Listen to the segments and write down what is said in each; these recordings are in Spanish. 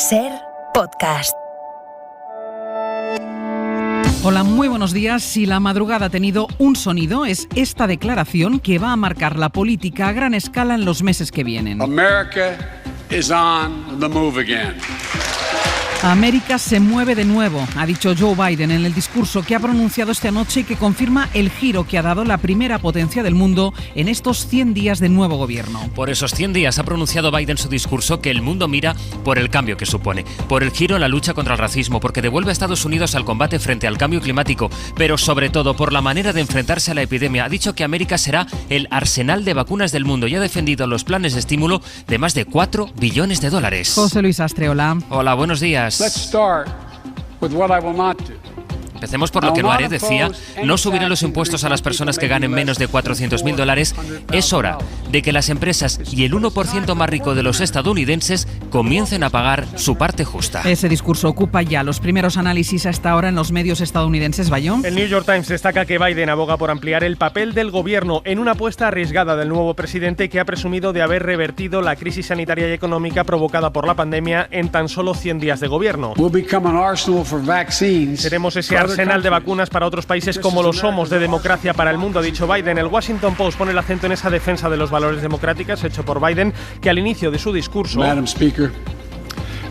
SER Podcast. Hola, muy buenos días. Si la madrugada ha tenido un sonido, es esta declaración que va a marcar la política a gran escala en los meses que vienen. America is on the move again. América se mueve de nuevo, ha dicho Joe Biden en el discurso que ha pronunciado esta noche y que confirma el giro que ha dado la primera potencia del mundo en estos 100 días de nuevo gobierno. Por esos 100 días ha pronunciado Biden su discurso que el mundo mira por el cambio que supone, por el giro en la lucha contra el racismo, porque devuelve a Estados Unidos al combate frente al cambio climático, pero sobre todo por la manera de enfrentarse a la epidemia. Ha dicho que América será el arsenal de vacunas del mundo y ha defendido los planes de estímulo de más de $4 billones. José Luis Astre, hola. Hola, buenos días. Let's start with what I will not do. Empecemos por lo que no haré, decía, no subiré los impuestos a las personas que ganen menos de $400.000. Es hora de que las empresas y el 1% más rico de los estadounidenses comiencen a pagar su parte justa. Ese discurso ocupa ya los primeros análisis hasta ahora en los medios estadounidenses, Bayón. El New York Times destaca que Biden aboga por ampliar el papel del gobierno en una apuesta arriesgada del nuevo presidente que ha presumido de haber revertido la crisis sanitaria y económica provocada por la pandemia en tan solo 100 días de gobierno. Seremos ese arsenal de vacunas para otros países como lo somos de democracia para el mundo, ha dicho Biden. El Washington Post pone el acento en esa defensa de los valores democráticos hecho por Biden, que al inicio de su discurso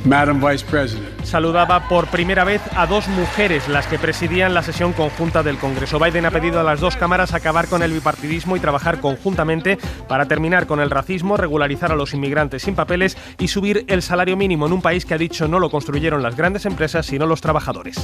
Madam Vice President. saludaba por primera vez a dos mujeres, las que presidían la sesión conjunta del Congreso. Biden ha pedido a las dos cámaras acabar con el bipartidismo y trabajar conjuntamente para terminar con el racismo, regularizar a los inmigrantes sin papeles y subir el salario mínimo en un país que ha dicho no lo construyeron las grandes empresas, sino los trabajadores.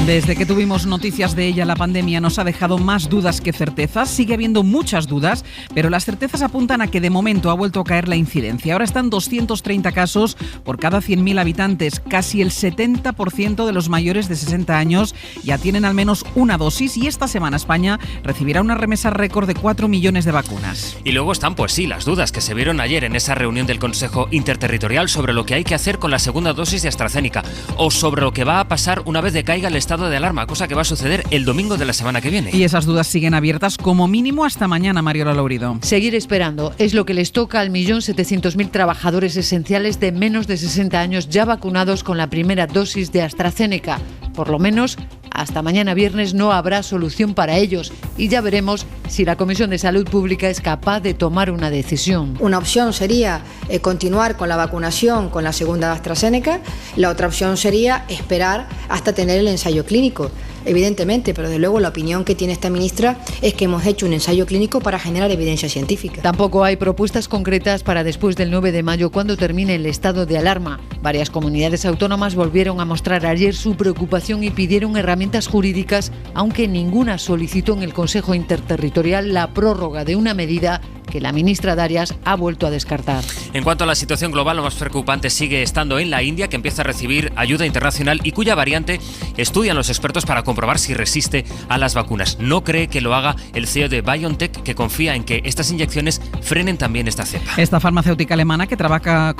Desde que tuvimos noticias de ella, la pandemia nos ha dejado más dudas que certezas. Sigue habiendo muchas dudas, pero las certezas apuntan a que de momento ha vuelto a caer la incidencia. Ahora están 230 casos por cada 100.000 habitantes. Casi el 70% de los mayores de 60 años ya tienen al menos una dosis y esta semana España recibirá una remesa récord de 4 millones de vacunas. Y luego están, pues sí, las dudas que se vieron ayer en esa reunión del Consejo Interterritorial sobre lo que hay que hacer con la segunda dosis de AstraZeneca o sobre lo que va a pasar una vez decaiga el estado de alarma, cosa que va a suceder el domingo de la semana que viene. Y esas dudas siguen abiertas como mínimo hasta mañana, Mariola Lourido. Seguir esperando es lo que les toca al 1.700.000 trabajadores esenciales de menos de 60 años ya vacunados con la primera dosis de AstraZeneca. Por lo menos hasta mañana viernes no habrá solución para ellos y ya veremos si la Comisión de Salud Pública es capaz de tomar una decisión. Una opción sería continuar con la vacunación con la segunda AstraZeneca. La otra opción sería esperar hasta tener el ensayo clínico. Evidentemente, pero desde luego la opinión que tiene esta ministra es que hemos hecho un ensayo clínico para generar evidencia científica. Tampoco hay propuestas concretas para después del 9 de mayo, cuando termine el estado de alarma. Varias comunidades autónomas volvieron a mostrar ayer su preocupación y pidieron herramientas jurídicas, aunque ninguna solicitó en el Consejo Interterritorial la prórroga de una medida que la ministra Darias ha vuelto a descartar. En cuanto a la situación global, lo más preocupante sigue estando en la India, que empieza a recibir ayuda internacional y cuya variante estudian los expertos para comprobar si resiste a las vacunas. No cree que lo haga el CEO de BioNTech, que confía en que estas inyecciones frenen también esta cepa. Esta farmacéutica alemana que trabaja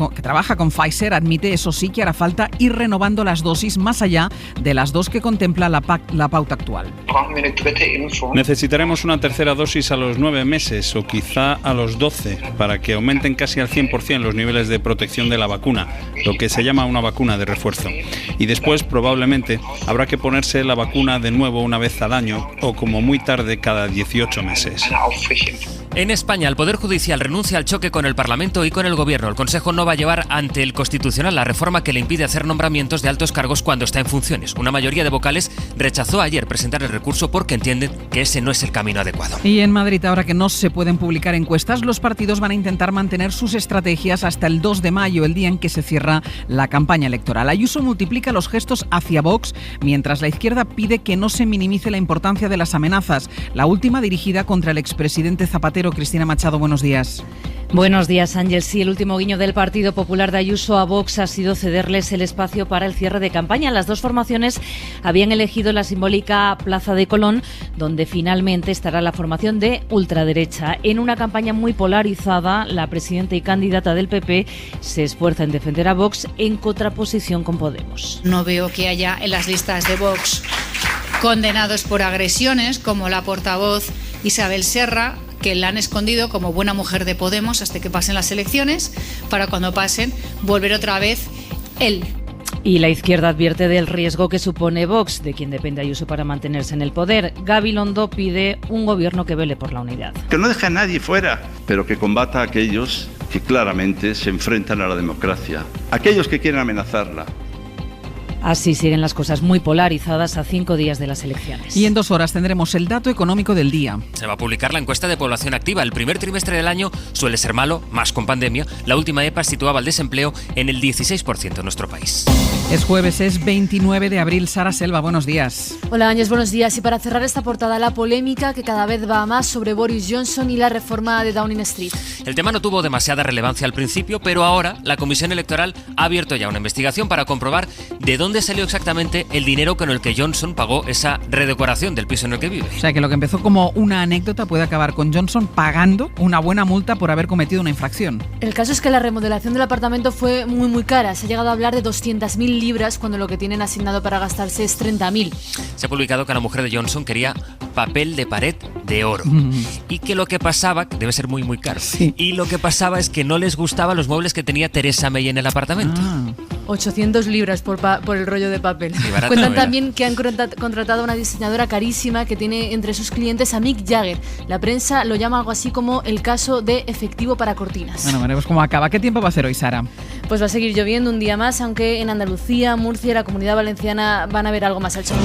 con Pfizer admite, eso sí, que hará falta ir renovando las dosis más allá de las 2 que contempla la pauta actual. Necesitaremos una tercera dosis a los 9 meses o quizá a los 12 para que aumenten casi al 100% los niveles de protección de la vacuna, lo que se llama una vacuna de refuerzo. Y después probablemente habrá que ponerse la vacuna de nuevo una vez al año o como muy tarde cada 18 meses. En España, el Poder Judicial renuncia al choque con el Parlamento y con el Gobierno. El Consejo no va a llevar ante el Constitucional la reforma que le impide hacer nombramientos de altos cargos cuando está en funciones. Una mayoría de vocales rechazó ayer presentar el recurso porque entienden que ese no es el camino adecuado. Y en Madrid, ahora que no se pueden publicar encuestas, los partidos van a intentar mantener sus estrategias hasta el 2 de mayo, el día en que se cierra la campaña electoral. Ayuso multiplica los gestos hacia Vox, mientras la izquierda pide que no se minimice la importancia de las amenazas. La última dirigida contra el expresidente Zapatero. Cristina Machado, buenos días. Buenos días, Ángel. Sí, el último guiño del Partido Popular de Ayuso a Vox ha sido cederles el espacio para el cierre de campaña. Las dos formaciones habían elegido la simbólica Plaza de Colón, donde finalmente estará la formación de ultraderecha. En una campaña muy polarizada, la presidenta y candidata del PP se esfuerza en defender a Vox en contraposición con Podemos. No veo que haya en las listas de Vox condenados por agresiones, como la portavoz Isabel Serra, que la han escondido como buena mujer de Podemos hasta que pasen las elecciones, para cuando pasen volver otra vez él. Y la izquierda advierte del riesgo que supone Vox, de quien depende Ayuso para mantenerse en el poder. Gabilondo pide un gobierno que vele por la unidad. Que no deje a nadie fuera, pero que combata a aquellos que claramente se enfrentan a la democracia, aquellos que quieren amenazarla. Así siguen las cosas, muy polarizadas a 5 días de las elecciones. Y en 2 horas tendremos el dato económico del día. Se va a publicar la encuesta de población activa. El primer trimestre del año suele ser malo, más con pandemia. La última EPA situaba el desempleo en el 16% en nuestro país. Es jueves, es 29 de abril. Sara Selva, buenos días. Hola Áñez, buenos días. Y para cerrar esta portada, la polémica que cada vez va a más sobre Boris Johnson y la reforma de Downing Street. El tema no tuvo demasiada relevancia al principio, pero ahora la Comisión Electoral ha abierto ya una investigación para comprobar de dónde salió exactamente el dinero con el que Johnson pagó esa redecoración del piso en el que vive. O sea que lo que empezó como una anécdota puede acabar con Johnson pagando una buena multa por haber cometido una infracción. El caso es que la remodelación del apartamento fue muy cara. Se ha llegado a hablar de 200.000 libras cuando lo que tienen asignado para gastarse es 30.000. Se ha publicado que la mujer de Johnson quería papel de pared de oro y que lo que pasaba, debe ser muy caro, sí. Y lo que pasaba es que no les gustaban los muebles que tenía Theresa May en el apartamento. 800 libras por el rollo de papel. Barato, Cuentan también que han contratado a una diseñadora carísima que tiene entre sus clientes a Mick Jagger. La prensa lo llama algo así como el caso de efectivo para cortinas. Bueno, veremos cómo acaba. ¿Qué tiempo va a hacer hoy, Sara? Pues va a seguir lloviendo un día más, aunque en Andalucía, Murcia y la Comunidad Valenciana van a ver algo más al sol.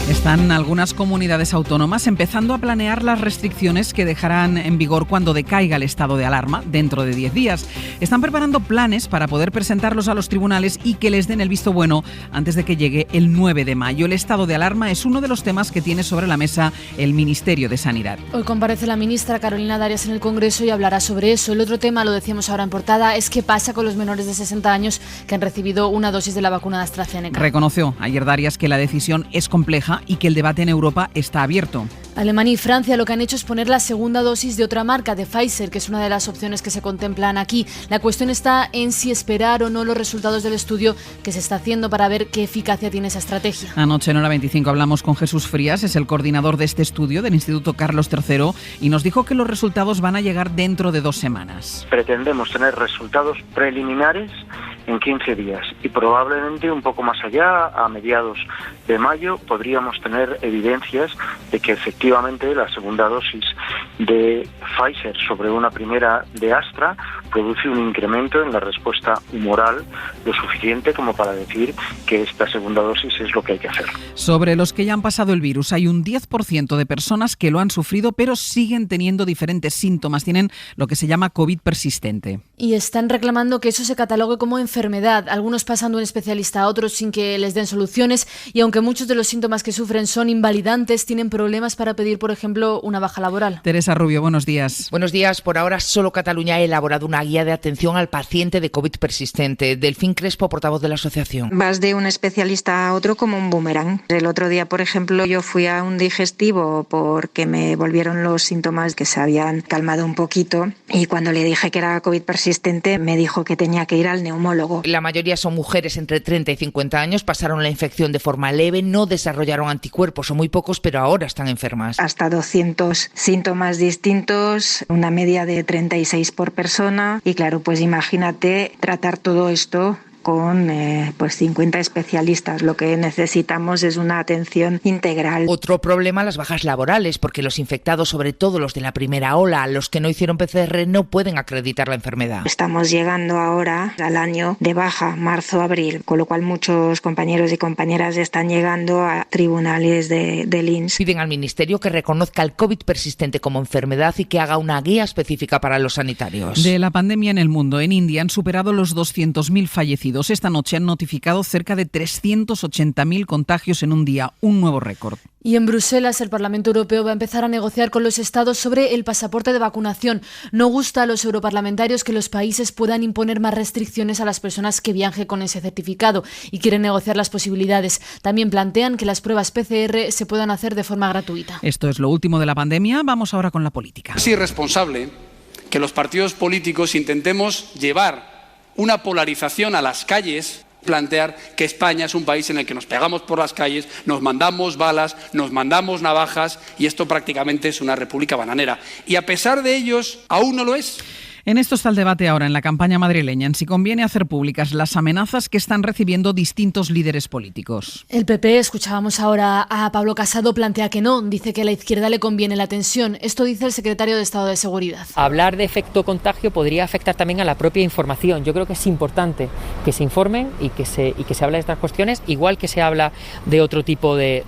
Están algunas comunidades autónomas empezando a planear las restricciones que dejarán en vigor cuando decaiga el estado de alarma dentro de 10 días. Están preparando planes para poder presentarlos a los tribunales y que les den el visto bueno antes de que llegue el 9 de mayo. El estado de alarma es uno de los temas que tiene sobre la mesa el Ministerio de Sanidad. Hoy comparece la ministra Carolina Darias en el Congreso y hablará sobre eso. El otro tema, lo decíamos ahora en portada, es qué pasa con los menores de 60 años que han recibido una dosis de la vacuna de AstraZeneca. Reconoció ayer Darias que la decisión es compleja y que el debate en Europa está abierto. Alemania y Francia lo que han hecho es poner la segunda dosis de otra marca, de Pfizer, que es una de las opciones que se contemplan aquí. La cuestión está en si esperar o no los resultados del estudio que se está haciendo para ver qué eficacia tiene esa estrategia. Anoche en Hora 25 hablamos con Jesús Frías, es el coordinador de este estudio del Instituto Carlos III, y nos dijo que los resultados van a llegar dentro de 2 semanas. Pretendemos tener resultados preliminares en 15 días y probablemente un poco más allá, a mediados de mayo, podríamos tener evidencias de que efectivamente la segunda dosis de Pfizer sobre una primera de Astra produce un incremento en la respuesta humoral lo suficiente como para decir que esta segunda dosis es lo que hay que hacer. Sobre los que ya han pasado el virus, hay un 10% de personas que lo han sufrido pero siguen teniendo diferentes síntomas, tienen lo que se llama COVID persistente. Y están reclamando que eso se catalogue como enfermedad, algunos pasando de un especialista a otros sin que les den soluciones, y aunque muchos de los síntomas que sufren son invalidantes, tienen problemas para pedir, por ejemplo, una baja laboral. Teresa Rubio, buenos días. Buenos días. Por ahora solo Cataluña ha elaborado una guía de atención al paciente de COVID persistente. Delfín Crespo, portavoz de la asociación. Vas de un especialista a otro como un boomerang. El otro día, por ejemplo, yo fui a un digestivo porque me volvieron los síntomas que se habían calmado un poquito, y cuando le dije que era COVID persistente me dijo que tenía que ir al neumólogo. La mayoría son mujeres entre 30 y 50 años, pasaron la infección de forma leve, no desarrollaron anticuerpos, son muy pocos, pero ahora están enfermas. Hasta 200 síntomas distintos, una media de 36 por persona, y claro, pues imagínate tratar todo esto con 50 especialistas. Lo que necesitamos es una atención integral. Otro problema, las bajas laborales, porque los infectados, sobre todo los de la primera ola, los que no hicieron PCR, no pueden acreditar la enfermedad. Estamos llegando ahora al año de baja, marzo-abril, con lo cual muchos compañeros y compañeras están llegando a tribunales del INS. Piden al Ministerio que reconozca el COVID persistente como enfermedad y que haga una guía específica para los sanitarios. De la pandemia en el mundo, en India han superado los 200.000 fallecidos. Esta noche han notificado cerca de 380.000 contagios en un día, un nuevo récord. Y en Bruselas, el Parlamento Europeo va a empezar a negociar con los estados sobre el pasaporte de vacunación. No gusta a los europarlamentarios que los países puedan imponer más restricciones a las personas que viajen con ese certificado y quieren negociar las posibilidades. También plantean que las pruebas PCR se puedan hacer de forma gratuita. Esto es lo último de la pandemia. Vamos ahora con la política. Es irresponsable que los partidos políticos intentemos llevar una polarización a las calles, plantear que España es un país en el que nos pegamos por las calles, nos mandamos balas, nos mandamos navajas, y esto prácticamente es una república bananera. Y a pesar de ellos, aún no lo es. En esto está el debate ahora en la campaña madrileña, en si conviene hacer públicas las amenazas que están recibiendo distintos líderes políticos. El PP, escuchábamos ahora a Pablo Casado, plantea que no, dice que a la izquierda le conviene la tensión. Esto dice el secretario de Estado de Seguridad. Hablar de efecto contagio podría afectar también a la propia información. Yo creo que es importante que se informen y que se hable de estas cuestiones, igual que se habla de otro tipo de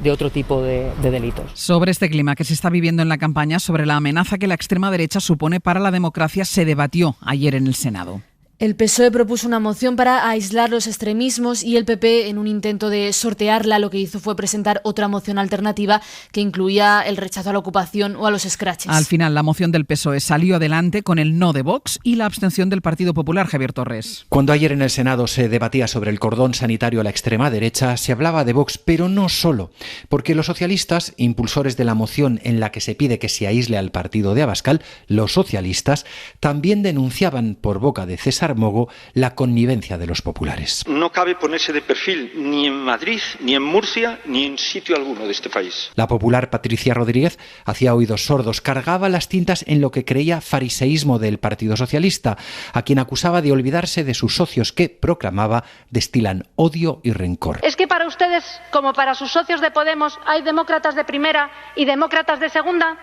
delitos. Sobre este clima que se está viviendo en la campaña, sobre la amenaza que la extrema derecha supone para la democracia, se debatió ayer en el Senado. El PSOE propuso una moción para aislar los extremismos y el PP, en un intento de sortearla, lo que hizo fue presentar otra moción alternativa que incluía el rechazo a la ocupación o a los escraches. Al final, la moción del PSOE salió adelante con el no de Vox y la abstención del Partido Popular. Javier Torres. Cuando ayer en el Senado se debatía sobre el cordón sanitario a la extrema derecha, se hablaba de Vox, pero no solo, porque los socialistas, impulsores de la moción en la que se pide que se aísle al partido de Abascal, los socialistas también denunciaban por boca de César Mogo la connivencia de los populares. No cabe ponerse de perfil ni en Madrid, ni en Murcia, ni en sitio alguno de este país. La popular Patricia Rodríguez hacía oídos sordos, cargaba las tintas en lo que creía fariseísmo del Partido Socialista, a quien acusaba de olvidarse de sus socios que, proclamaba, destilan odio y rencor. Es que para ustedes, como para sus socios de Podemos, hay demócratas de primera y demócratas de segunda.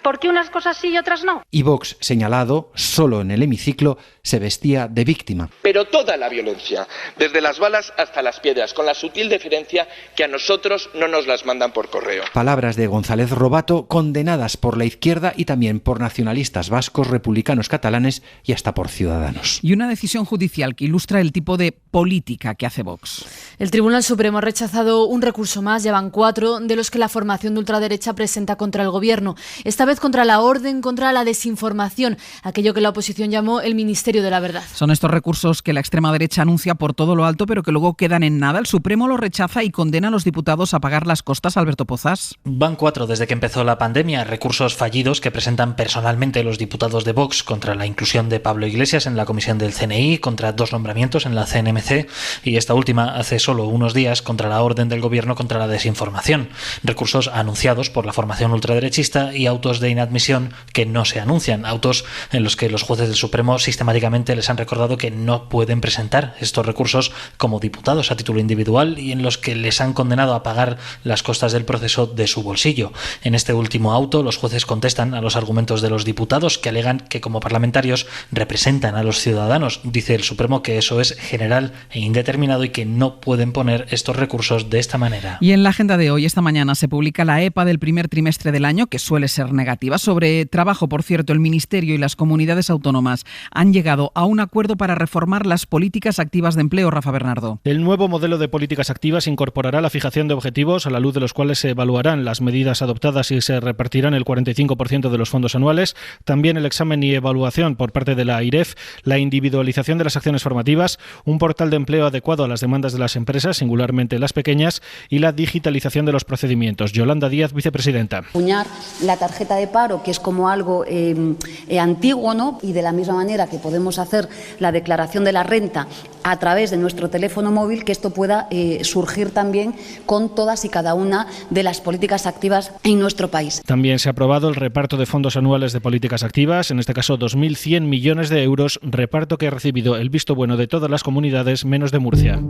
¿Por qué unas cosas sí y otras no? Y Vox, señalado, solo en el hemiciclo, se vestía de víctima. Pero toda la violencia, desde las balas hasta las piedras, con la sutil diferencia que a nosotros no nos las mandan por correo. Palabras de González Robato, condenadas por la izquierda y también por nacionalistas vascos, republicanos catalanes y hasta por Ciudadanos. Y una decisión judicial que ilustra el tipo de política que hace Vox. El Tribunal Supremo ha rechazado un recurso más, ya van 4, de los que la formación de ultraderecha presenta contra el Gobierno. Esta vez contra la orden, contra la desinformación, aquello que la oposición llamó el Ministerio de la Verdad. Son estos recursos que la extrema derecha anuncia por todo lo alto, pero que luego quedan en nada. El Supremo lo rechaza y condena a los diputados a pagar las costas. Alberto Pozas. Van 4 desde que empezó la pandemia, recursos fallidos que presentan personalmente los diputados de Vox contra la inclusión de Pablo Iglesias en la comisión del CNI, contra 2 nombramientos en la CNMC y esta última hace solo unos días contra la orden del Gobierno contra la desinformación. Recursos anunciados por la formación ultraderechista y autos de inadmisión que no se anuncian, autos en los que los jueces del Supremo sistemáticamente les han recordado que no pueden presentar estos recursos como diputados a título individual y en los que les han condenado a pagar las costas del proceso de su bolsillo. En este último auto, los jueces contestan a los argumentos de los diputados que alegan que como parlamentarios representan a los ciudadanos. Dice el Supremo que eso es general e indeterminado y que no pueden poner estos recursos de esta manera. Y en la agenda de hoy, esta mañana, se publica la EPA del primer trimestre del año, que suele ser negativa. Sobre trabajo, por cierto, el Ministerio y las comunidades autónomas han llegado a un acuerdo para reformar las políticas activas de empleo. Rafa Bernardo. El nuevo modelo de políticas activas incorporará la fijación de objetivos a la luz de los cuales se evaluarán las medidas adoptadas y se repartirán el 45% de los fondos anuales. También el examen y evaluación por parte de la AIREF, la individualización de las acciones formativas, un portal de empleo adecuado a las demandas de las empresas, singularmente las pequeñas, y la digitalización de los procedimientos. Yolanda Díaz, vicepresidenta. Acuñar la tarjeta de paro, que es como algo antiguo, ¿no? Y de la misma manera que podemos hacer la declaración de la renta a través de nuestro teléfono móvil, que esto pueda surgir también con todas y cada una de las políticas activas en nuestro país. También se ha aprobado el reparto de fondos anuales de políticas activas, en este caso 2.100 millones de euros, reparto que ha recibido el visto bueno de todas las comunidades menos de Murcia.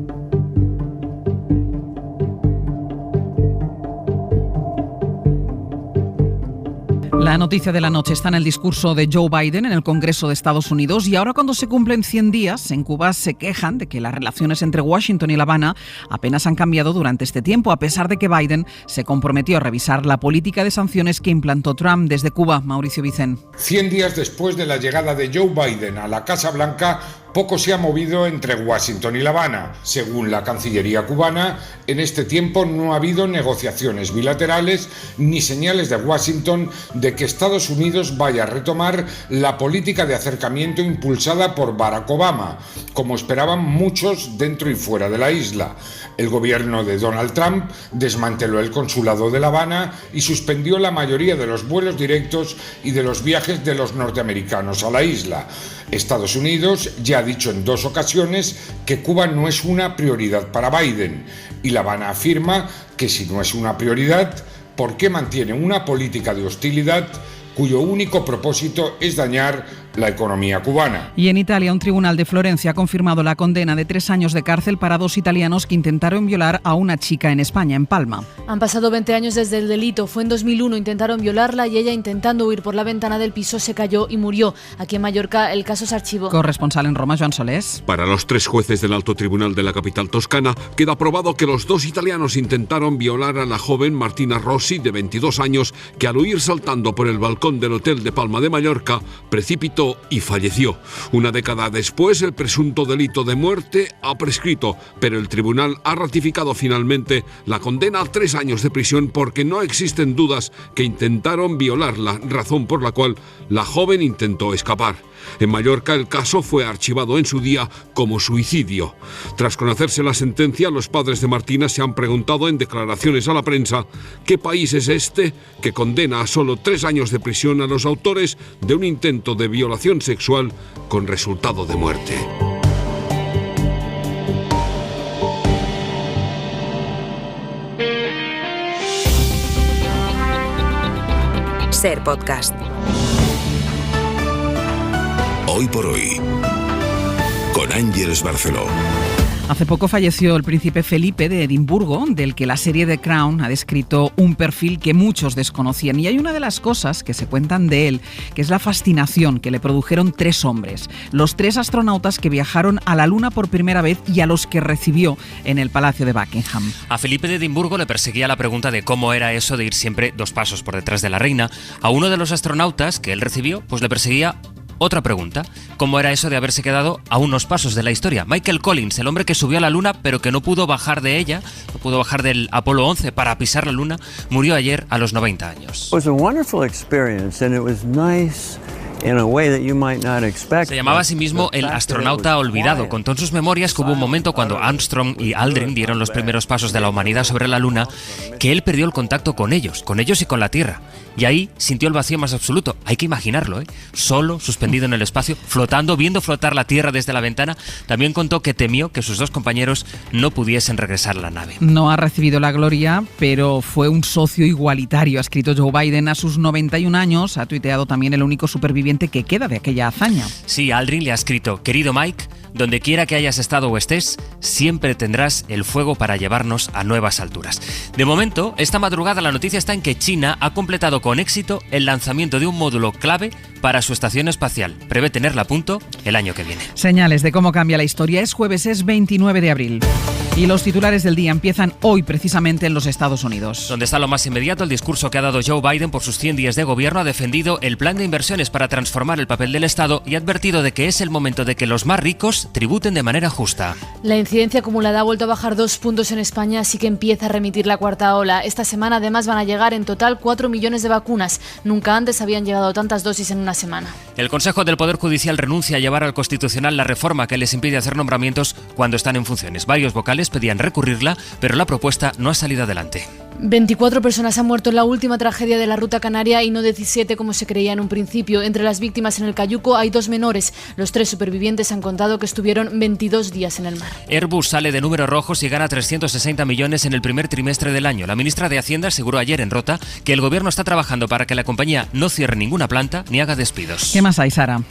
La noticia de la noche está en el discurso de Joe Biden en el Congreso de Estados Unidos y ahora cuando se cumplen 100 días, en Cuba se quejan de que las relaciones entre Washington y La Habana apenas han cambiado durante este tiempo, a pesar de que Biden se comprometió a revisar la política de sanciones que implantó Trump desde Cuba. Mauricio Vicent. 100 días después de la llegada de Joe Biden a la Casa Blanca, poco se ha movido entre Washington y La Habana. Según la Cancillería cubana, en este tiempo no ha habido negociaciones bilaterales ni señales de Washington de que Estados Unidos vaya a retomar la política de acercamiento impulsada por Barack Obama, como esperaban muchos dentro y fuera de la isla. El gobierno de Donald Trump desmanteló el consulado de La Habana y suspendió la mayoría de los vuelos directos y de los viajes de los norteamericanos a la isla. Estados Unidos ya ha dicho en 2 ocasiones que Cuba no es una prioridad para Biden y La Habana afirma que si no es una prioridad, ¿por qué mantiene una política de hostilidad cuyo único propósito es dañar la economía cubana. Y en Italia, un tribunal de Florencia ha confirmado la condena de 3 años de cárcel para 2 italianos que intentaron violar a una chica en España, en Palma. Han pasado 20 años desde el delito. Fue en 2001, intentaron violarla y ella, intentando huir por la ventana del piso, se cayó y murió. Aquí en Mallorca el caso se archivó. Corresponsal en Roma, Joan Solés. Para los 3 jueces del Alto Tribunal de la capital toscana, queda probado que los 2 italianos intentaron violar a la joven Martina Rossi, de 22 años, que al huir saltando por el balcón del hotel de Palma de Mallorca, precipitó y falleció. Una década después, el presunto delito de muerte ha prescrito, pero el tribunal ha ratificado finalmente la condena a 3 años de prisión porque no existen dudas que intentaron violarla, razón por la cual la joven intentó escapar. En Mallorca el caso fue archivado en su día como suicidio. Tras conocerse la sentencia, los padres de Martina se han preguntado en declaraciones a la prensa ¿qué país es este que condena a solo 3 años de prisión a los autores de un intento de violación sexual con resultado de muerte? Ser Podcast. Hoy por hoy, con Ángeles Barceló. Hace poco falleció el príncipe Felipe de Edimburgo, del que la serie The Crown ha descrito un perfil que muchos desconocían. Y hay una de las cosas que se cuentan de él, que es la fascinación que le produjeron 3 hombres. Los 3 astronautas que viajaron a la Luna por primera vez y a los que recibió en el Palacio de Buckingham. A Felipe de Edimburgo le perseguía la pregunta de cómo era eso de ir siempre 2 pasos por detrás de la reina. A uno de los astronautas que él recibió, pues le perseguía otra pregunta: ¿cómo era eso de haberse quedado a unos pasos de la historia? Michael Collins, el hombre que subió a la Luna pero que no pudo bajar de ella, no pudo bajar del Apolo 11 para pisar la Luna, murió ayer a los 90 años. It was a wonderful experience and it was nice. Se llamaba a sí mismo el astronauta olvidado. Contó en sus memorias que hubo un momento cuando Armstrong y Aldrin dieron los primeros pasos de la humanidad sobre la Luna, que él perdió el contacto con ellos y con la Tierra. Y ahí sintió el vacío más absoluto. Hay que imaginarlo, solo, suspendido en el espacio, flotando, viendo flotar la Tierra desde la ventana. También contó que temió que sus 2 compañeros no pudiesen regresar a la nave. No ha recibido la gloria, pero fue un socio igualitario, ha escrito Joe Biden a sus 91 años. Ha tuiteado también el único superviviente que queda de aquella hazaña. Sí, Aldrin le ha escrito: querido Mike, donde quiera que hayas estado o estés, siempre tendrás el fuego para llevarnos a nuevas alturas. De momento, esta madrugada la noticia está en que China ha completado con éxito el lanzamiento de un módulo clave para su estación espacial. Prevé tenerla a punto el año que viene. Señales de cómo cambia la historia. Es jueves, es 29 de abril. Y los titulares del día empiezan hoy precisamente en los Estados Unidos. Donde está lo más inmediato, el discurso que ha dado Joe Biden por sus 100 días de gobierno. Ha defendido el plan de inversiones para transformar el papel del Estado y ha advertido de que es el momento de que los más ricos tributen de manera justa. La incidencia acumulada ha vuelto a bajar 2 puntos en España, así que empieza a remitir la cuarta ola. Esta semana además van a llegar en total 4 millones de vacunas. Nunca antes habían llegado tantas dosis en una semana. El Consejo del Poder Judicial renuncia a llevar al Constitucional la reforma que les impide hacer nombramientos cuando están en funciones. Varios vocales pedían recurrirla, pero la propuesta no ha salido adelante. 24 personas han muerto en la última tragedia de la ruta canaria y no 17 como se creía en un principio. Entre las víctimas en el Cayuco hay 2 menores. Los 3 supervivientes han contado que estuvieron 22 días en el mar. Airbus sale de números rojos y gana 360 millones en el primer trimestre del año. La ministra de Hacienda aseguró ayer en Rota que el gobierno está trabajando para que la compañía no cierre ninguna planta ni haga despidos. ¿Qué más hay, Sara?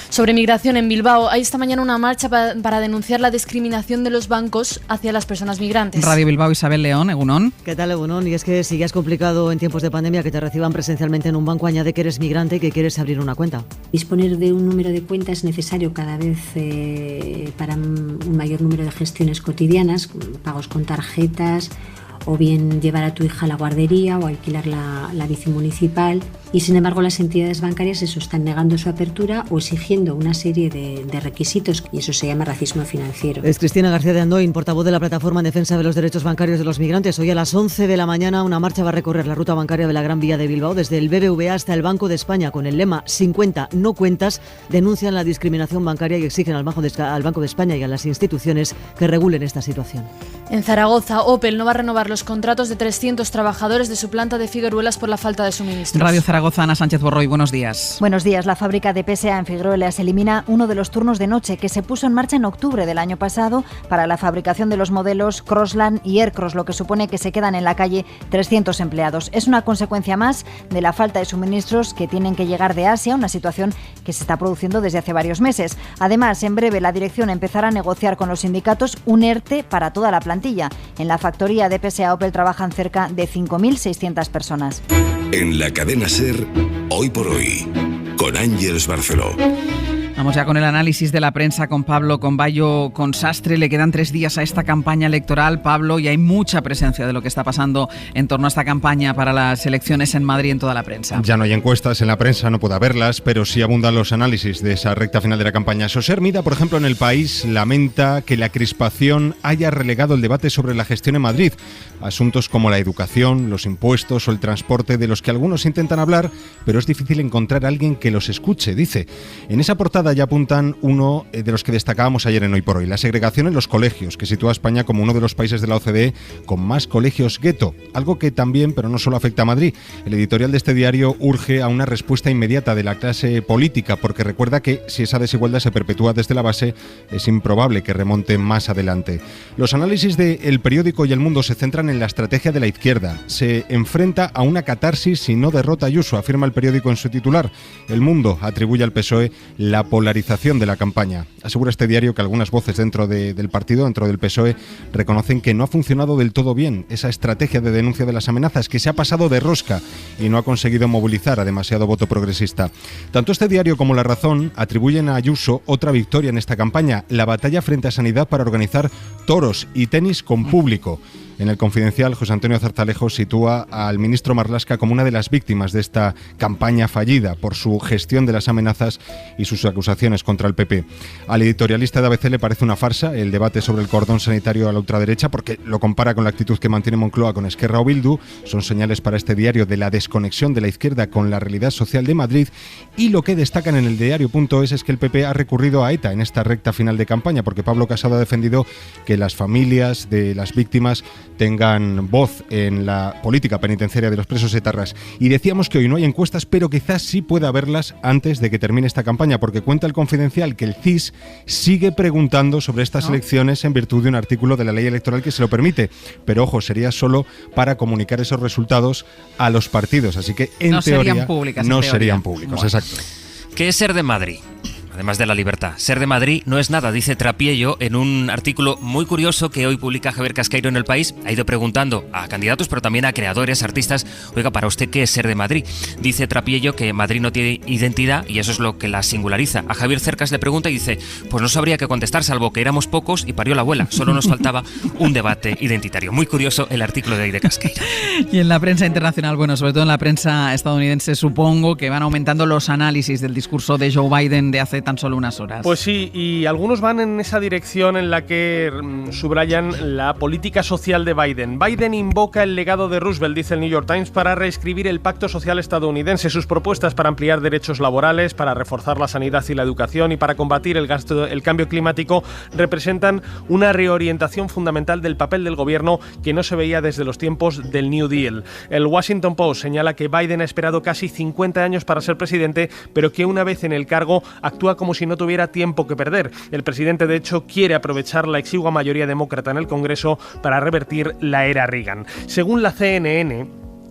Sobre migración en Bilbao, hay esta mañana una marcha para denunciar la discriminación de los bancos hacia las personas migrantes. Radio Bilbao, Isabel León, Egunon. ¿Qué tal, Egunon? Y es que si ya es complicado en tiempos de pandemia que te reciban presencialmente en un banco, añade que eres migrante y que quieres abrir una cuenta. Disponer de un número de cuenta es necesario cada vez para un mayor número de gestiones cotidianas, pagos con tarjetas, o bien llevar a tu hija a la guardería o alquilar la bici municipal. Y sin embargo las entidades bancarias están negando su apertura o exigiendo una serie de requisitos, y eso se llama racismo financiero. Es Cristina García de Andoin, portavoz de la Plataforma en Defensa de los Derechos Bancarios de los Migrantes. Hoy a las 11 de la mañana una marcha va a recorrer la ruta bancaria de la Gran Vía de Bilbao, desde el BBVA hasta el Banco de España, con el lema "Sin cuenta, no cuentas". Denuncian la discriminación bancaria y exigen al Banco de España y a las instituciones que regulen esta situación. En Zaragoza, Opel no va a renovar los contratos de 300 trabajadores de su planta de Figueruelas por la falta de suministros. Radio Zaragoza, Ana Sánchez Borroy, buenos días. Buenos días. La fábrica de PSA en Figueruelas elimina uno de los turnos de noche que se puso en marcha en octubre del año pasado para la fabricación de los modelos Crossland y Aircross, lo que supone que se quedan en la calle 300 empleados. Es una consecuencia más de la falta de suministros que tienen que llegar de Asia, una situación que se está produciendo desde hace varios meses. Además, en breve la dirección empezará a negociar con los sindicatos un ERTE para toda la plantilla. En la factoría de PSA Opel trabajan cerca de 5.600 personas. En la cadena SER, Hoy por Hoy, con Ángeles Barceló. Vamos ya con el análisis de la prensa con Pablo Combayo, con Sastre. Le quedan 3 días a esta campaña electoral, Pablo, y hay mucha presencia de lo que está pasando en torno a esta campaña para las elecciones en Madrid en toda la prensa. Ya no hay encuestas en la prensa, no puede haberlas, pero sí abundan los análisis de esa recta final de la campaña. Soser Mida, por ejemplo, en El País, lamenta que la crispación haya relegado el debate sobre la gestión en Madrid. Asuntos como la educación, los impuestos o el transporte, de los que algunos intentan hablar, pero es difícil encontrar a alguien que los escuche, dice. En esa portada ya apuntan uno de los que destacábamos ayer en Hoy por Hoy, la segregación en los colegios, que sitúa a España como uno de los países de la OCDE con más colegios gueto, algo que también, pero no solo afecta a Madrid. El editorial de este diario urge a una respuesta inmediata de la clase política, porque recuerda que si esa desigualdad se perpetúa desde la base, es improbable que remonte más adelante. Los análisis de El Periódico y El Mundo se centran en la estrategia de la izquierda. Se enfrenta a una catarsis si no derrota a Ayuso, afirma El Periódico en su titular. El Mundo atribuye al PSOE la polarización de la campaña. Asegura este diario que algunas voces dentro del partido, dentro del PSOE, reconocen que no ha funcionado del todo bien esa estrategia de denuncia de las amenazas, que se ha pasado de rosca y no ha conseguido movilizar a demasiado voto progresista. Tanto este diario como La Razón atribuyen a Ayuso otra victoria en esta campaña, la batalla frente a Sanidad para organizar toros y tenis con público. En El Confidencial, José Antonio Zarzalejo sitúa al ministro Marlaska como una de las víctimas de esta campaña fallida por su gestión de las amenazas y sus acusaciones contra el PP. Al editorialista de ABC le parece una farsa el debate sobre el cordón sanitario a la ultraderecha, porque lo compara con la actitud que mantiene Moncloa con Esquerra o Bildu. Son señales para este diario de la desconexión de la izquierda con la realidad social de Madrid, y lo que destacan en el diario.es es que el PP ha recurrido a ETA en esta recta final de campaña, porque Pablo Casado ha defendido que las familias de las víctimas tengan voz en la política penitenciaria de los presos etarras. Y decíamos que hoy no hay encuestas, pero quizás sí pueda haberlas antes de que termine esta campaña, porque cuenta El Confidencial que el CIS sigue preguntando sobre estas elecciones en virtud de un artículo de la ley electoral que se lo permite. Pero ojo, sería solo para comunicar esos resultados a los partidos, así que en teoría no serían públicos. Bueno. Exacto. ¿Qué es ser de Madrid? Además de la libertad. Ser de Madrid no es nada, dice Trapiello en un artículo muy curioso que hoy publica Javier Casqueiro en El País. Ha ido preguntando a candidatos, pero también a creadores, artistas, oiga, para usted, ¿qué es ser de Madrid? Dice Trapiello que Madrid no tiene identidad y eso es lo que la singulariza. A Javier Cercas le pregunta y dice, pues no sabría qué contestar, salvo que éramos pocos y parió la abuela. Solo nos faltaba un debate identitario. Muy curioso el artículo de hoy de Casqueiro. Y en la prensa internacional, bueno, sobre todo en la prensa estadounidense, supongo que van aumentando los análisis del discurso de Joe Biden de hace tan solo unas horas. Pues sí, y algunos van en esa dirección en la que subrayan la política social de Biden. Biden invoca el legado de Roosevelt, dice el New York Times, para reescribir el pacto social estadounidense, sus propuestas para ampliar derechos laborales, para reforzar la sanidad y la educación y para combatir el cambio climático representan una reorientación fundamental del papel del gobierno que no se veía desde los tiempos del New Deal. El Washington Post señala que Biden ha esperado casi 50 años para ser presidente, pero que una vez en el cargo actúa como si no tuviera tiempo que perder. El presidente, de hecho, quiere aprovechar la exigua mayoría demócrata en el Congreso para revertir la era Reagan. Según la CNN,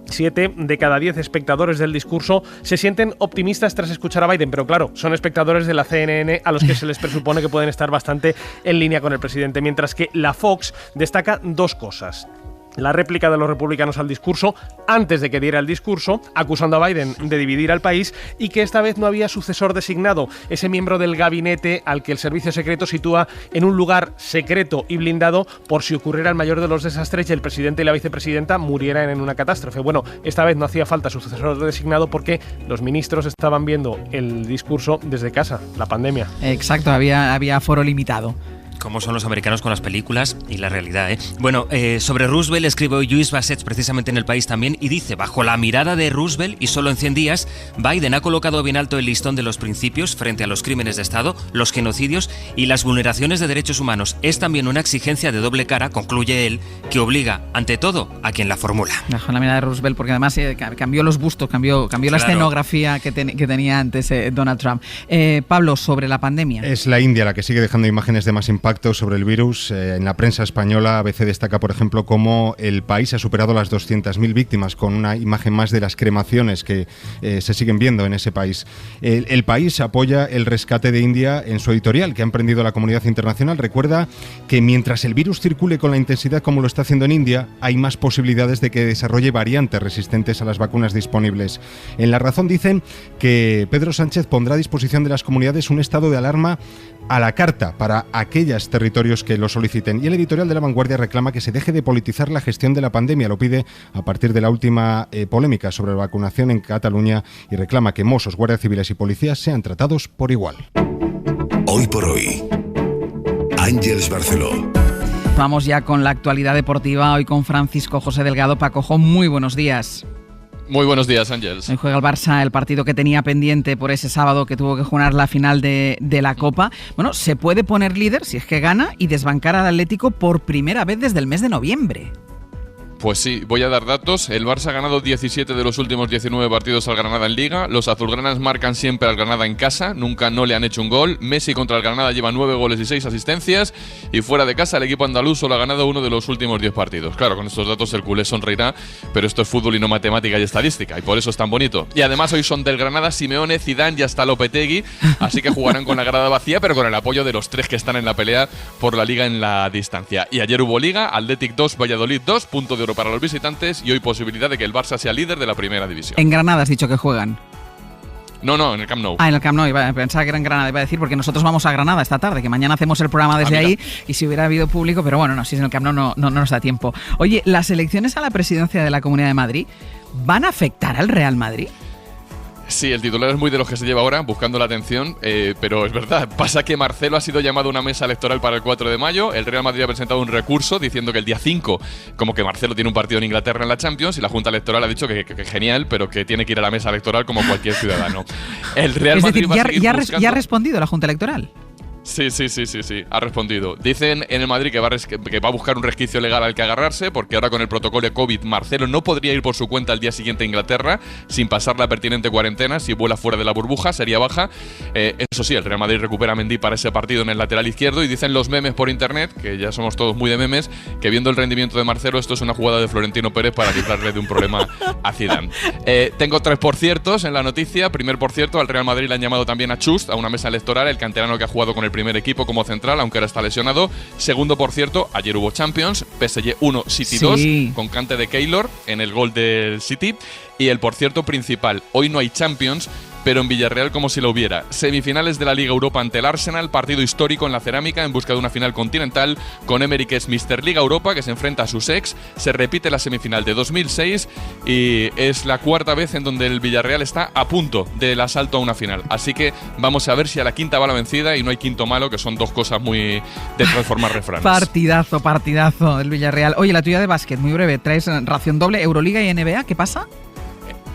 7 de cada 10 espectadores del discurso se sienten optimistas tras escuchar a Biden, pero claro, son espectadores de la CNN a los que se les presupone que pueden estar bastante en línea con el presidente, mientras que la Fox destaca 2 cosas. La réplica de los republicanos al discurso antes de que diera el discurso, acusando a Biden de dividir al país, y que esta vez no había sucesor designado, ese miembro del gabinete al que el servicio secreto sitúa en un lugar secreto y blindado por si ocurriera el mayor de los desastres y el presidente y la vicepresidenta murieran en una catástrofe. Bueno, esta vez no hacía falta sucesor designado porque los ministros estaban viendo el discurso desde casa, la pandemia. Exacto, había aforo limitado. Cómo son los americanos con las películas y la realidad, ¿eh? Bueno, sobre Roosevelt escribe hoy Lluís Bassets precisamente en El País también y dice, bajo la mirada de Roosevelt y solo en 100 días, Biden ha colocado bien alto el listón de los principios frente a los crímenes de Estado, los genocidios y las vulneraciones de derechos humanos. Es también una exigencia de doble cara, concluye él, que obliga, ante todo, a quien la formula. Bajo la mirada de Roosevelt, porque además cambió los bustos, cambió la escenografía que tenía antes Donald Trump. Pablo, sobre la pandemia. Es la India la que sigue dejando imágenes de más impacto sobre el virus. En la prensa española, ABC destaca, por ejemplo, cómo el país ha superado las 200.000 víctimas, con una imagen más de las cremaciones que se siguen viendo en ese país. El país apoya el rescate de India en su editorial, que ha emprendido la comunidad internacional. Recuerda que mientras el virus circule con la intensidad como lo está haciendo en India, hay más posibilidades de que desarrolle variantes resistentes a las vacunas disponibles. En La Razón dicen que Pedro Sánchez pondrá a disposición de las comunidades un estado de alarma a la carta para aquellos territorios que lo soliciten. Y el editorial de La Vanguardia reclama que se deje de politizar la gestión de la pandemia. Lo pide a partir de la última polémica sobre la vacunación en Cataluña y reclama que mossos, guardias civiles y policías sean tratados por igual. Hoy por hoy, Ángeles Barceló. Vamos ya con la actualidad deportiva, hoy con Francisco José Delgado. Paco, muy buenos días. Muy buenos días, Ángeles. Hoy juega el Barça el partido que tenía pendiente por ese sábado que tuvo que jugar la final de la Copa. Bueno, se puede poner líder si es que gana y desbancar al Atlético por primera vez desde el mes de noviembre. Pues sí, voy a dar datos. El Barça ha ganado 17 de los últimos 19 partidos al Granada en Liga. Los azulgranas marcan siempre al Granada en casa. Nunca no le han hecho un gol. Messi contra el Granada lleva 9 goles y 6 asistencias. Y fuera de casa el equipo andaluz solo ha ganado uno de los últimos 10 partidos. Claro, con estos datos el culé sonreirá, pero esto es fútbol y no matemática y estadística. Y por eso es tan bonito. Y además hoy son del Granada Simeone, Zidane y hasta Lopetegui. Así que jugarán con la grada vacía, pero con el apoyo de los 3 que están en la pelea por la Liga en la distancia. Y ayer hubo Liga, Athletic 2, Valladolid 2, punto de oro para los visitantes y hoy posibilidad de que el Barça sea líder de la primera división. En Granada has dicho que juegan. No, en el Camp Nou. En el Camp Nou, pensaba que era en Granada, iba a decir, porque nosotros vamos a Granada esta tarde, que mañana hacemos el programa desde ahí y si hubiera habido público, pero bueno, no, si es en el Camp Nou no nos da tiempo. Oye, ¿las elecciones a la presidencia de la Comunidad de Madrid van a afectar al Real Madrid? Sí, el titular es muy de los que se lleva ahora, buscando la atención, pero es verdad. Pasa que Marcelo ha sido llamado a una mesa electoral para el 4 de mayo, el Real Madrid ha presentado un recurso diciendo que el día 5, como que Marcelo tiene un partido en Inglaterra en la Champions, y la Junta Electoral ha dicho que genial, pero que tiene que ir a la mesa electoral como cualquier ciudadano. El Real Madrid va a seguir buscando... ¿Ya ha respondido la Junta Electoral? Sí, ha respondido. Dicen en el Madrid que va a buscar un resquicio legal al que agarrarse, porque ahora con el protocolo de COVID, Marcelo no podría ir por su cuenta al día siguiente a Inglaterra sin pasar la pertinente cuarentena. Si vuela fuera de la burbuja, sería baja. Eso sí, el Real Madrid recupera a Mendy para ese partido en el lateral izquierdo y dicen los memes por internet, que ya somos todos muy de memes, que viendo el rendimiento de Marcelo, esto es una jugada de Florentino Pérez para librarle de un problema a Zidane. Tengo 3 por ciertos en la noticia. Primer por cierto, al Real Madrid le han llamado también a Chust, a una mesa electoral, el canterano que ha jugado con el primer equipo como central, aunque ahora está lesionado. Segundo, por cierto, ayer hubo Champions, PSG 1, City 2, con cante de Keylor en el gol del City. Y el por cierto principal, hoy no hay Champions, pero en Villarreal como si lo hubiera. Semifinales de la Liga Europa ante el Arsenal, partido histórico en la Cerámica en busca de una final continental, con Emery, que es Mr. Liga Europa, que se enfrenta a sus ex. Se repite la semifinal de 2006 y es la 4ª vez en donde el Villarreal está a punto del asalto a una final. Así que vamos a ver si a la quinta va la vencida y no hay quinto malo, que son dos cosas muy de transformar refranes. Partidazo del Villarreal. Oye, la tuya de básquet, muy breve, traes ración doble, Euroliga y NBA, ¿qué pasa?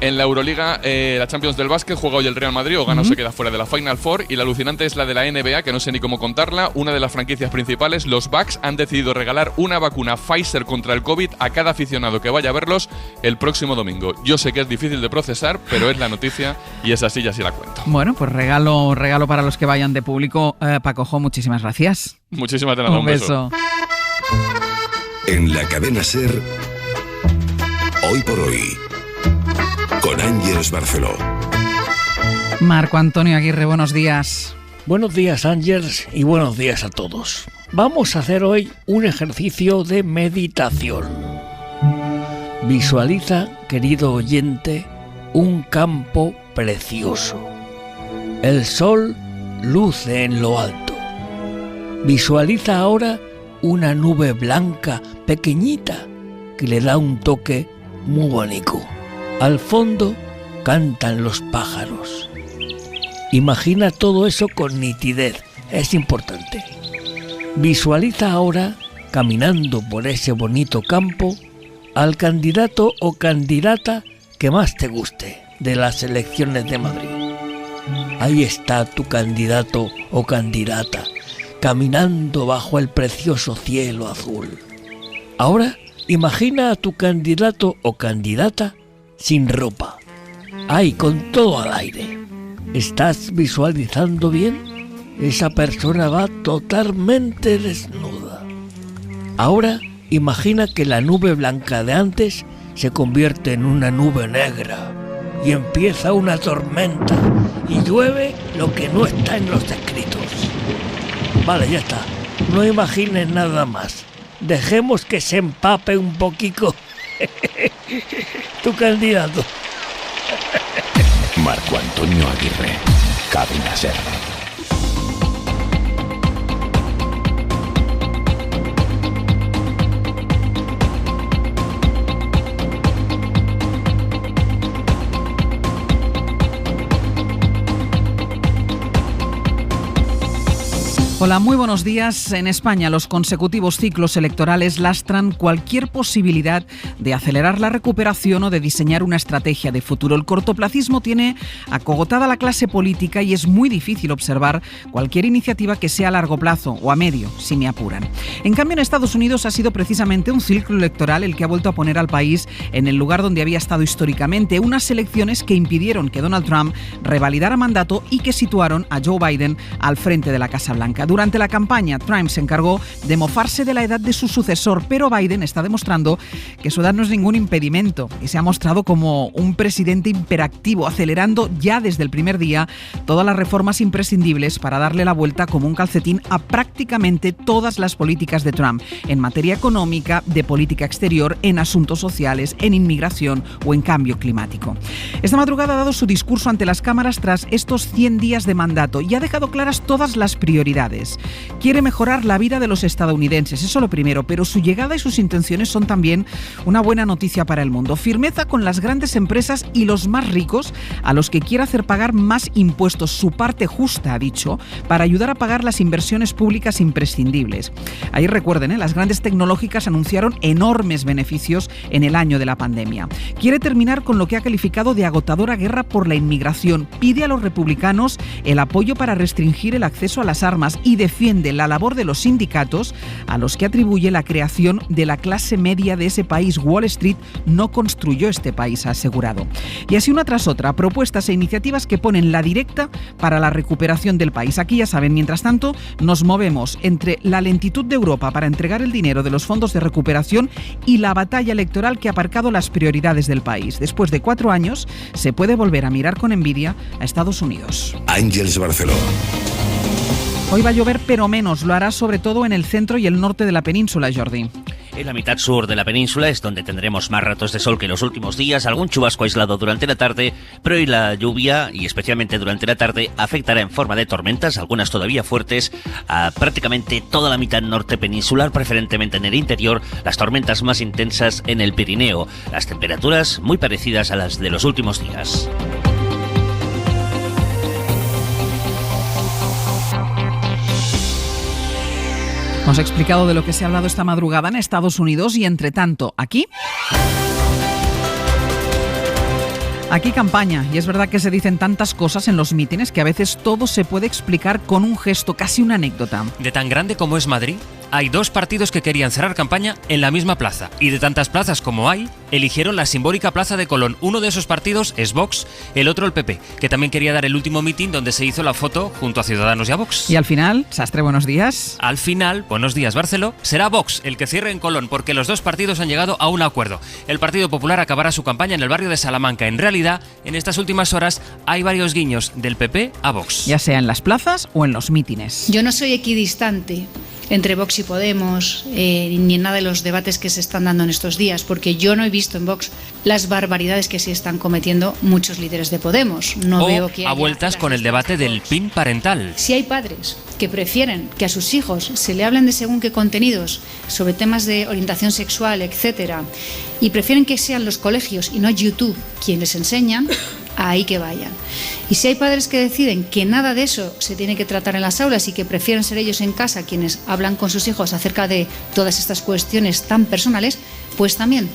En la Euroliga, la Champions del básquet, juega hoy el Real Madrid, o gana o se queda fuera de la Final Four, y la alucinante es la de la NBA, que no sé ni cómo contarla. Una de las franquicias principales, los Bucks, han decidido regalar una vacuna Pfizer contra el COVID a cada aficionado que vaya a verlos el próximo domingo. Yo sé que es difícil de procesar, pero es la noticia y es así y así la cuento. Bueno, pues regalo para los que vayan de público. Paco Jo, muchísimas gracias. Muchísimas gracias, un beso. En la cadena SER, Hoy por Hoy, con Ángeles Barceló. Marco Antonio Aguirre, buenos días. Buenos días, Ángeles, y buenos días a todos. Vamos a hacer hoy un ejercicio de meditación. Visualiza, querido oyente, un campo precioso. El sol luce en lo alto. Visualiza ahora una nube blanca pequeñita que le da un toque muy bonito. Al fondo cantan los pájaros. Imagina todo eso con nitidez, es importante. Visualiza ahora, caminando por ese bonito campo, al candidato o candidata que más te guste de las elecciones de Madrid. Ahí está tu candidato o candidata, caminando bajo el precioso cielo azul. Ahora, imagina a tu candidato o candidata sin ropa. Ahí, con todo al aire. ¿Estás visualizando bien? Esa persona va totalmente desnuda. Ahora, imagina que la nube blanca de antes se convierte en una nube negra y empieza una tormenta y llueve lo que no está en los escritos. Vale, ya está. No imagines nada más. Dejemos que se empape un poquito tu candidato. Marco Antonio Aguirre, Cadena SER. Hola, muy buenos días. En España, los consecutivos ciclos electorales lastran cualquier posibilidad de acelerar la recuperación o de diseñar una estrategia de futuro. El cortoplacismo tiene acogotada la clase política y es muy difícil observar cualquier iniciativa que sea a largo plazo o a medio, si me apuran. En cambio, en Estados Unidos ha sido precisamente un ciclo electoral el que ha vuelto a poner al país en el lugar donde había estado históricamente, unas elecciones que impidieron que Donald Trump revalidara mandato y que situaron a Joe Biden al frente de la Casa Blanca. Durante la campaña, Trump se encargó de mofarse de la edad de su sucesor, pero Biden está demostrando que su edad no es ningún impedimento y se ha mostrado como un presidente hiperactivo, acelerando ya desde el primer día todas las reformas imprescindibles para darle la vuelta como un calcetín a prácticamente todas las políticas de Trump, en materia económica, de política exterior, en asuntos sociales, en inmigración o en cambio climático. Esta madrugada ha dado su discurso ante las cámaras tras estos 100 días de mandato y ha dejado claras todas las prioridades. Quiere mejorar la vida de los estadounidenses, eso lo primero, pero su llegada y sus intenciones son también una buena noticia para el mundo. Firmeza con las grandes empresas y los más ricos, a los que quiere hacer pagar más impuestos, su parte justa, ha dicho, para ayudar a pagar las inversiones públicas imprescindibles. Ahí recuerden, las grandes tecnológicas anunciaron enormes beneficios en el año de la pandemia. Quiere terminar con lo que ha calificado de agotadora guerra por la inmigración. Pide a los republicanos el apoyo para restringir el acceso a las armas y defiende la labor de los sindicatos, a los que atribuye la creación de la clase media de ese país. Wall Street no construyó este país, ha asegurado. Y así una tras otra, propuestas e iniciativas que ponen la directa para la recuperación del país. Aquí ya saben, mientras tanto, nos movemos entre la lentitud de Europa para entregar el dinero de los fondos de recuperación y la batalla electoral que ha aparcado las prioridades del país. Después de 4 años, se puede volver a mirar con envidia a Estados Unidos. Ángeles Barceló. Hoy va a llover, pero menos. Lo hará sobre todo en el centro y el norte de la península, Jordi. En la mitad sur de la península es donde tendremos más ratos de sol que en los últimos días, algún chubasco aislado durante la tarde, pero hoy la lluvia, y especialmente durante la tarde, afectará en forma de tormentas, algunas todavía fuertes, a prácticamente toda la mitad norte peninsular, preferentemente en el interior, las tormentas más intensas en el Pirineo, las temperaturas muy parecidas a las de los últimos días. Hemos explicado de lo que se ha hablado esta madrugada en Estados Unidos y, entre tanto, aquí campaña, y es verdad que se dicen tantas cosas en los mítines que a veces todo se puede explicar con un gesto, casi una anécdota. De tan grande como es Madrid, hay 2 partidos que querían cerrar campaña en la misma plaza, y de tantas plazas como hay, eligieron la simbólica Plaza de Colón. Uno de esos partidos es Vox, el otro el PP, que también quería dar el último mitin donde se hizo la foto junto a Ciudadanos y a Vox. Y al final, Sastre, buenos días. Al final, buenos días Barceló, será Vox el que cierre en Colón, porque los 2 partidos han llegado a un acuerdo. El Partido Popular acabará su campaña en el barrio de Salamanca. En realidad, en estas últimas horas hay varios guiños del PP a Vox. Ya sea en las plazas o en los mítines. Yo no soy equidistante entre Vox y Podemos, ni en nada de los debates que se están dando en estos días, porque yo no he visto en Vox las barbaridades que sí están cometiendo muchos líderes de Podemos. No veo que a vueltas con el debate del PIN parental. Si hay padres que prefieren que a sus hijos se le hablen de según qué contenidos sobre temas de orientación sexual, etcétera, y prefieren que sean los colegios y no YouTube quienes les enseñan, ahí que vayan. Y si hay padres que deciden que nada de eso se tiene que tratar en las aulas y que prefieren ser ellos en casa quienes hablan con sus hijos acerca de todas estas cuestiones tan personales, pues también.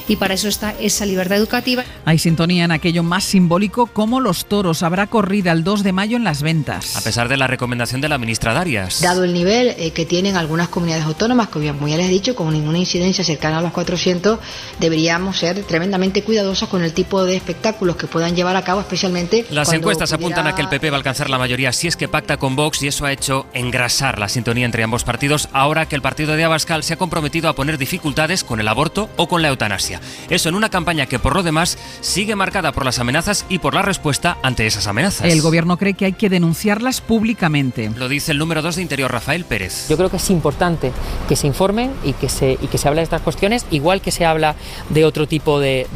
Y para eso está esa libertad educativa. Hay sintonía en aquello más simbólico como los toros. Habrá corrida el 2 de mayo en las Ventas. A pesar de la recomendación de la ministra Darias. Dado el nivel que tienen algunas comunidades autónomas, que como ya les he dicho, con ninguna incidencia cercana a los 400, deberíamos ser tremendamente cuidadosos con el tipo de espectáculos que puedan llevar a cabo, especialmente Las encuestas apuntan a que el PP va a alcanzar la mayoría si es que pacta con Vox, y eso ha hecho engrasar la sintonía entre ambos partidos, ahora que el partido de Abascal se ha comprometido a poner dificultades con el aborto o con la eutanasia. Eso en una campaña que, por lo demás, sigue marcada por las amenazas y por la respuesta ante esas amenazas. El gobierno cree que hay que denunciarlas públicamente. Lo dice el número 2 de Interior, Rafael Pérez. Yo creo que es importante que se informen y que se hable de estas cuestiones, igual que se habla de otro tipo de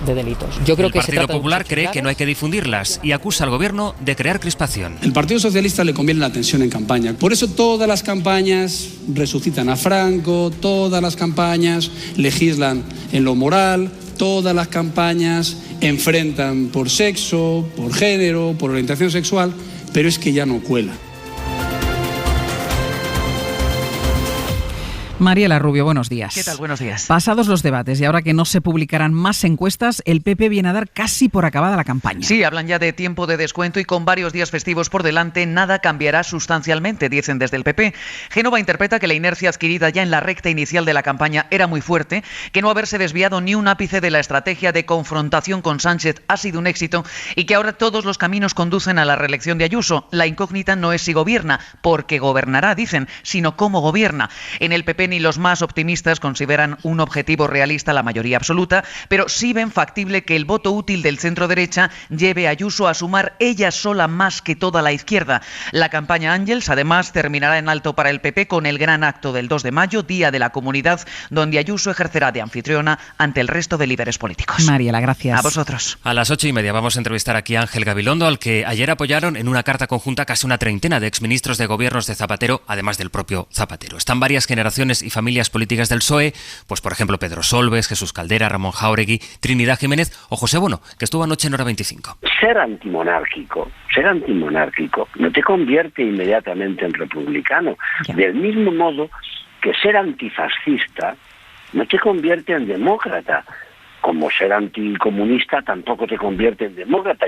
delitos. Yo creo el Partido Popular cree que no hay que difundirlas y acusa al gobierno de crear crispación. El Partido Socialista le conviene la atención en campaña. Por eso todas las campañas resucitan a Franco, todas las campañas legislan en lo moral, todas las campañas enfrentan por sexo, por género, por orientación sexual, pero es que ya no cuela. Mariela Rubio, buenos días. ¿Qué tal? Buenos días. Pasados los debates y ahora que no se publicarán más encuestas, el PP viene a dar casi por acabada la campaña. Sí, hablan ya de tiempo de descuento y con varios días festivos por delante, nada cambiará sustancialmente, dicen desde el PP. Génova interpreta que la inercia adquirida ya en la recta inicial de la campaña era muy fuerte, que no haberse desviado ni un ápice de la estrategia de confrontación con Sánchez ha sido un éxito y que ahora todos los caminos conducen a la reelección de Ayuso. La incógnita no es si gobierna, porque gobernará, dicen, sino cómo gobierna. En el PP ni los más optimistas consideran un objetivo realista la mayoría absoluta, pero sí ven factible que el voto útil del centro-derecha lleve a Ayuso a sumar ella sola más que toda la izquierda. La campaña Ángels, además, terminará en alto para el PP con el gran acto del 2 de mayo, Día de la Comunidad, donde Ayuso ejercerá de anfitriona ante el resto de líderes políticos. Mariela, gracias. A vosotros. A las 8:30 vamos a entrevistar aquí a Ángel Gabilondo, al que ayer apoyaron en una carta conjunta casi una treintena de exministros de gobiernos de Zapatero, además del propio Zapatero. Están varias generaciones y familias políticas del PSOE, pues por ejemplo Pedro Solbes, Jesús Caldera, Ramón Jáuregui, Trinidad Jiménez o José Bono, que estuvo anoche en Hora 25. Ser antimonárquico no te convierte inmediatamente en republicano. Del mismo modo que ser antifascista no te convierte en demócrata, como ser anticomunista tampoco te convierte en demócrata.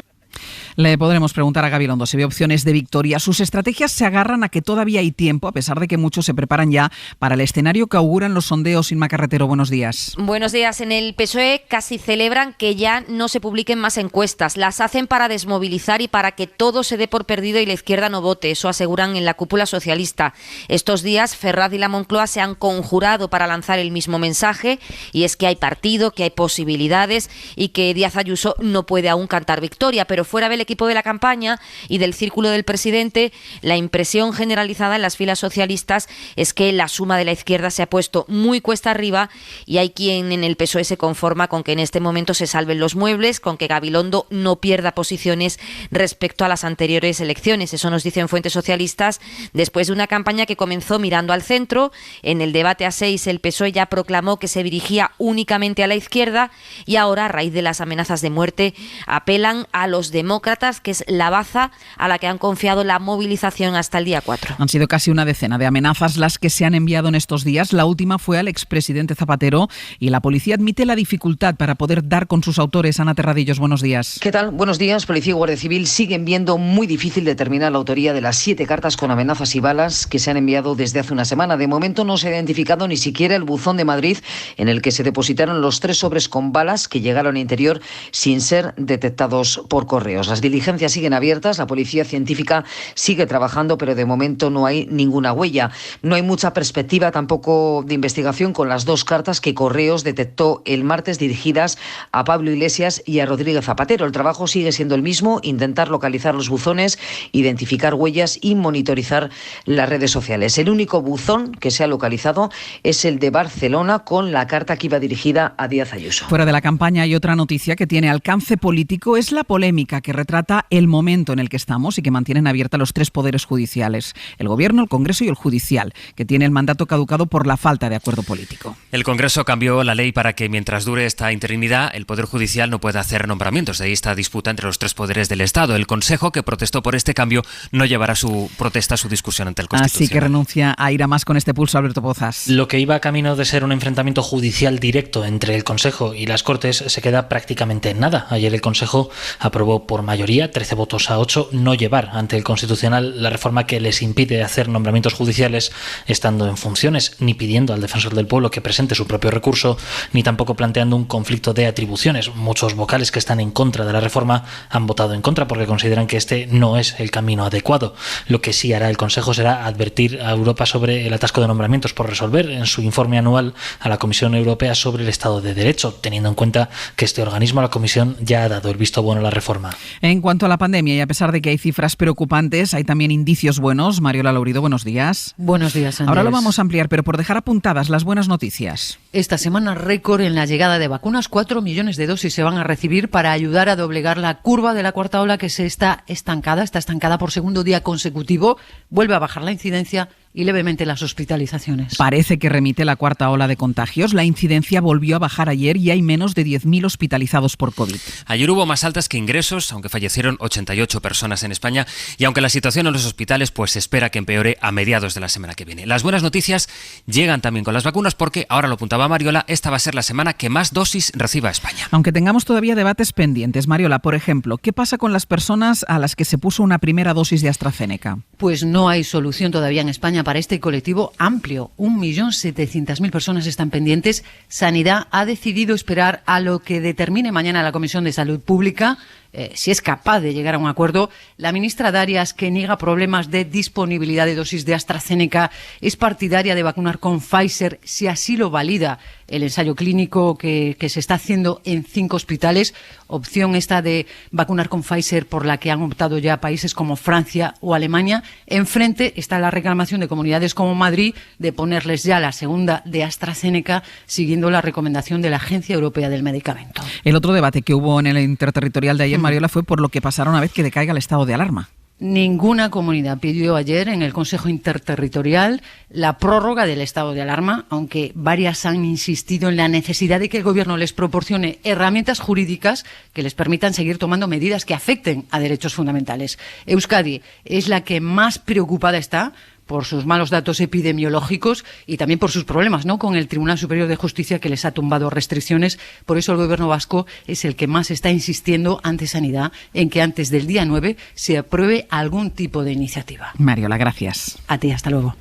Le podremos preguntar a Gabilondo si ve opciones de victoria. Sus estrategias se agarran a que todavía hay tiempo, a pesar de que muchos se preparan ya para el escenario que auguran los sondeos. Inma Carretero, buenos días. Buenos días. En el PSOE casi celebran que ya no se publiquen más encuestas. Las hacen para desmovilizar y para que todo se dé por perdido y la izquierda no vote. Eso aseguran en la cúpula socialista. Estos días Ferraz y la Moncloa se han conjurado para lanzar el mismo mensaje, y es que hay partido, que hay posibilidades y que Díaz Ayuso no puede aún cantar victoria. Pero fuera del equipo de la campaña y del círculo del presidente, la impresión generalizada en las filas socialistas es que la suma de la izquierda se ha puesto muy cuesta arriba, y hay quien en el PSOE se conforma con que en este momento se salven los muebles, con que Gabilondo no pierda posiciones respecto a las anteriores elecciones. Eso nos dicen fuentes socialistas después de una campaña que comenzó mirando al centro. En el debate a 6 el PSOE ya proclamó que se dirigía únicamente a la izquierda, y ahora, a raíz de las amenazas de muerte, apelan a los demócratas, que es la baza a la que han confiado la movilización hasta el día 4. Han sido casi una decena de amenazas las que se han enviado en estos días. La última fue al expresidente Zapatero, y la policía admite la dificultad para poder dar con sus autores. Ana Terradillos, buenos días. ¿Qué tal? Buenos días. Policía y Guardia Civil siguen viendo muy difícil determinar la autoría de las 7 cartas con amenazas y balas que se han enviado desde hace una semana. De momento no se ha identificado ni siquiera el buzón de Madrid en el que se depositaron los 3 sobres con balas que llegaron al interior sin ser detectados por correos. Las diligencias siguen abiertas, la policía científica sigue trabajando, pero de momento no hay ninguna huella. No hay mucha perspectiva tampoco de investigación con las 2 cartas que Correos detectó el martes dirigidas a Pablo Iglesias y a Rodríguez Zapatero. El trabajo sigue siendo el mismo: intentar localizar los buzones, identificar huellas y monitorizar las redes sociales. El único buzón que se ha localizado es el de Barcelona, con la carta que iba dirigida a Díaz Ayuso. Fuera de la campaña hay otra noticia que tiene alcance político: es la polémica que retrasa retrata el momento en el que estamos y que mantienen abiertas los 3 poderes judiciales, el Gobierno, el Congreso y el Judicial, que tiene el mandato caducado por la falta de acuerdo político. El Congreso cambió la ley para que mientras dure esta interinidad el Poder Judicial no pueda hacer nombramientos. De ahí esta disputa entre los 3 poderes del Estado. El Consejo, que protestó por este cambio, no llevará su protesta a su discusión ante el Constitucional. Así que renuncia a ir a más con este pulso, Alberto Pozas. Lo que iba camino de ser un enfrentamiento judicial directo entre el Consejo y las Cortes se queda prácticamente en nada. Ayer el Consejo aprobó por mayoría, 13 votos a 8, no llevar ante el Constitucional la reforma que les impide hacer nombramientos judiciales estando en funciones, ni pidiendo al Defensor del Pueblo que presente su propio recurso, ni tampoco planteando un conflicto de atribuciones. Muchos vocales que están en contra de la reforma han votado en contra porque consideran que este no es el camino adecuado. Lo que sí hará el Consejo será advertir a Europa sobre el atasco de nombramientos por resolver en su informe anual a la Comisión Europea sobre el Estado de Derecho, teniendo en cuenta que este organismo, la Comisión, ya ha dado el visto bueno a la reforma. En cuanto a la pandemia, y a pesar de que hay cifras preocupantes, hay también indicios buenos. Mariola Laurido, buenos días. Buenos días, Andrés. Ahora lo vamos a ampliar, pero por dejar apuntadas las buenas noticias. Esta semana récord en la llegada de vacunas. 4 millones de dosis se van a recibir para ayudar a doblegar la curva de la cuarta ola que está estancada por segundo día consecutivo. Vuelve a bajar la incidencia y levemente las hospitalizaciones. Parece que remite la cuarta ola de contagios. La incidencia volvió a bajar ayer y hay menos de 10.000 hospitalizados por COVID. Ayer hubo más altas que ingresos, aunque fallecieron 88 personas en España, y aunque la situación en los hospitales pues se espera que empeore a mediados de la semana que viene. Las buenas noticias llegan también con las vacunas porque, ahora lo apuntaba Mariola, esta va a ser la semana que más dosis reciba España. Aunque tengamos todavía debates pendientes, Mariola, por ejemplo, ¿qué pasa con las personas a las que se puso una primera dosis de AstraZeneca? Pues no hay solución todavía en España para este colectivo amplio. 1.700.000 personas están pendientes. Sanidad ha decidido esperar a lo que determine mañana la Comisión de Salud Pública, si es capaz de llegar a un acuerdo. La ministra Darias, que niega problemas de disponibilidad de dosis de AstraZeneca, es partidaria de vacunar con Pfizer si así lo valida el ensayo clínico que se está haciendo en 5 hospitales. Opción esta de vacunar con Pfizer por la que han optado ya países como Francia o Alemania. Enfrente está la reclamación de comunidades como Madrid de ponerles ya la segunda de AstraZeneca, siguiendo la recomendación de la Agencia Europea del Medicamento. El otro debate que hubo en el interterritorial de ayer, Mariola, fue por lo que pasará una vez que decaiga el estado de alarma. Ninguna comunidad pidió ayer en el Consejo Interterritorial la prórroga del estado de alarma, aunque varias han insistido en la necesidad de que el Gobierno les proporcione herramientas jurídicas que les permitan seguir tomando medidas que afecten a derechos fundamentales. Euskadi es la que más preocupada está por sus malos datos epidemiológicos y también por sus problemas, ¿no?, con el Tribunal Superior de Justicia, que les ha tumbado restricciones. Por eso el Gobierno vasco es el que más está insistiendo ante Sanidad en que antes del día 9 se apruebe algún tipo de iniciativa. Mariola, gracias. A ti, hasta luego.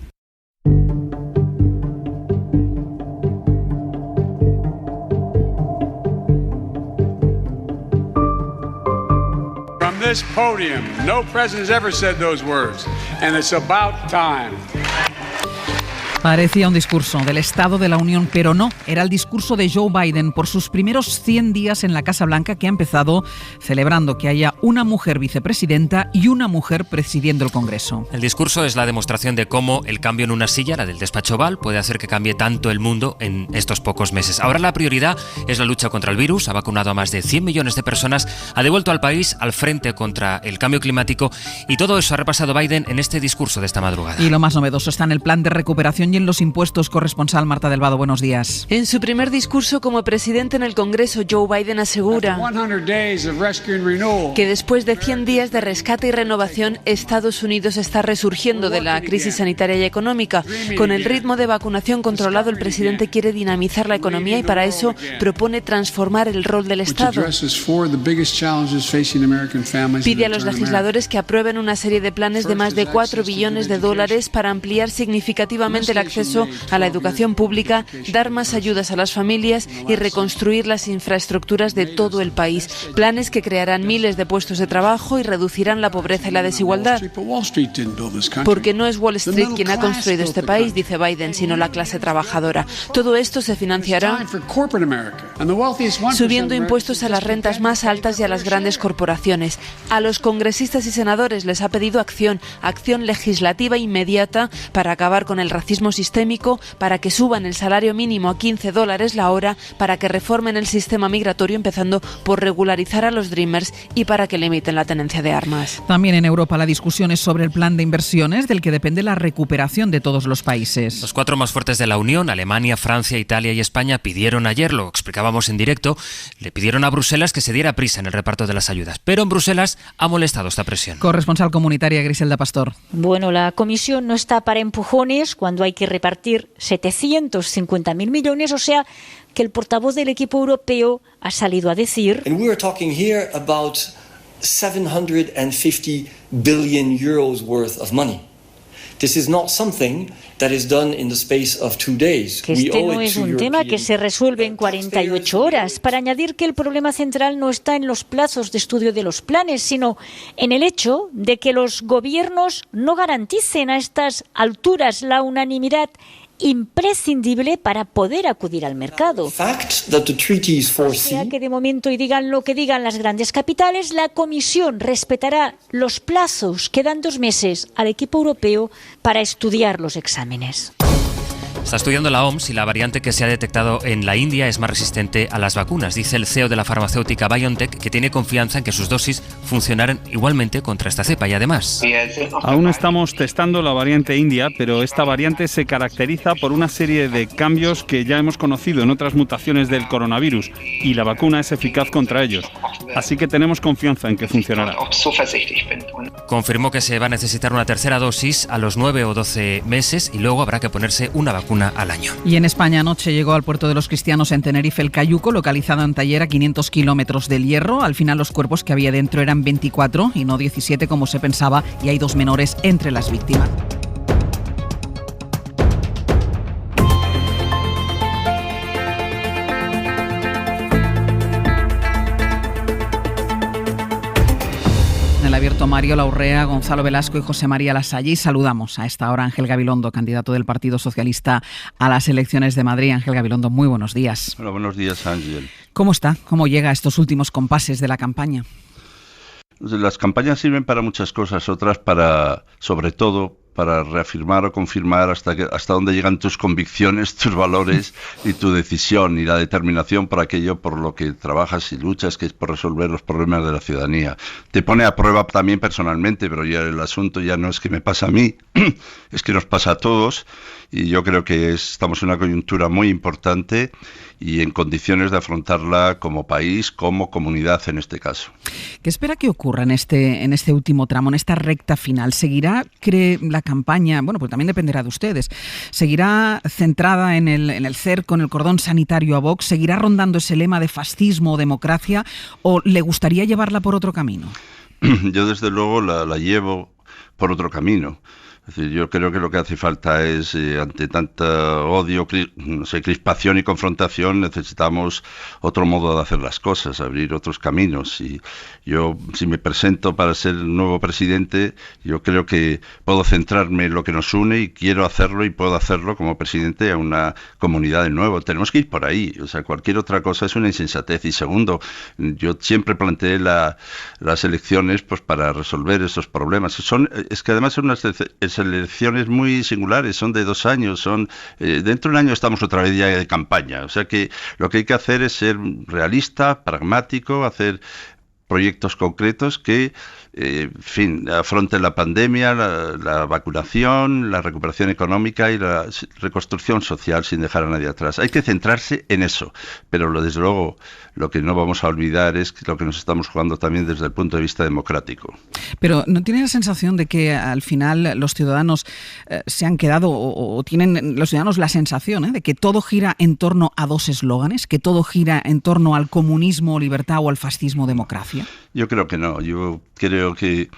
From this podium, no president's ever said those words, and it's about time. Parecía un discurso del Estado de la Unión, pero no. Era el discurso de Joe Biden por sus primeros 100 días en la Casa Blanca, que ha empezado celebrando que haya una mujer vicepresidenta y una mujer presidiendo el Congreso. El discurso es la demostración de cómo el cambio en una silla, la del despacho Oval, puede hacer que cambie tanto el mundo en estos pocos meses. Ahora la prioridad es la lucha contra el virus. Ha vacunado a más de 100 millones de personas, ha devuelto al país al frente contra el cambio climático, y todo eso ha repasado Biden en este discurso de esta madrugada. Y lo más novedoso está en el plan de recuperación y en los impuestos. Corresponsal Marta Delvado, buenos días. En su primer discurso como presidente en el Congreso, Joe Biden asegura que después de 100 días de rescate y renovación, Estados Unidos está resurgiendo de la crisis sanitaria y económica. Con el ritmo de vacunación controlado, el presidente quiere dinamizar la economía y para eso propone transformar el rol del Estado. Pide a los legisladores que aprueben una serie de planes de más de $4 billones para ampliar significativamente el acceso a la educación pública, dar más ayudas a las familias y reconstruir las infraestructuras de todo el país. Planes que crearán miles de puestos de trabajo y reducirán la pobreza y la desigualdad. Porque no es Wall Street quien ha construido este país, dice Biden, sino la clase trabajadora. Todo esto se financiará subiendo impuestos a las rentas más altas y a las grandes corporaciones. A los congresistas y senadores les ha pedido acción legislativa inmediata para acabar con el racismo racismo sistémico, para que suban el salario mínimo a $15 la hora, para que reformen el sistema migratorio, empezando por regularizar a los Dreamers, y para que limiten la tenencia de armas. También en Europa la discusión es sobre el plan de inversiones del que depende la recuperación de todos los países. Los 4 más fuertes de la Unión, Alemania, Francia, Italia y España, pidieron ayer, lo explicábamos en directo, le pidieron a Bruselas que se diera prisa en el reparto de las ayudas. Pero en Bruselas ha molestado esta presión. Corresponsal comunitaria Griselda Pastor. Bueno, la Comisión no está para empujones cuando hay que repartir 750.000 millones, o sea que el portavoz del equipo europeo ha salido a decir... And we are talking here about 750 billion euros worth of money. This is not something that is done in the space of 2 days. Que este no es un tema que se resuelve en 48 horas, para añadir que el problema central no está en los plazos de estudio de los planes, sino en el hecho de que los gobiernos no garanticen a estas alturas la unanimidad imprescindible para poder acudir al mercado. O sea que de momento, y digan lo que digan las grandes capitales, la Comisión respetará los plazos que dan 2 meses al equipo europeo para estudiar los exámenes. Está estudiando la OMS y la variante que se ha detectado en la India es más resistente a las vacunas. Dice el CEO de la farmacéutica BioNTech que tiene confianza en que sus dosis funcionarán igualmente contra esta cepa y además... Aún estamos testando la variante india, pero esta variante se caracteriza por una serie de cambios que ya hemos conocido en otras mutaciones del coronavirus y la vacuna es eficaz contra ellos. Así que tenemos confianza en que funcionará. Confirmó que se va a necesitar una tercera dosis a los 9 o 12 meses y luego habrá que ponerse una vacuna al año. Y en España anoche llegó al puerto de los Cristianos en Tenerife el Cayuco, localizado en Tallera, 500 kilómetros del Hierro. Al final los cuerpos que había dentro eran 24 y no 17 como se pensaba, y hay 2 menores entre las víctimas. Abierto Mario Laurrea, Gonzalo Velasco y José María Lasalle. Y saludamos a esta hora a Ángel Gabilondo, candidato del Partido Socialista a las elecciones de Madrid. Ángel Gabilondo, muy buenos días. Hola, buenos días, Ángel. ¿Cómo está? ¿Cómo llega a estos últimos compases de la campaña? Las campañas sirven para muchas cosas, otras para, sobre todo, para reafirmar o confirmar hasta dónde llegan tus convicciones, tus valores y tu decisión y la determinación por aquello por lo que trabajas y luchas, que es por resolver los problemas de la ciudadanía. Te pone a prueba también personalmente, pero ya el asunto ya no es que me pasa a mí, es que nos pasa a todos, y yo creo que estamos en una coyuntura muy importante y en condiciones de afrontarla como país, como comunidad en este caso. ¿Qué espera que ocurra en este último tramo, en esta recta final? ¿Seguirá, cree la campaña, bueno, pues también dependerá de ustedes, seguirá centrada en el cerco, en el cordón sanitario a Vox? ¿Seguirá rondando ese lema de fascismo o democracia? ¿O le gustaría llevarla por otro camino? Yo desde luego la llevo por otro camino. Es decir, yo creo que lo que hace falta es, ante tanta odio, crispación y confrontación, necesitamos otro modo de hacer las cosas, abrir otros caminos. Y yo, si me presento para ser el nuevo presidente, yo creo que puedo centrarme en lo que nos une y quiero hacerlo y puedo hacerlo como presidente a una comunidad de nuevo. Tenemos que ir por ahí. O sea, cualquier otra cosa es una insensatez. Y segundo, yo siempre planteé las elecciones pues para resolver esos problemas. Es que además son unas elecciones muy singulares, son de 2 años, dentro de un año estamos otra vez ya de campaña, o sea que lo que hay que hacer es ser realista, pragmático, hacer proyectos concretos que afronten la pandemia, la vacunación, la recuperación económica y la reconstrucción social sin dejar a nadie atrás. Hay que centrarse en eso, pero desde luego lo que no vamos a olvidar es lo que nos estamos jugando también desde el punto de vista democrático. Pero ¿no tiene la sensación de que al final los ciudadanos se han quedado o tienen los ciudadanos la sensación de que todo gira en torno a 2 eslóganes, que todo gira en torno al comunismo, libertad o al fascismo, democracia? Yo creo que no. Yo creo que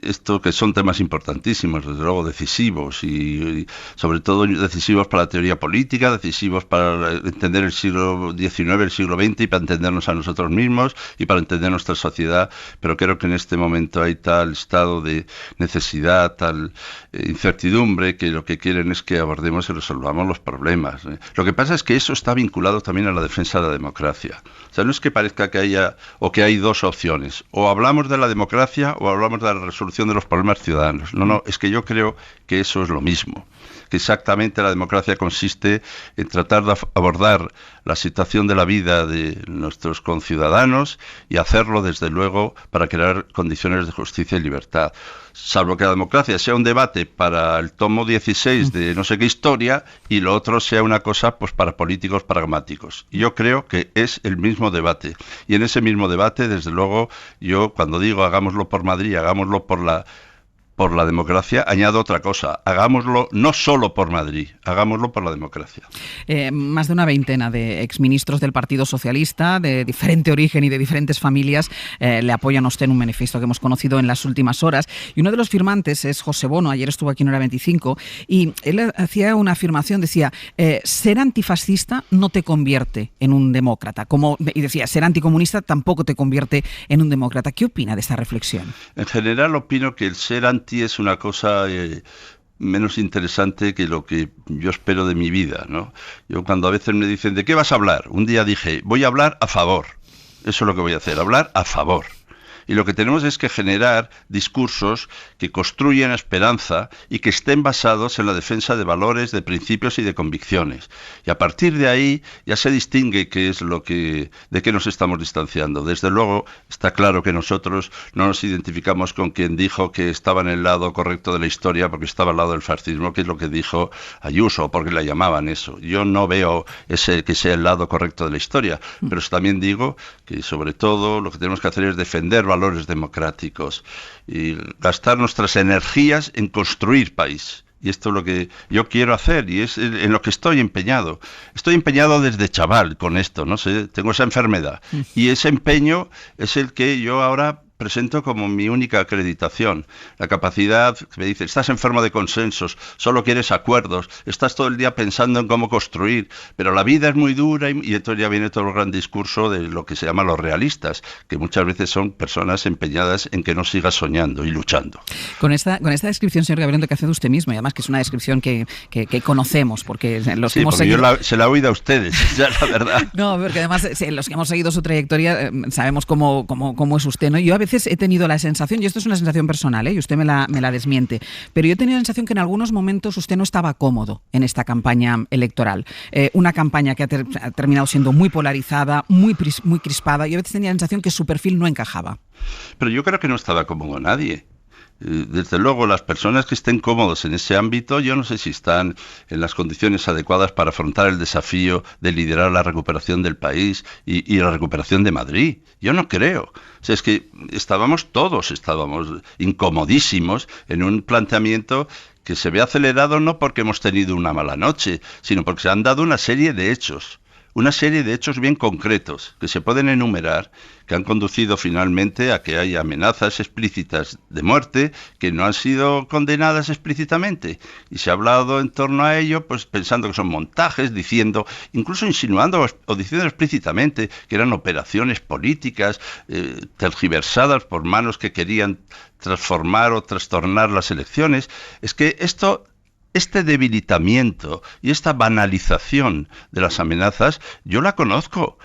esto que son temas importantísimos, desde luego decisivos y sobre todo decisivos para la teoría política, decisivos para entender el siglo XIX, el siglo XX y para entendernos a nosotros mismos y para entender nuestra sociedad, pero creo que en este momento hay tal estado de necesidad, tal incertidumbre, que lo que quieren es que abordemos y resolvamos los problemas. Lo que pasa es que eso está vinculado también a la defensa de la democracia. O sea, no es que parezca que haya o que hay dos opciones. O hablamos de la democracia o hablamos de la resolución de los problemas ciudadanos. No, es que yo creo que eso es lo mismo. Que exactamente la democracia consiste en tratar de abordar la situación de la vida de nuestros conciudadanos y hacerlo, desde luego, para crear condiciones de justicia y libertad. Salvo que la democracia sea un debate para el tomo 16 de no sé qué historia y lo otro sea una cosa pues para políticos pragmáticos. Y yo creo que es el mismo debate. Y en ese mismo debate, desde luego, yo cuando digo hagámoslo por Madrid, hagámoslo por la democracia, añado otra cosa: hagámoslo no solo por Madrid, hagámoslo por la democracia. Más de una veintena de exministros del Partido Socialista, de diferente origen y de diferentes familias, le apoyan a usted en un manifiesto que hemos conocido en las últimas horas. Y uno de los firmantes es José Bono. Ayer estuvo aquí en Hora 25 y él hacía una afirmación, decía, ser antifascista no te convierte en un demócrata. Y decía, ser anticomunista tampoco te convierte en un demócrata. ¿Qué opina de esta reflexión? En general opino que el ser anti es una cosa menos interesante que lo que yo espero de mi vida, ¿no? Yo cuando a veces me dicen, ¿de qué vas a hablar? Un día dije, voy a hablar a favor. Eso es lo que voy a hacer, hablar a favor. Y lo que tenemos es que generar discursos que construyan esperanza y que estén basados en la defensa de valores, de principios y de convicciones. Y a partir de ahí ya se distingue qué es de qué nos estamos distanciando. Desde luego está claro que nosotros no nos identificamos con quien dijo que estaba en el lado correcto de la historia porque estaba al lado del fascismo, que es lo que dijo Ayuso, porque la llamaban eso. Yo no veo que sea el lado correcto de la historia, pero también digo que sobre todo lo que tenemos que hacer es defender valores democráticos y gastar nuestras energías en construir país. Y esto es lo que yo quiero hacer y es en lo que estoy empeñado. Estoy empeñado desde chaval con esto, no sé, tengo esa enfermedad. Y ese empeño es el que yo ahora presento como mi única acreditación. La capacidad que me dice, estás enfermo de consensos, solo quieres acuerdos, estás todo el día pensando en cómo construir, pero la vida es muy dura y entonces ya viene todo el gran discurso de lo que se llama los realistas, que muchas veces son personas empeñadas en que no sigas soñando y luchando. Con esta descripción, señor Gabilondo, que hace de usted mismo, y además que es una descripción que conocemos, porque los que hemos seguido... se la he oído a ustedes, ya la verdad. No, porque además los que hemos seguido su trayectoria sabemos cómo es usted, ¿no? Yo a veces he tenido la sensación, y esto es una sensación personal, y usted me la desmiente, pero yo he tenido la sensación que en algunos momentos usted no estaba cómodo en esta campaña electoral. Una campaña que ha terminado siendo muy polarizada, muy crispada, y a veces tenía la sensación que su perfil no encajaba. Pero yo creo que no estaba cómodo nadie. Desde luego, las personas que estén cómodos en ese ámbito, yo no sé si están en las condiciones adecuadas para afrontar el desafío de liderar la recuperación del país y la recuperación de Madrid. Yo no creo. O sea, es que estábamos incomodísimos en un planteamiento que se ve acelerado no porque hemos tenido una mala noche, sino porque se han dado una serie de hechos bien concretos que se pueden enumerar, que han conducido finalmente a que haya amenazas explícitas de muerte que no han sido condenadas explícitamente. Y se ha hablado en torno a ello, pues pensando que son montajes, incluso insinuando o diciendo explícitamente que eran operaciones políticas tergiversadas por manos que querían transformar o trastornar las elecciones. Es que este debilitamiento y esta banalización de las amenazas, yo la conozco,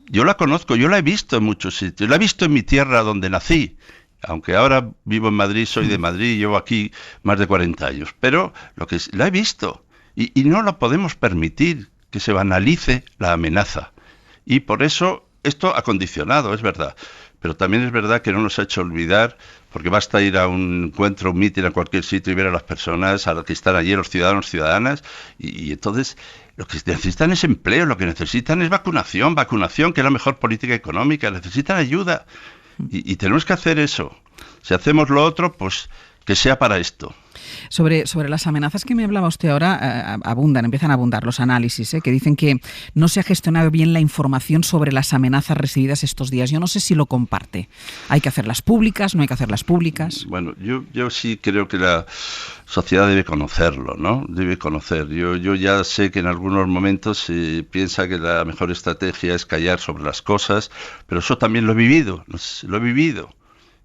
yo la he visto en muchos sitios, la he visto en mi tierra donde nací, aunque ahora vivo en Madrid, soy de Madrid, llevo aquí más de 40 años, pero la he visto y no la podemos permitir que se banalice la amenaza. Y por eso esto ha condicionado, es verdad. Pero también es verdad que no nos ha hecho olvidar, porque basta ir a un encuentro, un mitin a cualquier sitio y ver a las personas, a los que están allí, los ciudadanos, ciudadanas, y entonces lo que necesitan es empleo, lo que necesitan es vacunación, que es la mejor política económica, necesitan ayuda. Y tenemos que hacer eso. Si hacemos lo otro, pues que sea para esto. Sobre las amenazas que me hablaba usted ahora, empiezan a abundar los análisis, que dicen que no se ha gestionado bien la información sobre las amenazas recibidas estos días. Yo no sé si lo comparte. ¿Hay que hacerlas públicas? ¿No hay que hacerlas públicas? Bueno, yo sí creo que la sociedad debe conocerlo, ¿no? Debe conocer. Yo ya sé que en algunos momentos se piensa que la mejor estrategia es callar sobre las cosas, pero eso también lo he vivido.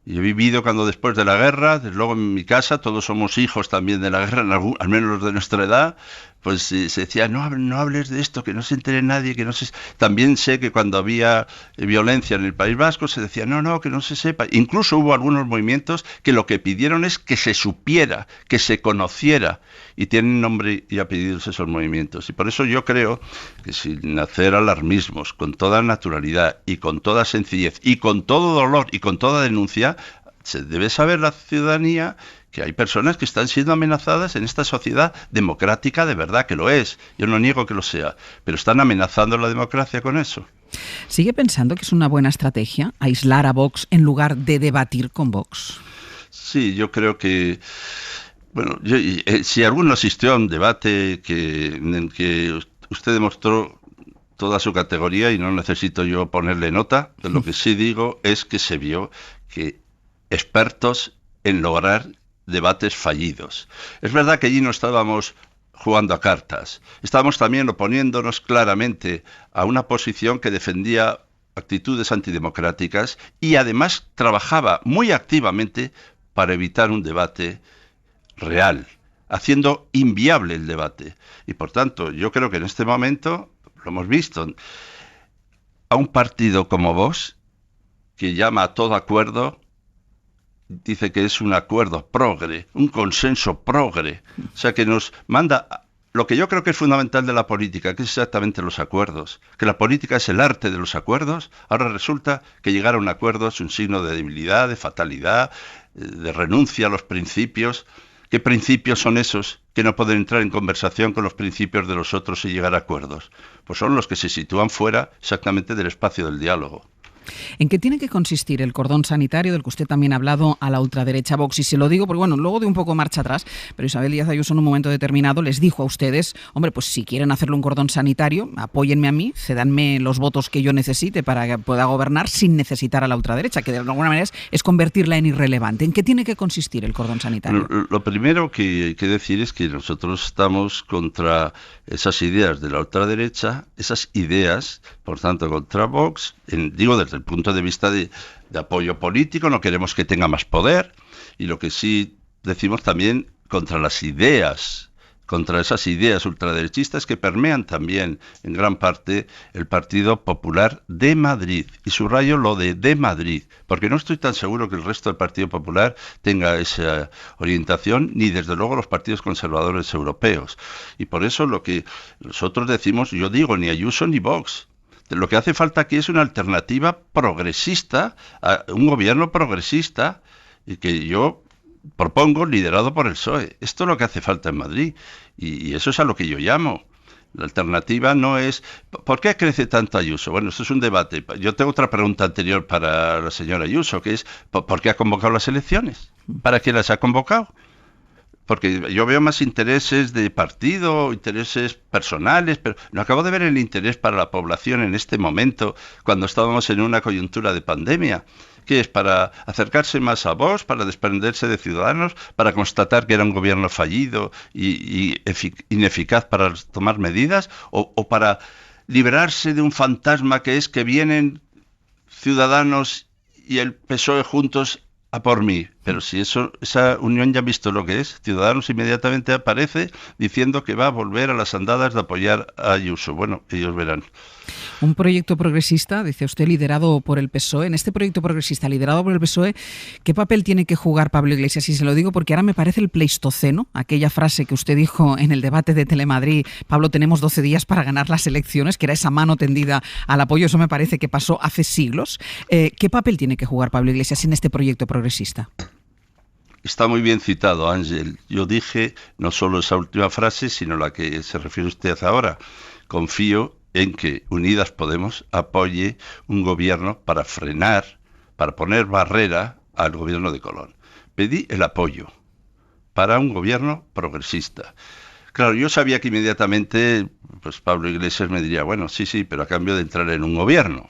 Y he vivido cuando después de la guerra, desde luego en mi casa, todos somos hijos también de la guerra, al menos los de nuestra edad, pues se decía, no hables de esto, que no se entere nadie, que no se... También sé que cuando había violencia en el País Vasco se decía, no, que no se sepa. Incluso hubo algunos movimientos que lo que pidieron es que se supiera, que se conociera, y tienen nombre y apellidos esos movimientos. Y por eso yo creo que sin hacer alarmismos, con toda naturalidad y con toda sencillez y con todo dolor y con toda denuncia, se debe saber la ciudadanía que hay personas que están siendo amenazadas en esta sociedad democrática, de verdad que lo es. Yo no niego que lo sea, pero están amenazando la democracia con eso. ¿Sigue pensando que es una buena estrategia aislar a Vox en lugar de debatir con Vox? Sí, yo creo que... Bueno, si alguno asistió a un debate en el que usted demostró toda su categoría, y no necesito yo ponerle nota, de lo que sí digo es que se vio que expertos en lograr debates fallidos. Es verdad que allí no estábamos jugando a cartas, estábamos también oponiéndonos claramente a una posición que defendía actitudes antidemocráticas y además trabajaba muy activamente para evitar un debate real, haciendo inviable el debate. Y por tanto, yo creo que en este momento, lo hemos visto, a un partido como Vox, que llama a todo acuerdo, dice que es un acuerdo progre, un consenso progre, o sea que nos manda lo que yo creo que es fundamental de la política, que es exactamente los acuerdos, que la política es el arte de los acuerdos. Ahora resulta que llegar a un acuerdo es un signo de debilidad, de fatalidad, de renuncia a los principios. ¿Qué principios son esos que no pueden entrar en conversación con los principios de los otros y llegar a acuerdos? Pues son los que se sitúan fuera exactamente del espacio del diálogo. ¿En qué tiene que consistir el cordón sanitario del que usted también ha hablado a la ultraderecha Vox? Y se lo digo porque, bueno, luego de un poco marcha atrás, pero Isabel Díaz Ayuso en un momento determinado les dijo a ustedes, hombre, pues si quieren hacerle un cordón sanitario, apóyenme a mí, cédanme los votos que yo necesite para que pueda gobernar sin necesitar a la ultraderecha, que de alguna manera es convertirla en irrelevante. ¿En qué tiene que consistir el cordón sanitario? Lo primero que hay que decir es que nosotros estamos contra esas ideas de la ultraderecha, esas ideas, por tanto, contra Vox, digo desde el punto de vista de apoyo político, no queremos que tenga más poder, y lo que sí decimos también contra las ideas, contra esas ideas ultraderechistas que permean también en gran parte el Partido Popular de Madrid. Y subrayo lo de Madrid, porque no estoy tan seguro que el resto del Partido Popular tenga esa orientación, ni desde luego los partidos conservadores europeos. Y por eso lo que nosotros decimos, yo digo, ni Ayuso ni Vox. Lo que hace falta aquí es una alternativa progresista, a un gobierno progresista, y que yo propongo liderado por el PSOE. Esto es lo que hace falta en Madrid, y eso es a lo que yo llamo. La alternativa no es... ¿Por qué crece tanto Ayuso? Bueno, esto es un debate. Yo tengo otra pregunta anterior para la señora Ayuso, que es ¿por qué ha convocado las elecciones? ¿Para qué las ha convocado? Porque yo veo más intereses de partido, intereses personales, pero no acabo de ver el interés para la población en este momento, cuando estábamos en una coyuntura de pandemia. ¿Qué es? ¿Para acercarse más a Vox, para desprenderse de Ciudadanos, para constatar que era un gobierno fallido y ineficaz para tomar medidas? ¿O para librarse de un fantasma que es que vienen Ciudadanos y el PSOE juntos a por mí? Pero si esa unión ya han visto lo que es. Ciudadanos inmediatamente aparece diciendo que va a volver a las andadas de apoyar a Ayuso. Bueno, ellos verán. Un proyecto progresista, dice usted, liderado por el PSOE. En este proyecto progresista liderado por el PSOE, ¿qué papel tiene que jugar Pablo Iglesias? Y se lo digo porque ahora me parece el pleistoceno, aquella frase que usted dijo en el debate de Telemadrid, Pablo, tenemos 12 días para ganar las elecciones, que era esa mano tendida al apoyo. Eso me parece que pasó hace siglos. ¿Qué papel tiene que jugar Pablo Iglesias en este proyecto progresista? Está muy bien citado, Ángel. Yo dije no solo esa última frase, sino la que se refiere usted ahora. Confío en que Unidas Podemos apoye un gobierno para frenar, para poner barrera al gobierno de Colón. Pedí el apoyo para un gobierno progresista. Claro, yo sabía que inmediatamente pues Pablo Iglesias me diría, bueno, sí, pero a cambio de entrar en un gobierno.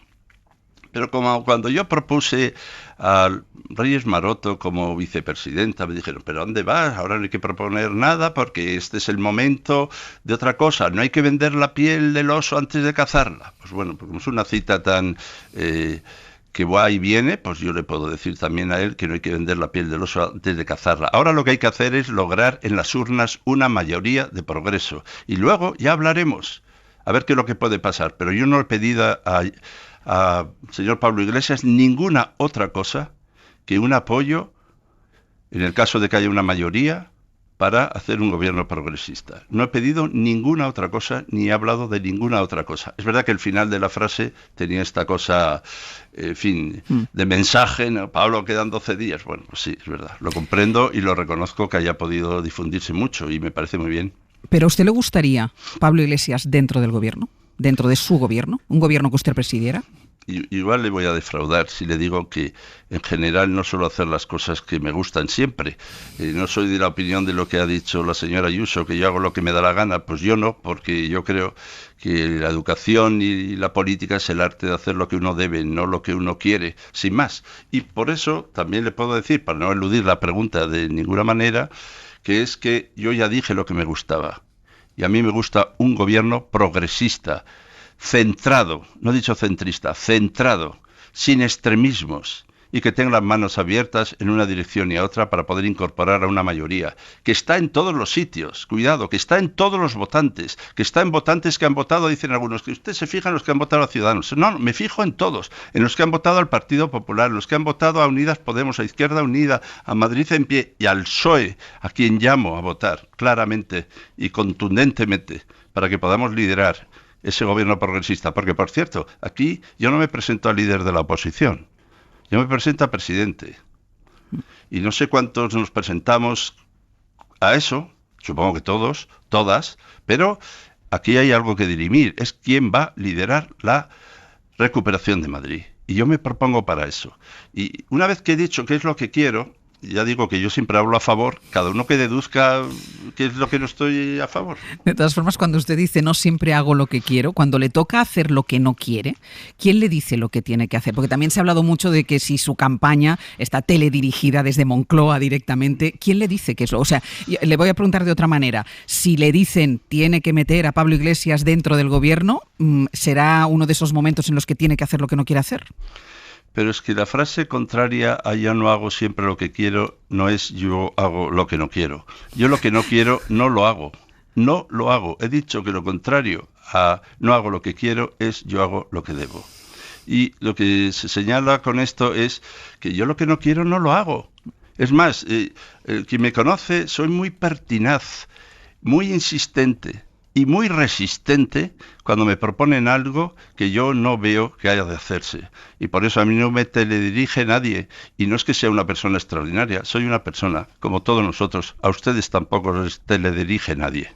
Pero como cuando yo propuse a Reyes Maroto como vicepresidenta, me dijeron, ¿pero dónde vas? Ahora no hay que proponer nada porque este es el momento de otra cosa. No hay que vender la piel del oso antes de cazarla. Pues bueno, porque es una cita tan que va y viene, pues yo le puedo decir también a él que no hay que vender la piel del oso antes de cazarla. Ahora lo que hay que hacer es lograr en las urnas una mayoría de progreso. Y luego ya hablaremos, a ver qué es lo que puede pasar. Pero yo no he pedido a señor Pablo Iglesias ninguna otra cosa que un apoyo, en el caso de que haya una mayoría, para hacer un gobierno progresista. No he pedido ninguna otra cosa, ni he hablado de ninguna otra cosa. Es verdad que el final de la frase tenía esta cosa, en fin, de mensaje, ¿no? Pablo, quedan 12 días. Bueno, pues sí, es verdad, lo comprendo y lo reconozco que haya podido difundirse mucho y me parece muy bien. ¿Pero a usted le gustaría Pablo Iglesias dentro del gobierno? ¿Dentro de su gobierno? ¿Un gobierno que usted presidiera? Igual le voy a defraudar si le digo que en general no suelo hacer las cosas que me gustan siempre. No soy de la opinión de lo que ha dicho la señora Ayuso, que yo hago lo que me da la gana. Pues yo no, porque yo creo que la educación y la política es el arte de hacer lo que uno debe, no lo que uno quiere, sin más. Y por eso también le puedo decir, para no eludir la pregunta de ninguna manera, que es que yo ya dije lo que me gustaba. Y a mí me gusta un gobierno progresista, centrado, no he dicho centrista, centrado, sin extremismos y que tenga las manos abiertas en una dirección y a otra para poder incorporar a una mayoría, que está en todos los sitios, cuidado, que está en todos los votantes, que está en votantes que han votado, dicen algunos, que usted se fija en los que han votado a Ciudadanos. No, me fijo en todos, en los que han votado al Partido Popular, en los que han votado a Unidas Podemos, a Izquierda Unida, a Madrid en Pie y al PSOE, a quien llamo a votar claramente y contundentemente para que podamos liderar ese gobierno progresista, porque por cierto, aquí yo no me presento a líder de la oposición, yo me presento a presidente, y no sé cuántos nos presentamos a eso, supongo que todos, todas, pero aquí hay algo que dirimir, es quién va a liderar la recuperación de Madrid, y yo me propongo para eso. Y una vez que he dicho qué es lo que quiero, ya digo que yo siempre hablo a favor, cada uno que deduzca qué es lo que no estoy a favor. De todas formas, cuando usted dice no siempre hago lo que quiero, cuando le toca hacer lo que no quiere, ¿quién le dice lo que tiene que hacer? Porque también se ha hablado mucho de que si su campaña está teledirigida desde Moncloa directamente, ¿quién le dice que eso? O sea, le voy a preguntar de otra manera, si le dicen tiene que meter a Pablo Iglesias dentro del gobierno, ¿será uno de esos momentos en los que tiene que hacer lo que no quiere hacer? Pero es que la frase contraria a ya no hago siempre lo que quiero no es yo hago lo que no quiero. Yo lo que no quiero no lo hago. No lo hago. He dicho que lo contrario a no hago lo que quiero es yo hago lo que debo. Y lo que se señala con esto es que yo lo que no quiero no lo hago. Es más, quien me conoce, soy muy pertinaz, muy insistente y muy resistente cuando me proponen algo que yo no veo que haya de hacerse. Y por eso a mí no me teledirige nadie. Y no es que sea una persona extraordinaria, soy una persona, como todos nosotros. A ustedes tampoco les teledirige nadie.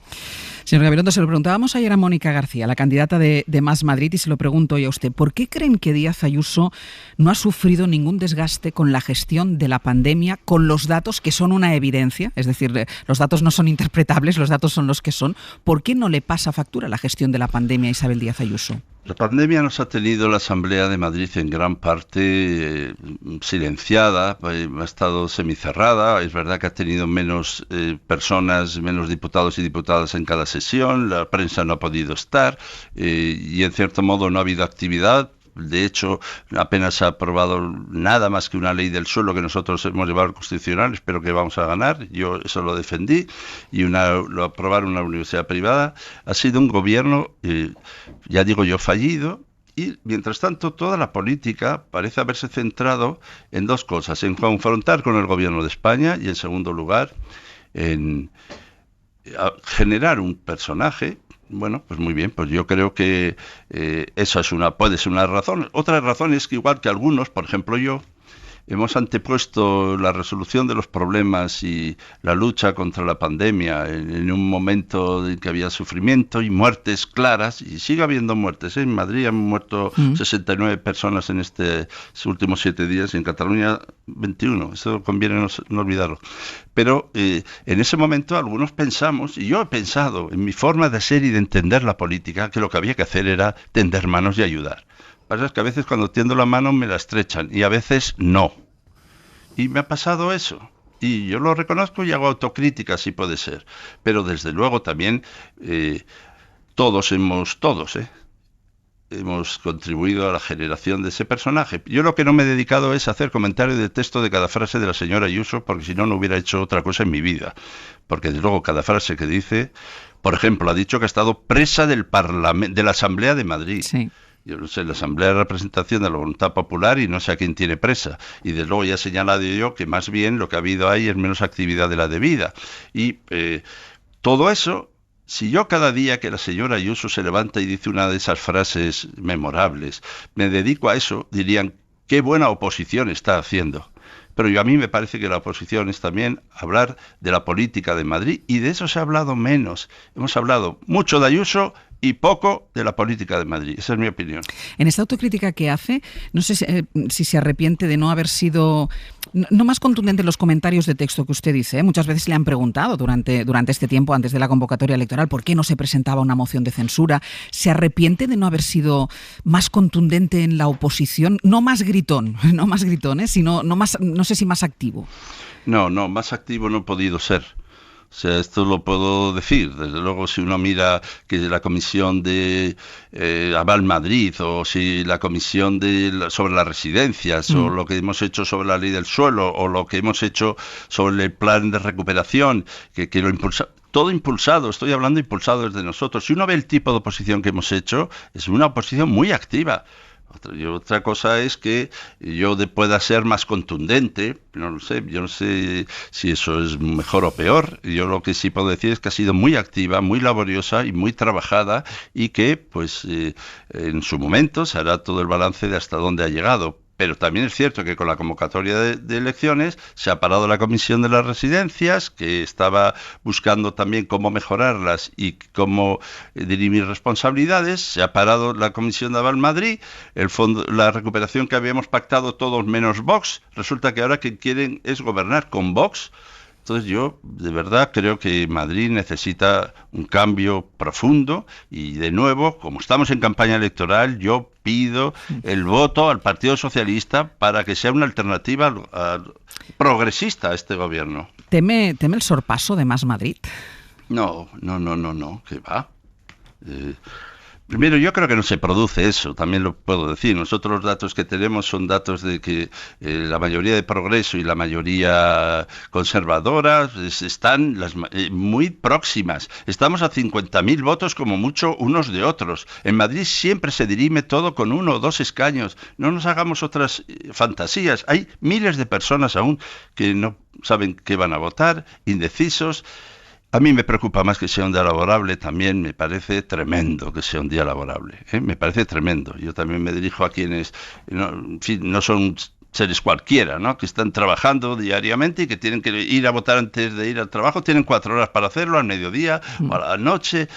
Señor Gabilondo, se lo preguntábamos ayer a Mónica García, la candidata de Más Madrid, y se lo pregunto hoy a usted. ¿Por qué creen que Díaz Ayuso no ha sufrido ningún desgaste con la gestión de la pandemia, con los datos que son una evidencia? Es decir, los datos no son interpretables, los datos son los que son. ¿Por qué no le pasa factura la gestión de la pandemia a Isabel Díaz Ayuso? La pandemia nos ha tenido la Asamblea de Madrid en gran parte silenciada, ha estado semicerrada. Es verdad que ha tenido menos personas, menos diputados y diputadas en cada sesión, la prensa no ha podido estar y en cierto modo no ha habido actividad. De hecho, apenas se ha aprobado nada más que una ley del suelo que nosotros hemos llevado al Constitucional, espero que vamos a ganar, yo eso lo defendí, y lo aprobaron una universidad privada. Ha sido un gobierno, ya digo yo, fallido, y mientras tanto toda la política parece haberse centrado en dos cosas, en confrontar con el gobierno de España y en segundo lugar en generar un personaje. Bueno, pues muy bien, pues yo creo que esa puede ser una razón. Otra razón es que igual que algunos, por ejemplo yo, hemos antepuesto la resolución de los problemas y la lucha contra la pandemia en un momento en que había sufrimiento y muertes claras, y sigue habiendo muertes. En Madrid han muerto 69 personas en estos últimos 7 días y en Cataluña 21. Eso conviene no olvidarlo. Pero en ese momento algunos pensamos, y yo he pensado en mi forma de ser y de entender la política, que lo que había que hacer era tender manos y ayudar. Lo que pasa es que a veces cuando tiendo la mano me la estrechan y a veces no. Y me ha pasado eso. Y yo lo reconozco y hago autocrítica si puede ser. Pero desde luego también todos, hemos contribuido a la generación de ese personaje. Yo lo que no me he dedicado es a hacer comentario de texto de cada frase de la señora Ayuso, porque si no, no hubiera hecho otra cosa en mi vida. Porque desde luego cada frase que dice, por ejemplo, ha dicho que ha estado presa de la Asamblea de Madrid. Sí. Yo no sé, la Asamblea de Representación de la Voluntad Popular y no sé a quién tiene presa. Y desde luego ya he señalado yo que más bien lo que ha habido ahí es menos actividad de la debida. Y todo eso... Si yo cada día que la señora Ayuso se levanta y dice una de esas frases memorables, me dedico a eso, dirían, qué buena oposición está haciendo. Pero a mí me parece que la oposición es también hablar de la política de Madrid, y de eso se ha hablado menos. Hemos hablado mucho de Ayuso y poco de la política de Madrid. Esa es mi opinión. En esta autocrítica que hace, no sé si se arrepiente de no haber sido no más contundente en los comentarios de texto que usted dice. Muchas veces le han preguntado durante este tiempo, antes de la convocatoria electoral, por qué no se presentaba una moción de censura. ¿Se arrepiente de no haber sido más contundente en la oposición? No más gritón, sino no sé si más activo. No, más activo no he podido ser. O sea, esto lo puedo decir. Desde luego, si uno mira que la comisión de Aval Madrid, o si la comisión sobre las residencias, o lo que hemos hecho sobre la ley del suelo, o lo que hemos hecho sobre el plan de recuperación, que lo impulsa, todo impulsado, estoy hablando impulsado desde nosotros. Si uno ve el tipo de oposición que hemos hecho, es una oposición muy activa. Otra cosa es que yo pueda ser más contundente, no lo sé, yo no sé si eso es mejor o peor. Yo lo que sí puedo decir es que ha sido muy activa, muy laboriosa y muy trabajada, y que pues en su momento se hará todo el balance de hasta dónde ha llegado. Pero también es cierto que con la convocatoria de elecciones se ha parado la Comisión de las Residencias, que estaba buscando también cómo mejorarlas y cómo dirimir responsabilidades. Se ha parado la Comisión de Aval Madrid, el fondo, la recuperación que habíamos pactado todos menos Vox. Resulta que ahora que quieren es gobernar con Vox. Entonces yo de verdad creo que Madrid necesita un cambio profundo, y de nuevo, como estamos en campaña electoral, yo pido el voto al Partido Socialista para que sea una alternativa progresista a este gobierno. ¿Teme el sorpaso de Más Madrid? No, ¿qué va? Primero, yo creo que no se produce eso, también lo puedo decir. Nosotros los datos que tenemos son datos de que la mayoría de Progreso y la mayoría conservadora están muy próximas. Estamos a 50.000 votos como mucho unos de otros. En Madrid siempre se dirime todo con 1 o 2 escaños. No nos hagamos otras fantasías. Hay miles de personas aún que no saben qué van a votar, indecisos. A mí me preocupa más que sea un día laborable, también me parece tremendo que sea un día laborable, me parece tremendo. Yo también me dirijo a quienes, no son seres cualquiera, ¿no? Que están trabajando diariamente y que tienen que ir a votar antes de ir al trabajo, tienen 4 horas para hacerlo, al mediodía o a la noche.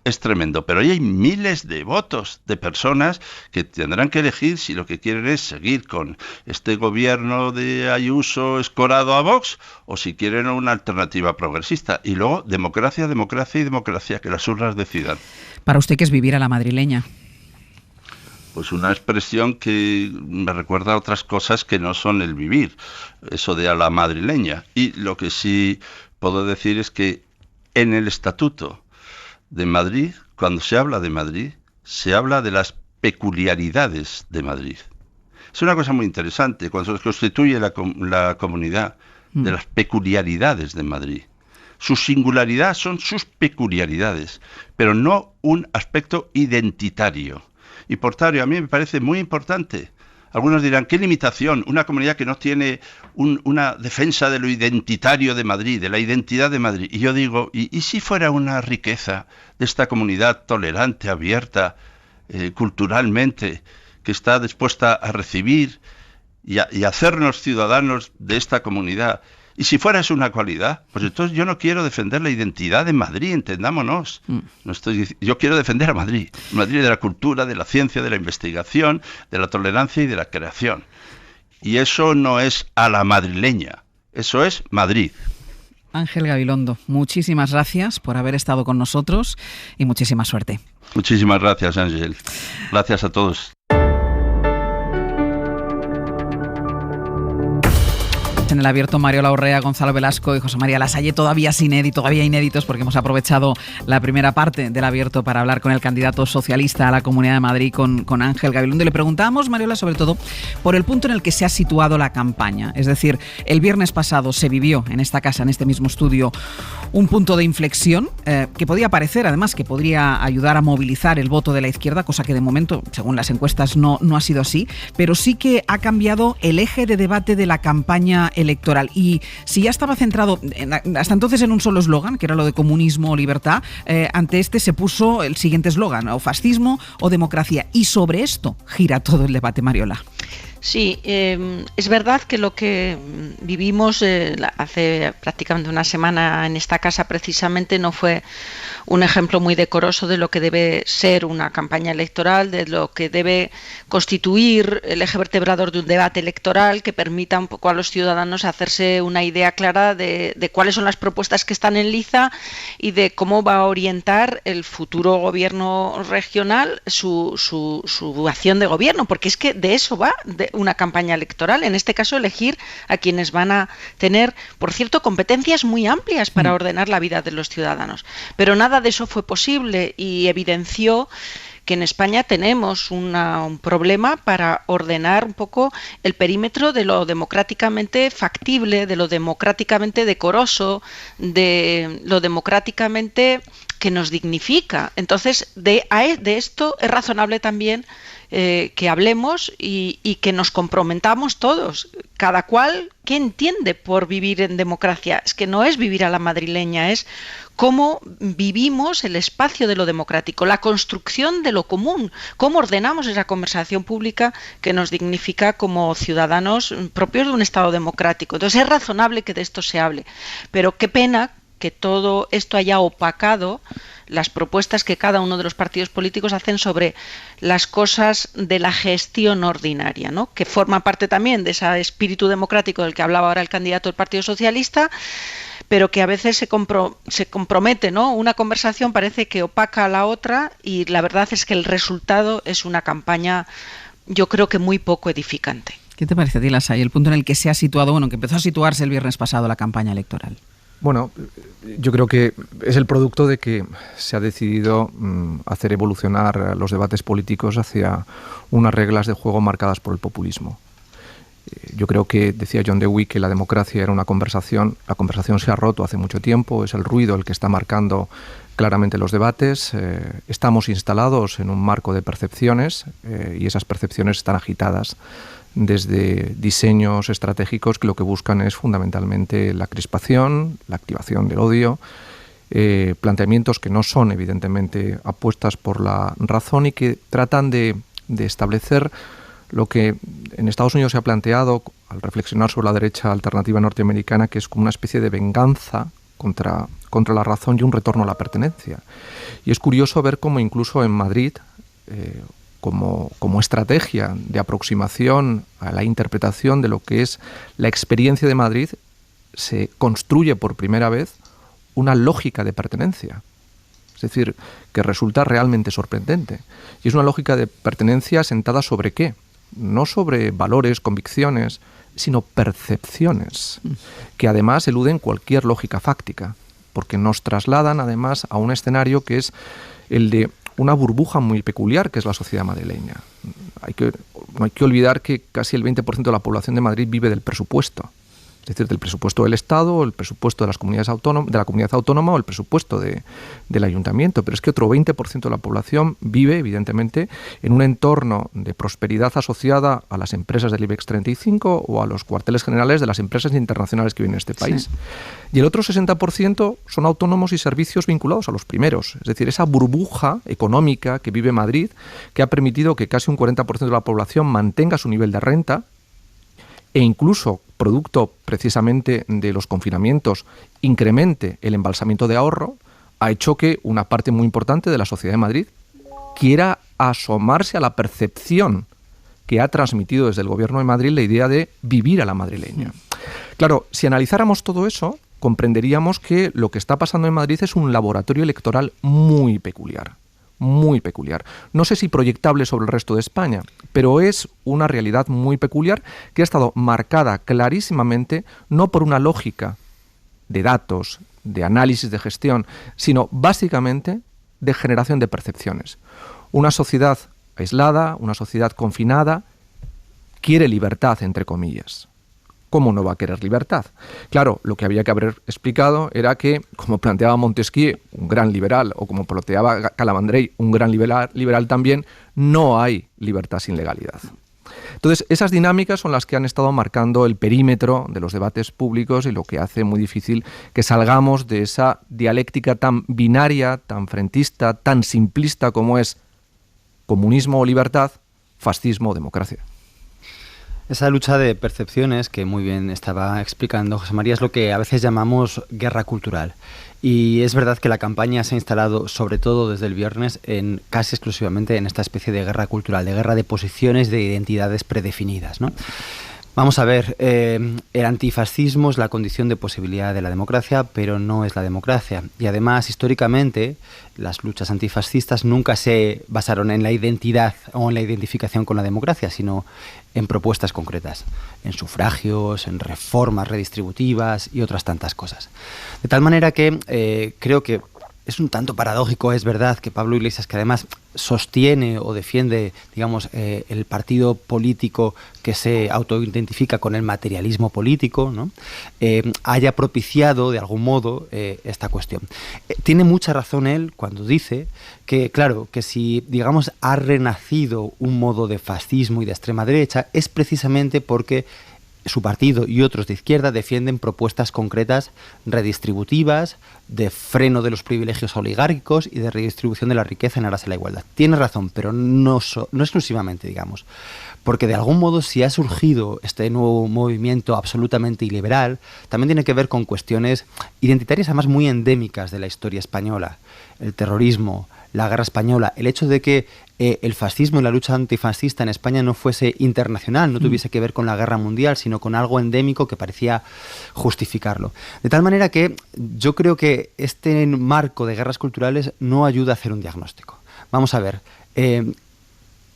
Es tremendo, pero hay miles de votos de personas que tendrán que elegir si lo que quieren es seguir con este gobierno de Ayuso escorado a Vox, o si quieren una alternativa progresista. Y luego, democracia, que las urnas decidan. ¿Para usted qué es vivir a la madrileña? Pues una expresión que me recuerda a otras cosas que no son el vivir, eso de a la madrileña. Y lo que sí puedo decir es que en el estatuto de Madrid, cuando se habla de Madrid, se habla de las peculiaridades de Madrid. Es una cosa muy interesante cuando se constituye la comunidad, de las peculiaridades de Madrid. Su singularidad son sus peculiaridades, pero no un aspecto identitario. Y por tanto, a mí me parece muy importante. Algunos dirán, ¿qué limitación? Una comunidad que no tiene una defensa de lo identitario de Madrid, de la identidad de Madrid. Y yo digo, ¿y si fuera una riqueza de esta comunidad tolerante, abierta, culturalmente, que está dispuesta a recibir y a hacernos ciudadanos de esta comunidad? Y si fuera eso una cualidad, pues entonces yo no quiero defender la identidad de Madrid, entendámonos. Yo quiero defender a Madrid de la cultura, de la ciencia, de la investigación, de la tolerancia y de la creación. Y eso no es a la madrileña, eso es Madrid. Ángel Gabilondo, muchísimas gracias por haber estado con nosotros y muchísima suerte. Muchísimas gracias, Ángel. Gracias a todos. en el abierto Mariola Urrea, Gonzalo Velasco y José María Lasalle, todavía inéditos, porque hemos aprovechado la primera parte del abierto para hablar con el candidato socialista a la Comunidad de Madrid, con Ángel Gabilondo. Y le preguntábamos, Mariola, sobre todo por el punto en el que se ha situado la campaña. Es decir, el viernes pasado se vivió en esta casa, en este mismo estudio, un punto de inflexión que podía parecer, además, que podría ayudar a movilizar el voto de la izquierda, cosa que de momento, según las encuestas, no ha sido así, pero sí que ha cambiado el eje de debate de la campaña electoral. Y si ya estaba centrado hasta entonces en un solo eslogan, que era lo de comunismo o libertad, ante este se puso el siguiente eslogan, o fascismo o democracia. Y sobre esto gira todo el debate, Mariola. Sí, es verdad que lo que vivimos hace prácticamente una semana en esta casa precisamente no fue un ejemplo muy decoroso de lo que debe ser una campaña electoral, de lo que debe constituir el eje vertebrador de un debate electoral que permita un poco a los ciudadanos hacerse una idea clara de cuáles son las propuestas que están en liza y de cómo va a orientar el futuro gobierno regional su acción de gobierno, porque es que de eso va una campaña electoral, en este caso elegir a quienes van a tener, por cierto, competencias muy amplias para ordenar la vida de los ciudadanos. Pero nada de eso fue posible y evidenció que en España tenemos un problema para ordenar un poco el perímetro de lo democráticamente factible, de lo democráticamente decoroso, de lo democráticamente que nos dignifica. Entonces, de esto es razonable también que hablemos y que nos comprometamos todos, cada cual que entiende por vivir en democracia. Es que no es vivir a la madrileña, es cómo vivimos el espacio de lo democrático, la construcción de lo común, cómo ordenamos esa conversación pública que nos dignifica como ciudadanos propios de un Estado democrático. Entonces es razonable que de esto se hable, pero qué pena que todo esto haya opacado las propuestas que cada uno de los partidos políticos hacen sobre las cosas de la gestión ordinaria, ¿no? Que forma parte también de ese espíritu democrático del que hablaba ahora el candidato del Partido Socialista, pero que a veces se compromete, ¿no? Una conversación parece que opaca a la otra y la verdad es que el resultado es una campaña, yo creo que muy poco edificante. ¿Qué te parece a ti, Lasalle, el punto en el que se ha situado, que empezó a situarse el viernes pasado la campaña electoral? Bueno, yo creo que es el producto de que se ha decidido hacer evolucionar los debates políticos hacia unas reglas de juego marcadas por el populismo. Yo creo que decía John Dewey que la democracia era una conversación. La conversación se ha roto hace mucho tiempo, es el ruido el que está marcando claramente los debates. Estamos instalados en un marco de percepciones y esas percepciones están agitadas desde diseños estratégicos que lo que buscan es fundamentalmente la crispación, la activación del odio, planteamientos que no son evidentemente apuestas por la razón y que tratan de establecer lo que en Estados Unidos se ha planteado al reflexionar sobre la derecha alternativa norteamericana, que es como una especie de venganza contra la razón y un retorno a la pertenencia. Y es curioso ver cómo incluso en Madrid, como estrategia de aproximación a la interpretación de lo que es la experiencia de Madrid, se construye por primera vez una lógica de pertenencia. Es decir, que resulta realmente sorprendente. Y es una lógica de pertenencia sentada sobre ¿qué? No sobre valores, convicciones, sino percepciones, que además eluden cualquier lógica fáctica, porque nos trasladan además a un escenario que es el de una burbuja muy peculiar que es la sociedad madrileña. No hay que olvidar que casi el 20% de la población de Madrid vive del presupuesto, es decir, del presupuesto del Estado, el presupuesto de las comunidades autónomas, de la comunidad autónoma o el presupuesto del ayuntamiento. Pero es que otro 20% de la población vive, evidentemente, en un entorno de prosperidad asociada a las empresas del IBEX 35 o a los cuarteles generales de las empresas internacionales que viven en este país. Sí. Y el otro 60% son autónomos y servicios vinculados a los primeros. Es decir, esa burbuja económica que vive Madrid, que ha permitido que casi un 40% de la población mantenga su nivel de renta, e incluso, producto precisamente de los confinamientos, incremente el embalsamiento de ahorro, ha hecho que una parte muy importante de la sociedad de Madrid quiera asomarse a la percepción que ha transmitido desde el Gobierno de Madrid la idea de vivir a la madrileña. Claro, si analizáramos todo eso, comprenderíamos que lo que está pasando en Madrid es un laboratorio electoral muy peculiar, muy peculiar. No sé si proyectable sobre el resto de España, pero es una realidad muy peculiar que ha estado marcada clarísimamente no por una lógica de datos, de análisis de gestión, sino básicamente de generación de percepciones. Una sociedad aislada, una sociedad confinada, quiere libertad, entre comillas. ¿Cómo no va a querer libertad? Claro, lo que había que haber explicado era que, como planteaba Montesquieu, un gran liberal, o como planteaba Calamandrei, un gran liberal también, no hay libertad sin legalidad. Entonces, esas dinámicas son las que han estado marcando el perímetro de los debates públicos y lo que hace muy difícil que salgamos de esa dialéctica tan binaria, tan frentista, tan simplista como es comunismo o libertad, fascismo o democracia. Esa lucha de percepciones que muy bien estaba explicando José María es lo que a veces llamamos guerra cultural. Y es verdad que la campaña se ha instalado, sobre todo desde el viernes, casi exclusivamente en esta especie de guerra cultural, de guerra de posiciones, de identidades predefinidas, ¿no? Vamos a ver, el antifascismo es la condición de posibilidad de la democracia, pero no es la democracia. Y además, históricamente, las luchas antifascistas nunca se basaron en la identidad o en la identificación con la democracia, sino en propuestas concretas, en sufragios, en reformas redistributivas y otras tantas cosas. De tal manera que creo que es un tanto paradójico, es verdad, que Pablo Iglesias, que además sostiene o defiende, digamos, el partido político que se autoidentifica con el materialismo político, ¿no? Haya propiciado de algún modo esta cuestión. Tiene mucha razón él cuando dice que, claro, que si, digamos, ha renacido un modo de fascismo y de extrema derecha es precisamente porque su partido y otros de izquierda defienden propuestas concretas redistributivas, de freno de los privilegios oligárquicos y de redistribución de la riqueza en aras de la igualdad. Tiene razón, pero no exclusivamente, digamos. Porque de algún modo, si ha surgido este nuevo movimiento absolutamente iliberal, también tiene que ver con cuestiones identitarias, además muy endémicas de la historia española. El terrorismo, la guerra española, el hecho de que el fascismo y la lucha antifascista en España no fuese internacional, no tuviese que ver con la guerra mundial, sino con algo endémico que parecía justificarlo. De tal manera que yo creo que este marco de guerras culturales no ayuda a hacer un diagnóstico. Vamos a ver,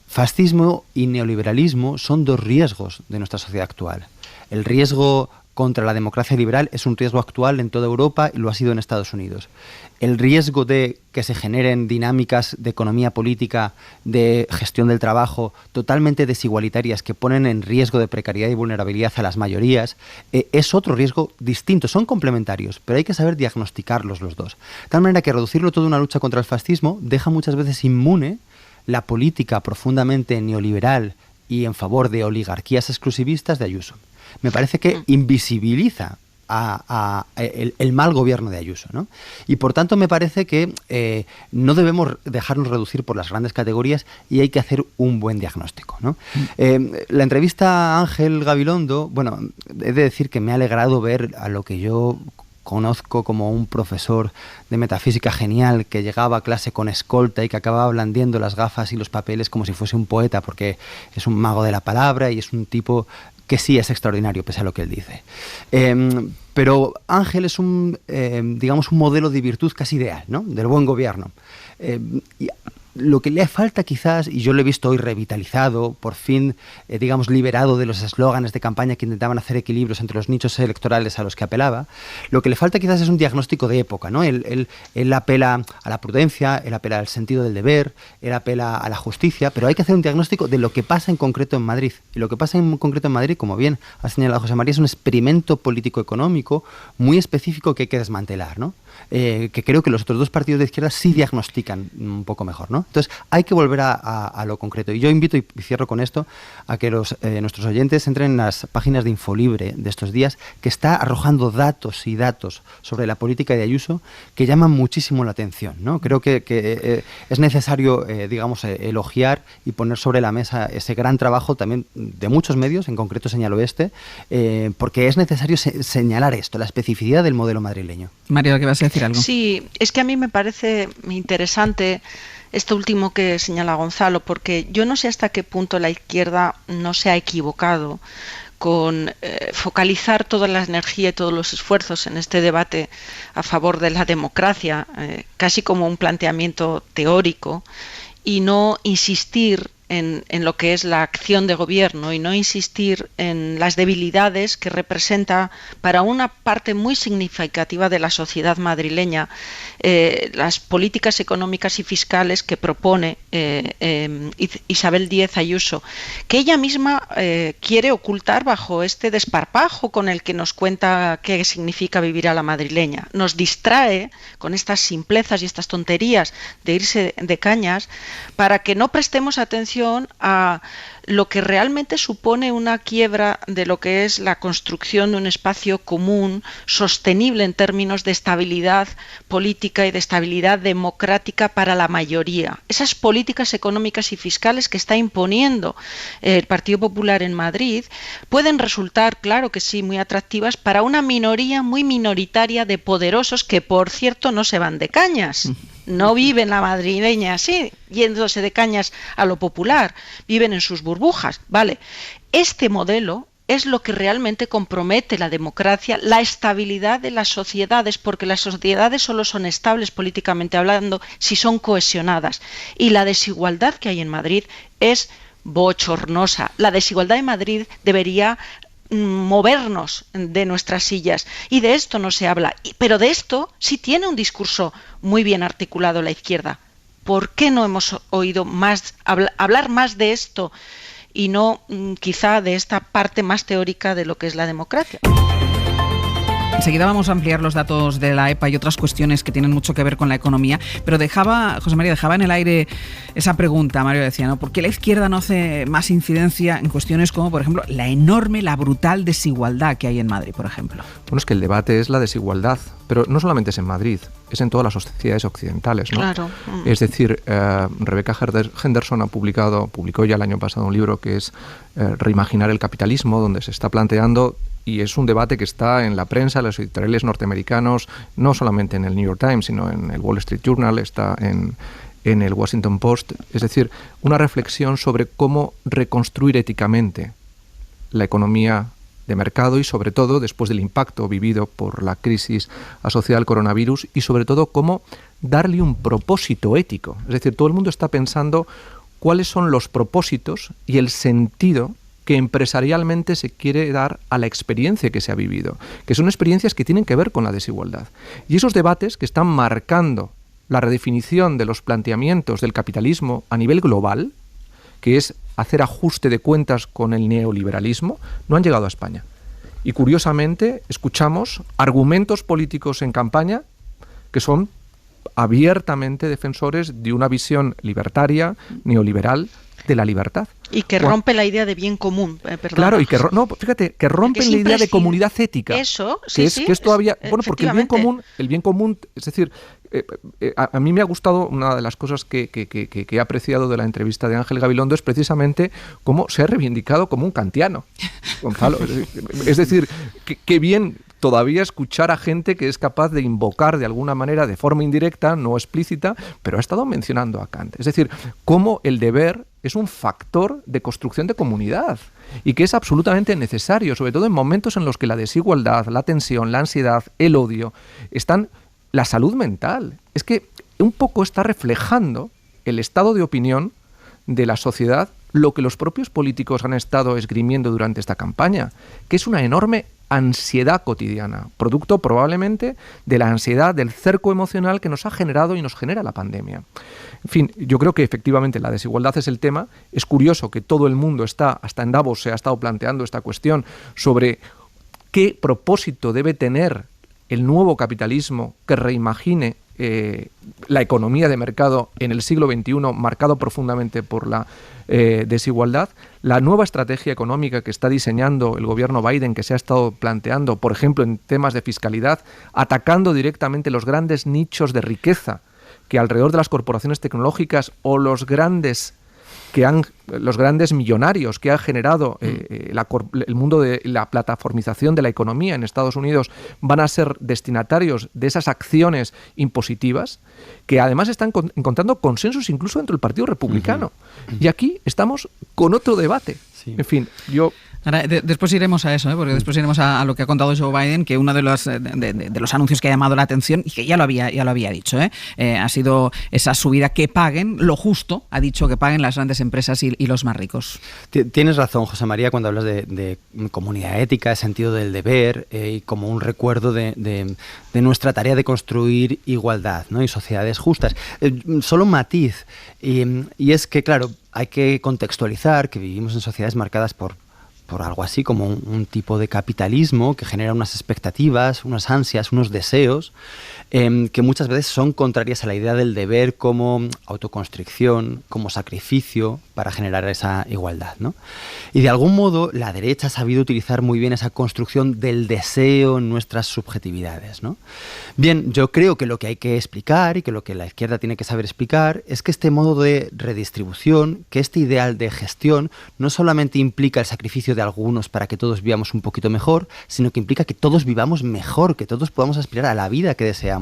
fascismo y neoliberalismo son dos riesgos de nuestra sociedad actual. El riesgo contra la democracia liberal es un riesgo actual en toda Europa y lo ha sido en Estados Unidos. El riesgo de que se generen dinámicas de economía política, de gestión del trabajo, totalmente desigualitarias, que ponen en riesgo de precariedad y vulnerabilidad a las mayorías, es otro riesgo distinto. Son complementarios, pero hay que saber diagnosticarlos los dos. De tal manera que reducirlo todo a una lucha contra el fascismo deja muchas veces inmune la política profundamente neoliberal y en favor de oligarquías exclusivistas de Ayuso. Me parece que invisibiliza el mal gobierno de Ayuso, ¿no? Y por tanto me parece que no debemos dejarnos reducir por las grandes categorías y hay que hacer un buen diagnóstico, ¿no? La entrevista a Ángel Gabilondo, bueno, he de decir que me ha alegrado ver a lo que yo conozco como un profesor de metafísica genial que llegaba a clase con escolta y que acababa blandiendo las gafas y los papeles como si fuese un poeta, porque es un mago de la palabra y es un tipo que sí es extraordinario, pese a lo que él dice. Pero Ángel es digamos, un modelo de virtud casi ideal, ¿no? Del buen gobierno. Y lo que le falta quizás, y yo lo he visto hoy revitalizado, por fin, digamos, liberado de los eslóganes de campaña que intentaban hacer equilibrios entre los nichos electorales a los que apelaba, lo que le falta quizás es un diagnóstico de época, ¿no? Él apela a la prudencia, él apela al sentido del deber, él apela a la justicia, pero hay que hacer un diagnóstico de lo que pasa en concreto en Madrid. Y lo que pasa en concreto en Madrid, como bien ha señalado José María, es un experimento político-económico muy específico que hay que desmantelar, ¿no? Que creo que los otros dos partidos de izquierda sí diagnostican un poco mejor, ¿no? Entonces hay que volver a lo concreto. Y yo invito, y cierro con esto, a que nuestros oyentes entren en las páginas de Infolibre de estos días, que está arrojando datos y datos sobre la política de Ayuso que llaman muchísimo la atención, ¿no? Creo que es necesario, digamos, elogiar y poner sobre la mesa ese gran trabajo también de muchos medios, en concreto señalo porque es necesario señalar esto, la especificidad del modelo madrileño. María, ¿qué vas a decir algo? Sí, es que a mí me parece interesante esto último que señala Gonzalo, porque yo no sé hasta qué punto la izquierda no se ha equivocado con focalizar toda la energía y todos los esfuerzos en este debate a favor de la democracia, casi como un planteamiento teórico, y no insistir en lo que es la acción de gobierno y no insistir en las debilidades que representa para una parte muy significativa de la sociedad madrileña las políticas económicas y fiscales que propone Isabel Díaz Ayuso, que ella misma quiere ocultar bajo este desparpajo con el que nos cuenta qué significa vivir a la madrileña. Nos distrae con estas simplezas y estas tonterías de irse de cañas para que no prestemos atención a lo que realmente supone una quiebra de lo que es la construcción de un espacio común, sostenible en términos de estabilidad política y de estabilidad democrática para la mayoría. Esas políticas económicas y fiscales que está imponiendo el Partido Popular en Madrid pueden resultar, claro que sí, muy atractivas para una minoría muy minoritaria de poderosos que, por cierto, no se van de cañas. No viven la madrileña así, yéndose de cañas a lo popular, viven en sus burbujas, ¿vale? Este modelo es lo que realmente compromete la democracia, la estabilidad de las sociedades, porque las sociedades solo son estables políticamente hablando si son cohesionadas. Y la desigualdad que hay en Madrid es bochornosa. La desigualdad en Madrid debería movernos de nuestras sillas, y de esto no se habla, pero de esto sí tiene un discurso muy bien articulado la izquierda. ¿Por qué no hemos oído más hablar más de esto y no quizá de esta parte más teórica de lo que es la democracia? Enseguida vamos a ampliar los datos de la EPA y otras cuestiones que tienen mucho que ver con la economía, pero José María dejaba en el aire esa pregunta. Mario decía, ¿no? ¿Por qué la izquierda no hace más incidencia en cuestiones como, por ejemplo, la brutal desigualdad que hay en Madrid, por ejemplo? Bueno, es que el debate es la desigualdad, pero no solamente es en Madrid, es en todas las sociedades occidentales, ¿no? Claro. Es decir, Rebecca Henderson publicó ya el año pasado un libro que es Reimaginar el capitalismo, donde se está planteando, y es un debate que está en la prensa, en los editoriales norteamericanos, no solamente en el New York Times, sino en el Wall Street Journal, está en el Washington Post. Es decir, una reflexión sobre cómo reconstruir éticamente la economía de mercado y, sobre todo, después del impacto vivido por la crisis asociada al coronavirus, y sobre todo cómo darle un propósito ético. Es decir, todo el mundo está pensando cuáles son los propósitos y el sentido que empresarialmente se quiere dar a la experiencia que se ha vivido, que son experiencias que tienen que ver con la desigualdad. Y esos debates que están marcando la redefinición de los planteamientos del capitalismo a nivel global, que es hacer ajuste de cuentas con el neoliberalismo, no han llegado a España. Y curiosamente escuchamos argumentos políticos en campaña que son abiertamente defensores de una visión libertaria, neoliberal, de la libertad. Y que rompe la idea de bien común, Claro, y que que rompen la idea de comunidad ética. Eso, que es todavía, bueno, porque el bien común, es decir, a mí me ha gustado, una de las cosas que he apreciado de la entrevista de Ángel Gabilondo es precisamente cómo se ha reivindicado como un kantiano, Gonzalo. Es decir, qué bien todavía escuchar a gente que es capaz de invocar de alguna manera, de forma indirecta, no explícita, pero ha estado mencionando a Kant. Es decir, cómo el deber es un factor de construcción de comunidad y que es absolutamente necesario, sobre todo en momentos en los que la desigualdad, la tensión, la ansiedad, el odio, la salud mental. Es que un poco está reflejando el estado de opinión de la sociedad, lo que los propios políticos han estado esgrimiendo durante esta campaña, que es una enorme ansiedad cotidiana, producto probablemente de la ansiedad, del cerco emocional que nos ha generado y nos genera la pandemia. En fin, yo creo que efectivamente la desigualdad es el tema. Es curioso que todo el mundo hasta en Davos se ha estado planteando esta cuestión sobre qué propósito debe tener el nuevo capitalismo que reimagine la economía de mercado en el siglo XXI, marcado profundamente por la desigualdad. La nueva estrategia económica que está diseñando el gobierno Biden, que se ha estado planteando, por ejemplo, en temas de fiscalidad, atacando directamente los grandes nichos de riqueza que alrededor de las corporaciones tecnológicas o los grandes millonarios que ha generado el mundo de la plataformización de la economía en Estados Unidos van a ser destinatarios de esas acciones impositivas que además están encontrando consensos incluso dentro del Partido Republicano. Y aquí estamos con otro debate. Sí. En fin, Ahora, después iremos a eso, porque después iremos a lo que ha contado Joe Biden, que uno de los anuncios que ha llamado la atención, y que ya lo había dicho, ha sido esa subida, que paguen lo justo, ha dicho, que paguen las grandes empresas y los más ricos. Tienes razón, José María, cuando hablas de comunidad ética, de sentido del deber, y como un recuerdo de nuestra tarea de construir igualdad, ¿no? Y sociedades justas. Solo un matiz, y es que, claro, hay que contextualizar que vivimos en sociedades marcadas por algo así como un tipo de capitalismo que genera unas expectativas, unas ansias, unos deseos que muchas veces son contrarias a la idea del deber como autoconstricción, como sacrificio para generar esa igualdad, ¿no? Y de algún modo la derecha ha sabido utilizar muy bien esa construcción del deseo en nuestras subjetividades, ¿no? Bien, yo creo que lo que hay que explicar y que lo que la izquierda tiene que saber explicar es que este modo de redistribución, que este ideal de gestión no solamente implica el sacrificio de algunos para que todos vivamos un poquito mejor, sino que implica que todos vivamos mejor, que todos podamos aspirar a la vida que deseamos,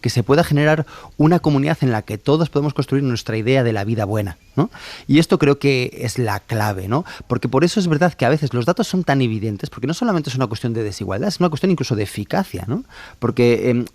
que se pueda generar una comunidad en la que todos podemos construir nuestra idea de la vida buena, ¿no? Y esto creo que es la clave, ¿no? Porque por eso es verdad que a veces los datos son tan evidentes, porque no solamente es una cuestión de desigualdad, es una cuestión incluso de eficacia, ¿no? Porque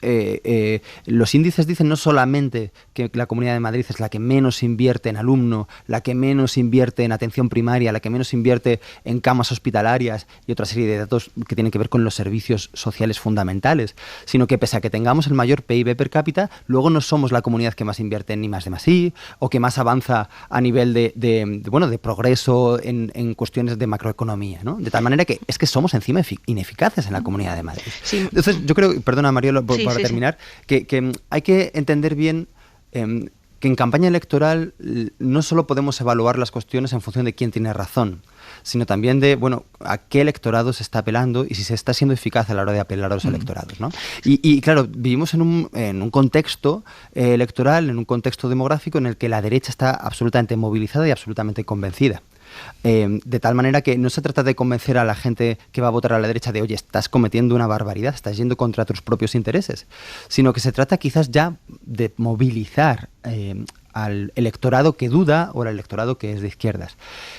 los índices dicen no solamente que la Comunidad de Madrid es la que menos invierte en alumno, la que menos invierte en atención primaria, la que menos invierte en camas hospitalarias y otra serie de datos que tienen que ver con los servicios sociales fundamentales, sino que pese a que tengamos el mayor PIB per cápita, luego no somos la comunidad que más invierte en I+D+I o que más avanza a nivel de progreso en cuestiones de macroeconomía, ¿no? De tal manera que es que somos encima ineficaces en la Comunidad de Madrid. Sí. Entonces yo creo, perdona Marielo, para terminar, que hay que entender bien que en campaña electoral no solo podemos evaluar las cuestiones en función de quién tiene razón, sino también de, a qué electorado se está apelando y si se está siendo eficaz a la hora de apelar a los electorados, ¿no? Y claro, vivimos en un contexto electoral, en un contexto demográfico en el que la derecha está absolutamente movilizada y absolutamente convencida. De tal manera que no se trata de convencer a la gente que va a votar a la derecha de, oye, estás cometiendo una barbaridad, estás yendo contra tus propios intereses, sino que se trata quizás ya de movilizar al electorado que duda o al electorado que es de izquierdas.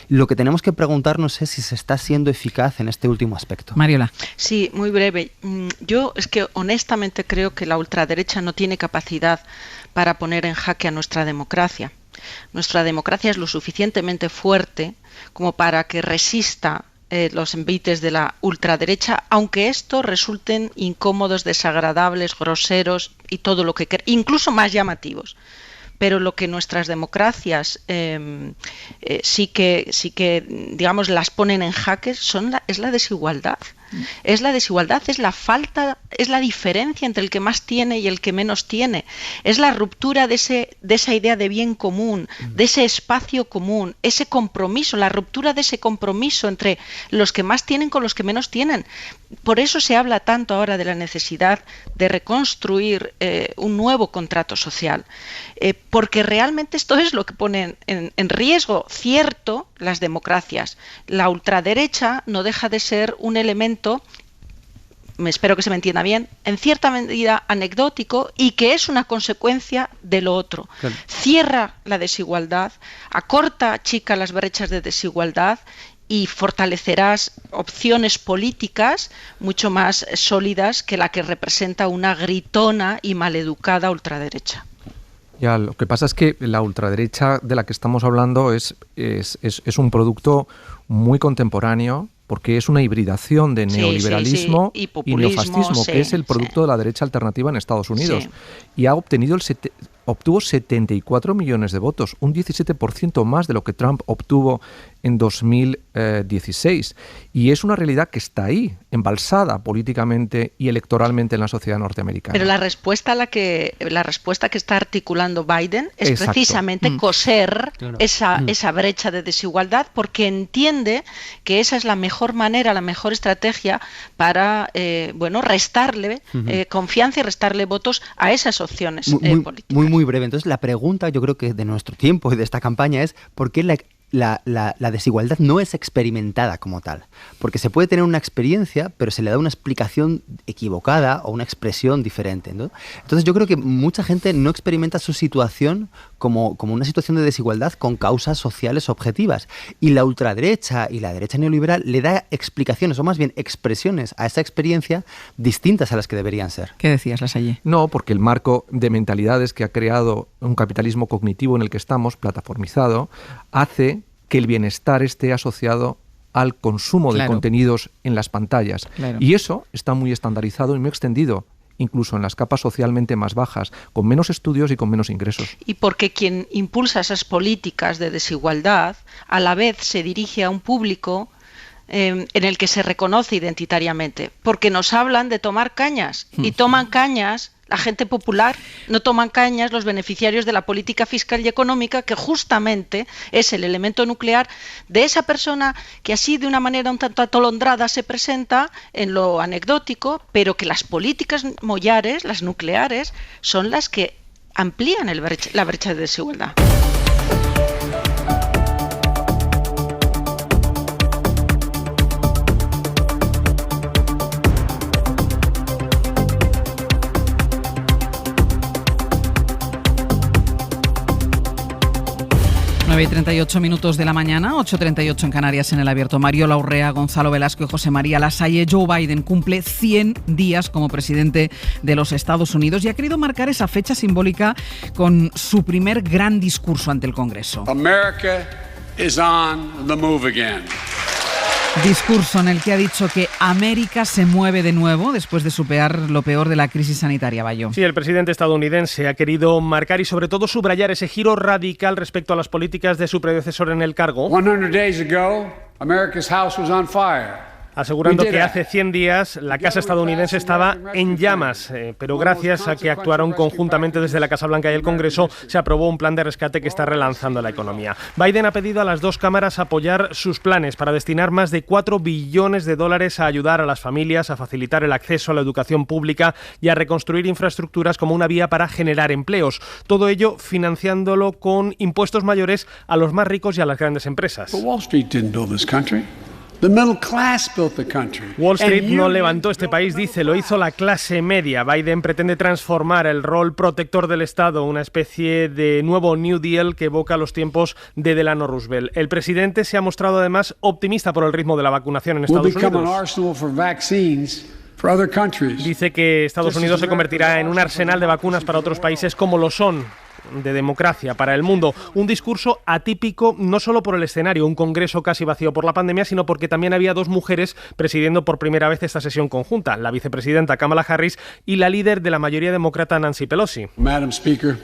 Lo que tenemos que preguntarnos es si se está siendo eficaz en este último aspecto. Mariola. Sí, muy breve. Yo es que honestamente creo que la ultraderecha no tiene capacidad para poner en jaque a nuestra democracia. Nuestra democracia es lo suficientemente fuerte como para que resista los envites de la ultraderecha, aunque estos resulten incómodos, desagradables, groseros y todo lo que incluso más llamativos. Pero lo que nuestras democracias sí que digamos las ponen en jaque es la desigualdad. Es la desigualdad, es la falta, es la diferencia entre el que más tiene y el que menos tiene. Es la ruptura de esa idea de bien común, de ese espacio común, ese compromiso, la ruptura de ese compromiso entre los que más tienen con los que menos tienen. Por eso se habla tanto ahora de la necesidad de reconstruir un nuevo contrato social, porque realmente esto es lo que pone en riesgo, cierto, las democracias. La ultraderecha no deja de ser un elemento, espero que se me entienda bien, en cierta medida anecdótico y que es una consecuencia de lo otro. Claro. Cierra la desigualdad, achica las brechas de desigualdad y fortalecerás opciones políticas mucho más sólidas que la que representa una gritona y maleducada ultraderecha. Ya, lo que pasa es que la ultraderecha de la que estamos hablando es un producto muy contemporáneo, porque es una hibridación de neoliberalismo y neofascismo, que es el producto de la derecha alternativa en Estados Unidos. Y ha obtuvo 74 millones de votos, un 17% más de lo que Trump obtuvo en 2016. Y es una realidad que está ahí, embalsada políticamente y electoralmente en la sociedad norteamericana. Pero la respuesta que está articulando Biden es precisamente coser esa brecha de desigualdad, porque entiende que esa es la mejor manera, la mejor estrategia para restarle confianza y restarle votos a esas opciones políticas. Muy breve. Entonces la pregunta, yo creo que de nuestro tiempo y de esta campaña es ¿por qué la desigualdad no es experimentada como tal? Porque se puede tener una experiencia, pero se le da una explicación equivocada o una expresión diferente, ¿no? Entonces yo creo que mucha gente no experimenta su situación como una situación de desigualdad con causas sociales objetivas. Y la ultraderecha y la derecha neoliberal le da explicaciones, o más bien expresiones a esa experiencia distintas a las que deberían ser. ¿Qué decías, Lasalle? No, porque el marco de mentalidades que ha creado un capitalismo cognitivo en el que estamos, plataformizado, hace que el bienestar esté asociado al consumo de contenidos en las pantallas. Claro. Y eso está muy estandarizado y muy extendido, incluso en las capas socialmente más bajas, con menos estudios y con menos ingresos. Y porque quien impulsa esas políticas de desigualdad, a la vez se dirige a un público en el que se reconoce identitariamente, porque nos hablan de tomar cañas, y toman cañas la gente popular, no toman cañas los beneficiarios de la política fiscal y económica, que justamente es el elemento nuclear de esa persona que así de una manera un tanto atolondrada se presenta en lo anecdótico, pero que las políticas mollares, las nucleares, son las que amplían la brecha de desigualdad. Y 38 minutos de la mañana, 8:38 en Canarias en el abierto. Mario Laurrea, Gonzalo Velasco y José María Lasalle. Joe Biden cumple 100 días como presidente de los Estados Unidos y ha querido marcar esa fecha simbólica con su primer gran discurso ante el Congreso. America is on the move again. Discurso en el que ha dicho que América se mueve de nuevo después de superar lo peor de la crisis sanitaria, Bayo. Sí, el presidente estadounidense ha querido marcar y sobre todo subrayar ese giro radical respecto a las políticas de su predecesor en el cargo. 100 days ago, America's house was on fire. Asegurando que hace 100 días la Casa estadounidense estaba en llamas, pero gracias a que actuaron conjuntamente desde la Casa Blanca y el Congreso, se aprobó un plan de rescate que está relanzando la economía. Biden ha pedido a las dos cámaras apoyar sus planes para destinar más de $4 billones a ayudar a las familias, a facilitar el acceso a la educación pública y a reconstruir infraestructuras como una vía para generar empleos. Todo ello financiándolo con impuestos mayores a los más ricos y a las grandes empresas. Wall Street didn't build this country. The middle class built the country. Wall Street no levantó este país, dice, lo hizo la clase media. Biden pretende transformar el rol protector del Estado, una especie de nuevo New Deal que evoca los tiempos de Delano Roosevelt. El presidente se ha mostrado además optimista por el ritmo de la vacunación en Estados Unidos. Dice que Estados Unidos se convertirá en un arsenal de vacunas para otros países como lo son de democracia para el mundo. Un discurso atípico no solo por el escenario, un congreso casi vacío por la pandemia, sino porque también había dos mujeres presidiendo por primera vez esta sesión conjunta, la vicepresidenta Kamala Harris y la líder de la mayoría demócrata Nancy Pelosi. Madam Speaker,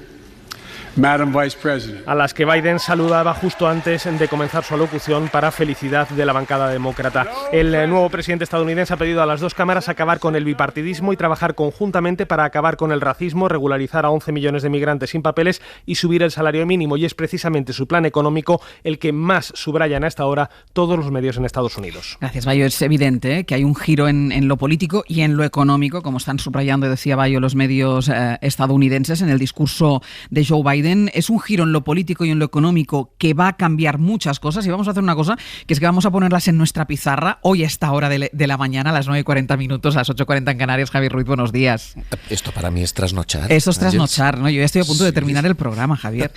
Madam Vice President. A las que Biden saludaba justo antes de comenzar su alocución para felicidad de la bancada demócrata. El nuevo presidente estadounidense ha pedido a las dos cámaras acabar con el bipartidismo y trabajar conjuntamente para acabar con el racismo, regularizar a 11 millones de migrantes sin papeles y subir el salario mínimo. Y es precisamente su plan económico el que más subrayan a esta hora todos los medios en Estados Unidos. Gracias, Bayo. Es evidente que hay un giro en lo político y en lo económico, como están subrayando, decía Bayo, los medios estadounidenses en el discurso de Joe Biden. Es un giro en lo político y en lo económico que va a cambiar muchas cosas, y vamos a hacer una cosa, que es que vamos a ponerlas en nuestra pizarra hoy a esta hora de la mañana, a las 9:40, a las 8:40 en Canarias. Javier Ruiz, buenos días. Esto para mí es trasnochar. Eso es trasnochar, ¿no? Yo ya estoy a punto de terminar el programa, Javier.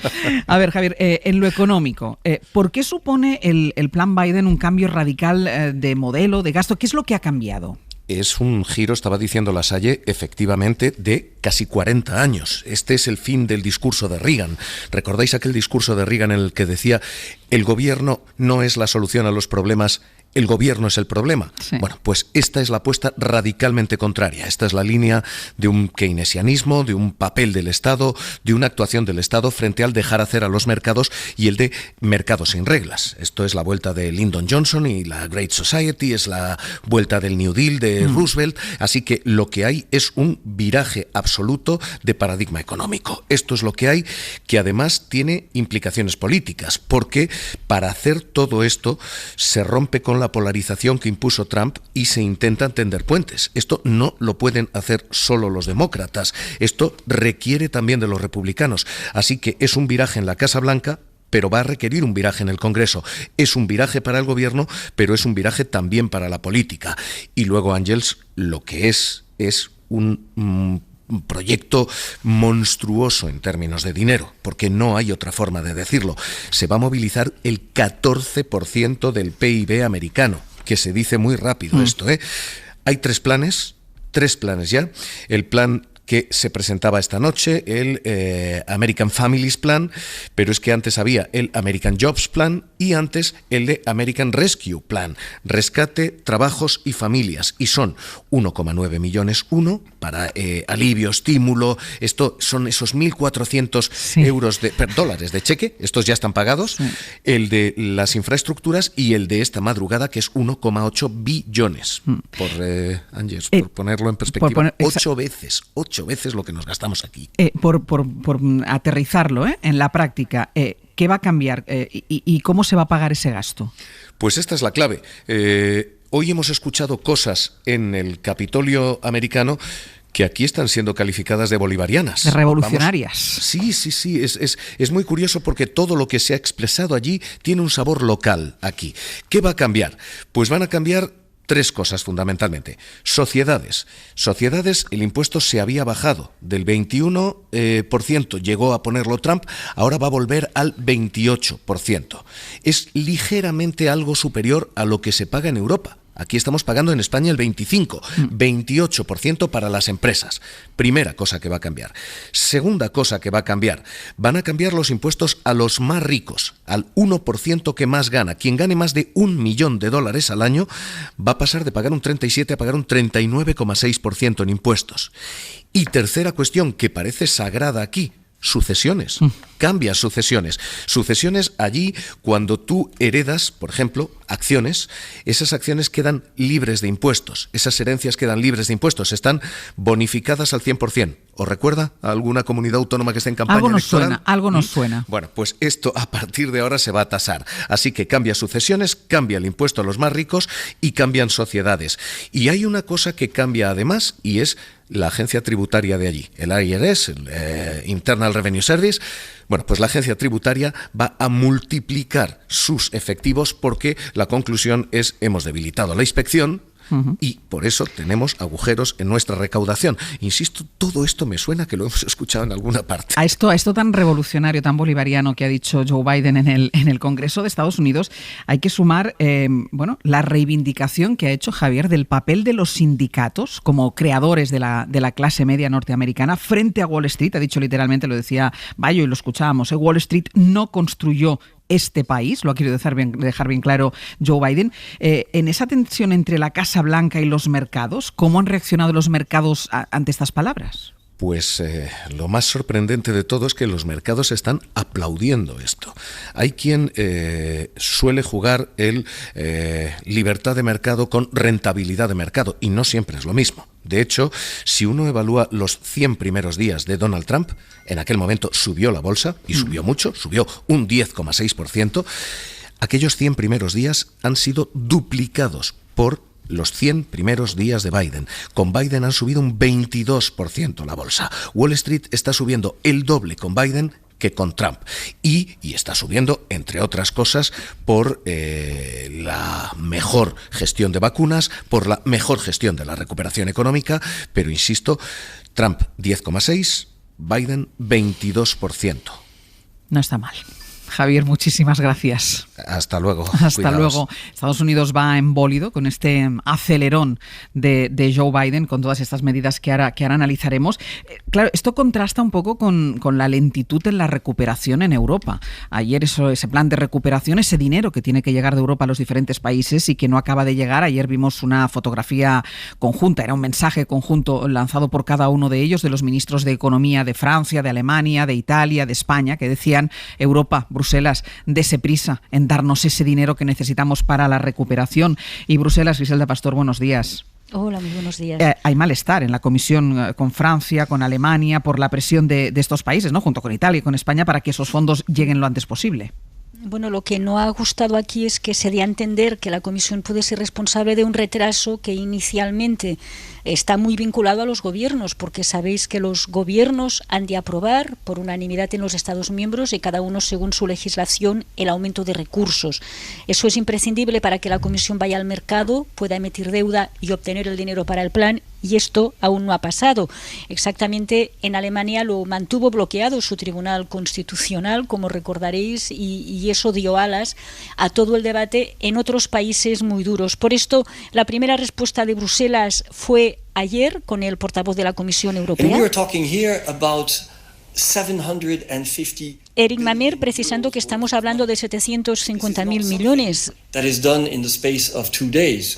A ver, Javier, en lo económico, ¿por qué supone el plan Biden un cambio radical de modelo, de gasto? ¿Qué es lo que ha cambiado? Es un giro, estaba diciendo Lasalle, efectivamente, de casi 40 años. Este es el fin del discurso de Reagan. ¿Recordáis aquel discurso de Reagan en el que decía el gobierno no es la solución a los problemas, el gobierno es el problema? Sí. Bueno, pues esta es la apuesta radicalmente contraria. Esta es la línea de un keynesianismo, de un papel del Estado, de una actuación del Estado frente al dejar hacer a los mercados y el de mercados sin reglas. Esto es la vuelta de Lyndon Johnson y la Great Society, es la vuelta del New Deal de Roosevelt. Así que lo que hay es un viraje absoluto de paradigma económico. Esto es lo que hay, que además tiene implicaciones políticas, porque para hacer todo esto se rompe con la polarización que impuso Trump y se intentan tender puentes. Esto no lo pueden hacer solo los demócratas, esto requiere también de los republicanos. Así que es un viraje en la Casa Blanca, pero va a requerir un viraje en el Congreso. Es un viraje para el gobierno, pero es un viraje también para la política. Y luego, Ángels, lo que es un proyecto monstruoso en términos de dinero, porque no hay otra forma de decirlo. Se va a movilizar el 14% del PIB americano, que se dice muy rápido esto, ¿eh? Hay tres planes ya. El plan que se presentaba esta noche, el American Families Plan, pero es que antes había el American Jobs Plan y antes el de American Rescue Plan, rescate, trabajos y familias, y son 1,9 millones para alivio, estímulo. Esto son esos 1.400 dólares de cheque, estos ya están pagados, el de las infraestructuras y el de esta madrugada, que es 1,8 billones, por ponerlo en perspectiva, 8 veces lo que nos gastamos aquí. Por aterrizarlo en la práctica, ¿qué va a cambiar y cómo se va a pagar ese gasto? Pues esta es la clave. Hoy hemos escuchado cosas en el Capitolio americano que aquí están siendo calificadas de bolivarianas. De revolucionarias. Sí. Es muy curioso porque todo lo que se ha expresado allí tiene un sabor local aquí. ¿Qué va a cambiar? Pues van a cambiar tres cosas fundamentalmente. Sociedades, el impuesto se había bajado del 21%, llegó a ponerlo Trump, ahora va a volver al 28%. Es ligeramente algo superior a lo que se paga en Europa. Aquí estamos pagando en España el 28% para las empresas. Primera cosa que va a cambiar. Segunda cosa que va a cambiar. Van a cambiar los impuestos a los más ricos, al 1% que más gana. Quien gane más de $1 millón al año va a pasar de pagar un 37% a pagar un 39,6% en impuestos. Y tercera cuestión que parece sagrada aquí. Sucesiones, cambia sucesiones. Sucesiones allí cuando tú heredas, por ejemplo, acciones, esas acciones quedan libres de impuestos, esas herencias quedan libres de impuestos, están bonificadas al 100%. ¿Os recuerda a alguna comunidad autónoma que esté en campaña electoral? Algo nos suena. Bueno, pues esto a partir de ahora se va a tasar. Así que cambia sucesiones, cambia el impuesto a los más ricos y cambian sociedades. Y hay una cosa que cambia además y es la agencia tributaria de allí, el IRS, el Internal Revenue Service. Bueno, pues la agencia tributaria va a multiplicar sus efectivos porque la conclusión es hemos debilitado la inspección y por eso tenemos agujeros en nuestra recaudación. Insisto, todo esto me suena que lo hemos escuchado en alguna parte. A esto tan revolucionario, tan bolivariano que ha dicho Joe Biden en el Congreso de Estados Unidos, hay que sumar la reivindicación que ha hecho Javier del papel de los sindicatos como creadores de la clase media norteamericana frente a Wall Street. Ha dicho literalmente, lo decía Bayo y lo escuchábamos, Wall Street no construyó este país, lo ha querido dejar bien claro Joe Biden. En esa tensión entre la Casa Blanca y los mercados, ¿cómo han reaccionado los mercados ante estas palabras? Pues lo más sorprendente de todo es que los mercados están aplaudiendo esto. Hay quien suele jugar el libertad de mercado con rentabilidad de mercado y no siempre es lo mismo. De hecho, si uno evalúa los 100 primeros días de Donald Trump, en aquel momento subió la bolsa y subió mucho, subió un 10,6%. Aquellos 100 primeros días han sido duplicados por los 100 primeros días de Biden. Con Biden han subido un 22% la bolsa. Wall Street está subiendo el doble con Biden que con Trump. Y está subiendo, entre otras cosas, por la mejor gestión de vacunas, por la mejor gestión de la recuperación económica, pero insisto, Trump 10,6%, Biden 22%. No está mal. Javier, muchísimas gracias. Hasta luego. Hasta luego. Estados Unidos va en bólido con este acelerón de Joe Biden, con todas estas medidas que ahora analizaremos. Claro, esto contrasta un poco con la lentitud en la recuperación en Europa. Ayer ese plan de recuperación, ese dinero que tiene que llegar de Europa a los diferentes países y que no acaba de llegar. Ayer vimos una fotografía conjunta, era un mensaje conjunto lanzado por cada uno de ellos, de los ministros de Economía de Francia, de Alemania, de Italia, de España, que decían: Europa, Bruselas, dese prisa en darnos ese dinero que necesitamos para la recuperación. Y Bruselas, Griselda Pastor, buenos días. Hola, muy buenos días. Hay malestar en la Comisión con Francia, con Alemania, por la presión de estos países, ¿no?, junto con Italia y con España, para que esos fondos lleguen lo antes posible. Bueno, lo que no ha gustado aquí es que se dé a entender que la Comisión puede ser responsable de un retraso que inicialmente está muy vinculado a los gobiernos, porque sabéis que los gobiernos han de aprobar por unanimidad en los Estados miembros y cada uno según su legislación el aumento de recursos. Eso es imprescindible para que la Comisión vaya al mercado, pueda emitir deuda y obtener el dinero para el plan, y esto aún no ha pasado. Exactamente, en Alemania lo mantuvo bloqueado su Tribunal Constitucional, como recordaréis, y eso dio alas a todo el debate en otros países muy duros. Por esto, la primera respuesta de Bruselas fue ayer con el portavoz de la Comisión Europea, Eric Mamer, precisando que estamos hablando de 750.000 millones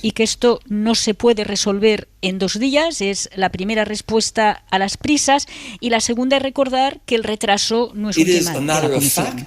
y que esto no se puede resolver en 2 días. Es la primera respuesta a las prisas, y la segunda es recordar que el retraso no es un tema de la Comisión.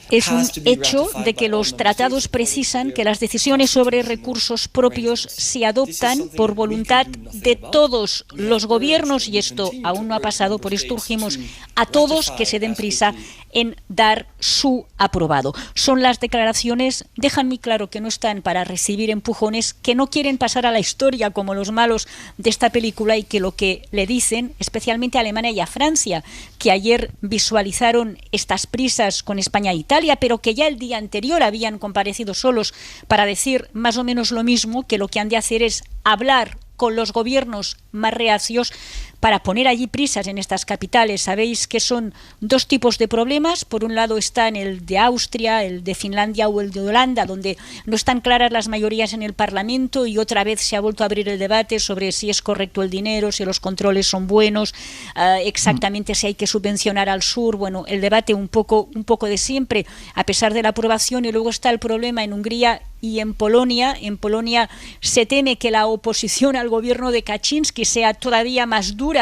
Es un hecho de que los tratados precisan que las decisiones sobre recursos propios se adoptan por voluntad de todos los gobiernos, y esto aún no ha pasado. Por esto urgimos a todos que se den prisa en dar su aprobado. Son las declaraciones, dejan muy claro que no están para recibir empujones, que no quieren pasar a la historia como los malos de esta película, y que lo que le dicen, especialmente a Alemania y a Francia, que ayer visualizaron estas prisas con España e Italia, pero que ya el día anterior habían comparecido solos para decir más o menos lo mismo, que lo que han de hacer es hablar con los gobiernos más reacios para poner allí prisas en estas capitales. Sabéis que son 2 tipos de problemas. Por un lado están el de Austria, el de Finlandia o el de Holanda, donde no están claras las mayorías en el Parlamento, y otra vez se ha vuelto a abrir el debate sobre si es correcto el dinero, si los controles son buenos, exactamente si hay que subvencionar al sur. Bueno, el debate un poco de siempre, a pesar de la aprobación. Y luego está el problema en Hungría y en Polonia. En Polonia se teme que la oposición al gobierno de Kaczynski sea todavía más dura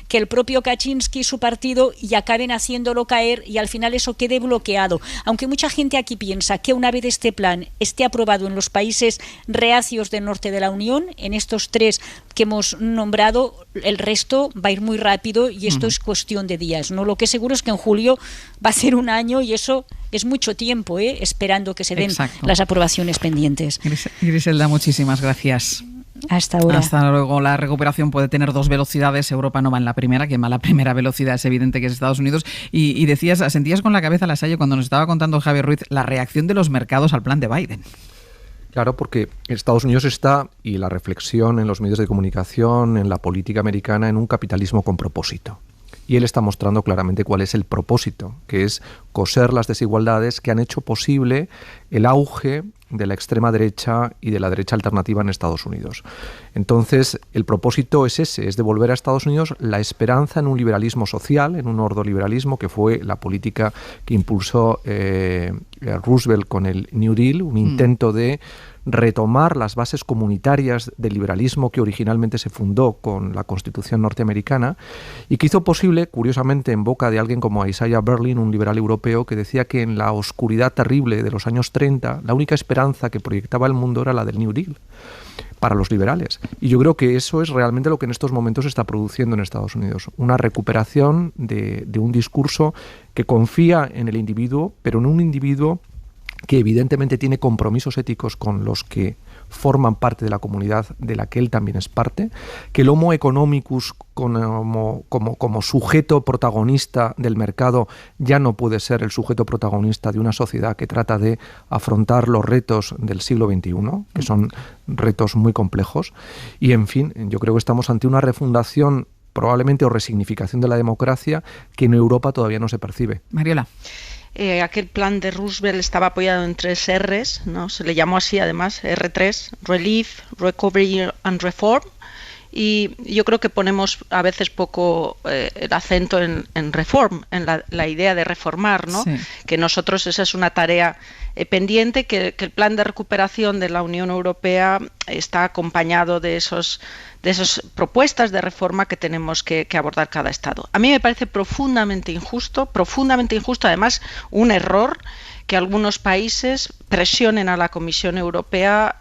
que el propio Kaczynski y su partido, y acaben haciéndolo caer, y al final eso quede bloqueado. Aunque mucha gente aquí piensa que una vez este plan esté aprobado en los países reacios del norte de la Unión, en estos 3 que hemos nombrado, el resto va a ir muy rápido, y esto es cuestión de días, ¿no? Lo que seguro es que en julio va a ser 1 año, y eso es mucho tiempo, esperando que se den las aprobaciones pendientes. Griselda, muchísimas gracias. Hasta ahora. Hasta luego. La recuperación puede tener 2 velocidades. Europa no va en la primera. Quien va en la primera velocidad es evidente que es Estados Unidos. Y decías, sentías con la cabeza, Lasalle, cuando nos estaba contando Javier Ruiz la reacción de los mercados al plan de Biden. Claro, porque Estados Unidos está, y la reflexión en los medios de comunicación, en la política americana, en un capitalismo con propósito. Y él está mostrando claramente cuál es el propósito, que es coser las desigualdades que han hecho posible el auge de la extrema derecha y de la derecha alternativa en Estados Unidos. Entonces, el propósito es ese, es devolver a Estados Unidos la esperanza en un liberalismo social, en un ordoliberalismo, que fue la política que impulsó Roosevelt con el New Deal, un intento de retomar las bases comunitarias del liberalismo que originalmente se fundó con la Constitución norteamericana, y que hizo posible, curiosamente, en boca de alguien como Isaiah Berlin, un liberal europeo, que decía que en la oscuridad terrible de los años 30, la única esperanza que proyectaba el mundo era la del New Deal para los liberales. Y yo creo que eso es realmente lo que en estos momentos se está produciendo en Estados Unidos, una recuperación de un discurso que confía en el individuo, pero en un individuo que evidentemente tiene compromisos éticos con los que forman parte de la comunidad de la que él también es parte, que el Homo economicus como sujeto protagonista del mercado ya no puede ser el sujeto protagonista de una sociedad que trata de afrontar los retos del siglo XXI, que son retos muy complejos. Y, en fin, yo creo que estamos ante una refundación probablemente o resignificación de la democracia que en Europa todavía no se percibe. Mariela. Aquel plan de Roosevelt estaba apoyado en 3 R's, ¿no? Se le llamó así además, R3, Relief, Recovery and Reform, y yo creo que ponemos a veces poco el acento en reform, en la idea de reformar, ¿no? Sí. Que nosotros esa es una tarea pendiente, que el plan de recuperación de la Unión Europea está acompañado de esas propuestas de reforma que tenemos que abordar cada Estado. A mí me parece profundamente injusto, además un error que algunos países presionen a la Comisión Europea,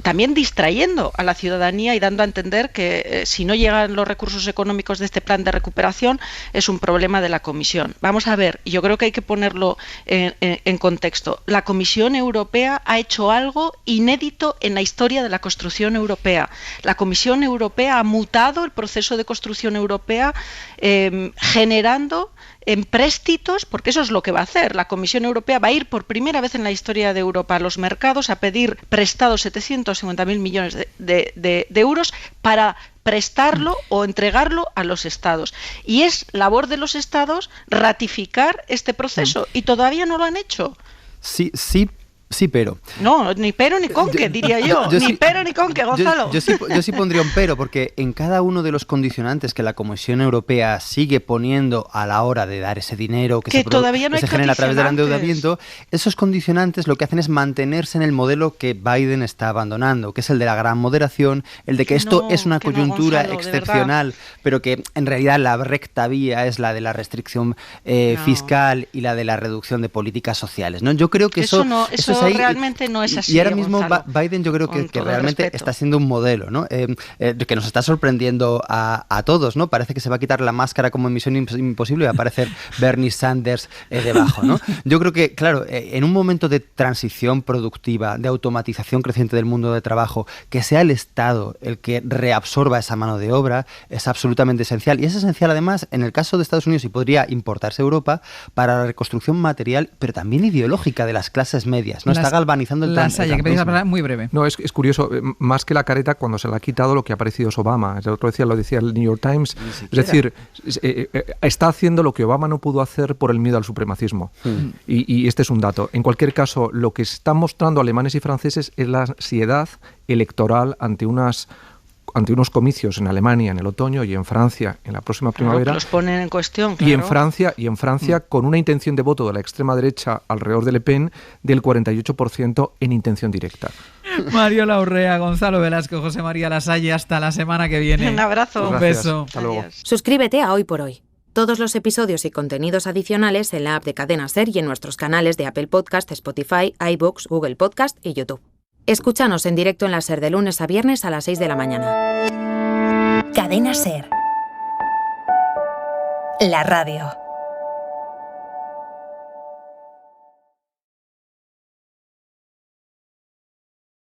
también distrayendo a la ciudadanía y dando a entender que si no llegan los recursos económicos de este plan de recuperación es un problema de la Comisión. Vamos a ver, yo creo que hay que ponerlo en contexto. La Comisión Europea ha hecho algo inédito en la historia de la construcción europea. La Comisión Europea ha mutado el proceso de construcción europea, generando empréstitos, porque eso es lo que va a hacer. La Comisión Europea va a ir por primera vez en la historia de Europa a los mercados a pedir prestados 750.000 millones de euros para prestarlo o entregarlo a los Estados. Y es labor de los Estados ratificar este proceso, y todavía no lo han hecho. Sí, pero. No, ni pero ni conque, diría yo. Ni pero ni conque, Gonzalo. Yo sí pondría un pero, porque en cada uno de los condicionantes que la Comisión Europea sigue poniendo a la hora de dar ese dinero que se genera a través del endeudamiento, esos condicionantes lo que hacen es mantenerse en el modelo que Biden está abandonando, que es el de la gran moderación, el de que esto es una coyuntura excepcional, pero que en realidad la recta vía es la de la restricción fiscal y la de la reducción de políticas sociales, ¿no? Yo creo que eso realmente no es así. Y ahora mismo Gonzalo, Biden yo creo que realmente está siendo un modelo, ¿no? Que nos está sorprendiendo a todos, ¿no? Parece que se va a quitar la máscara como en Misión Imposible y va a aparecer Bernie Sanders debajo, ¿no? Yo creo que, claro, en un momento de transición productiva, de automatización creciente del mundo de trabajo, que sea el Estado el que reabsorba esa mano de obra es absolutamente esencial. Y es esencial además en el caso de Estados Unidos, y podría importarse a Europa, para la reconstrucción material, pero también ideológica de las clases medias. No está galvanizando el que pedís la palabra muy breve. No, es curioso, más que la careta, cuando se la ha quitado, lo que ha parecido es Obama. El otro lo decía el New York Times. Es decir, está haciendo lo que Obama no pudo hacer por el miedo al supremacismo. Y este es un dato. En cualquier caso, lo que están mostrando alemanes y franceses es la ansiedad electoral ante unos comicios en Alemania en el otoño y en Francia en la próxima primavera. Los ponen en cuestión, claro. Y en Francia con una intención de voto de la extrema derecha alrededor de Le Pen del 48% en intención directa. Mariola Urrea, Gonzalo Velasco, José María Lasalle, hasta la semana que viene. Un abrazo. Un beso. Hasta luego. Suscríbete a Hoy por Hoy. Todos los episodios y contenidos adicionales en la app de Cadena SER y en nuestros canales de Apple Podcast, Spotify, iVoox, Google Podcast y YouTube. Escúchanos en directo en la SER de lunes a viernes a las 6 de la mañana. Cadena SER. La radio.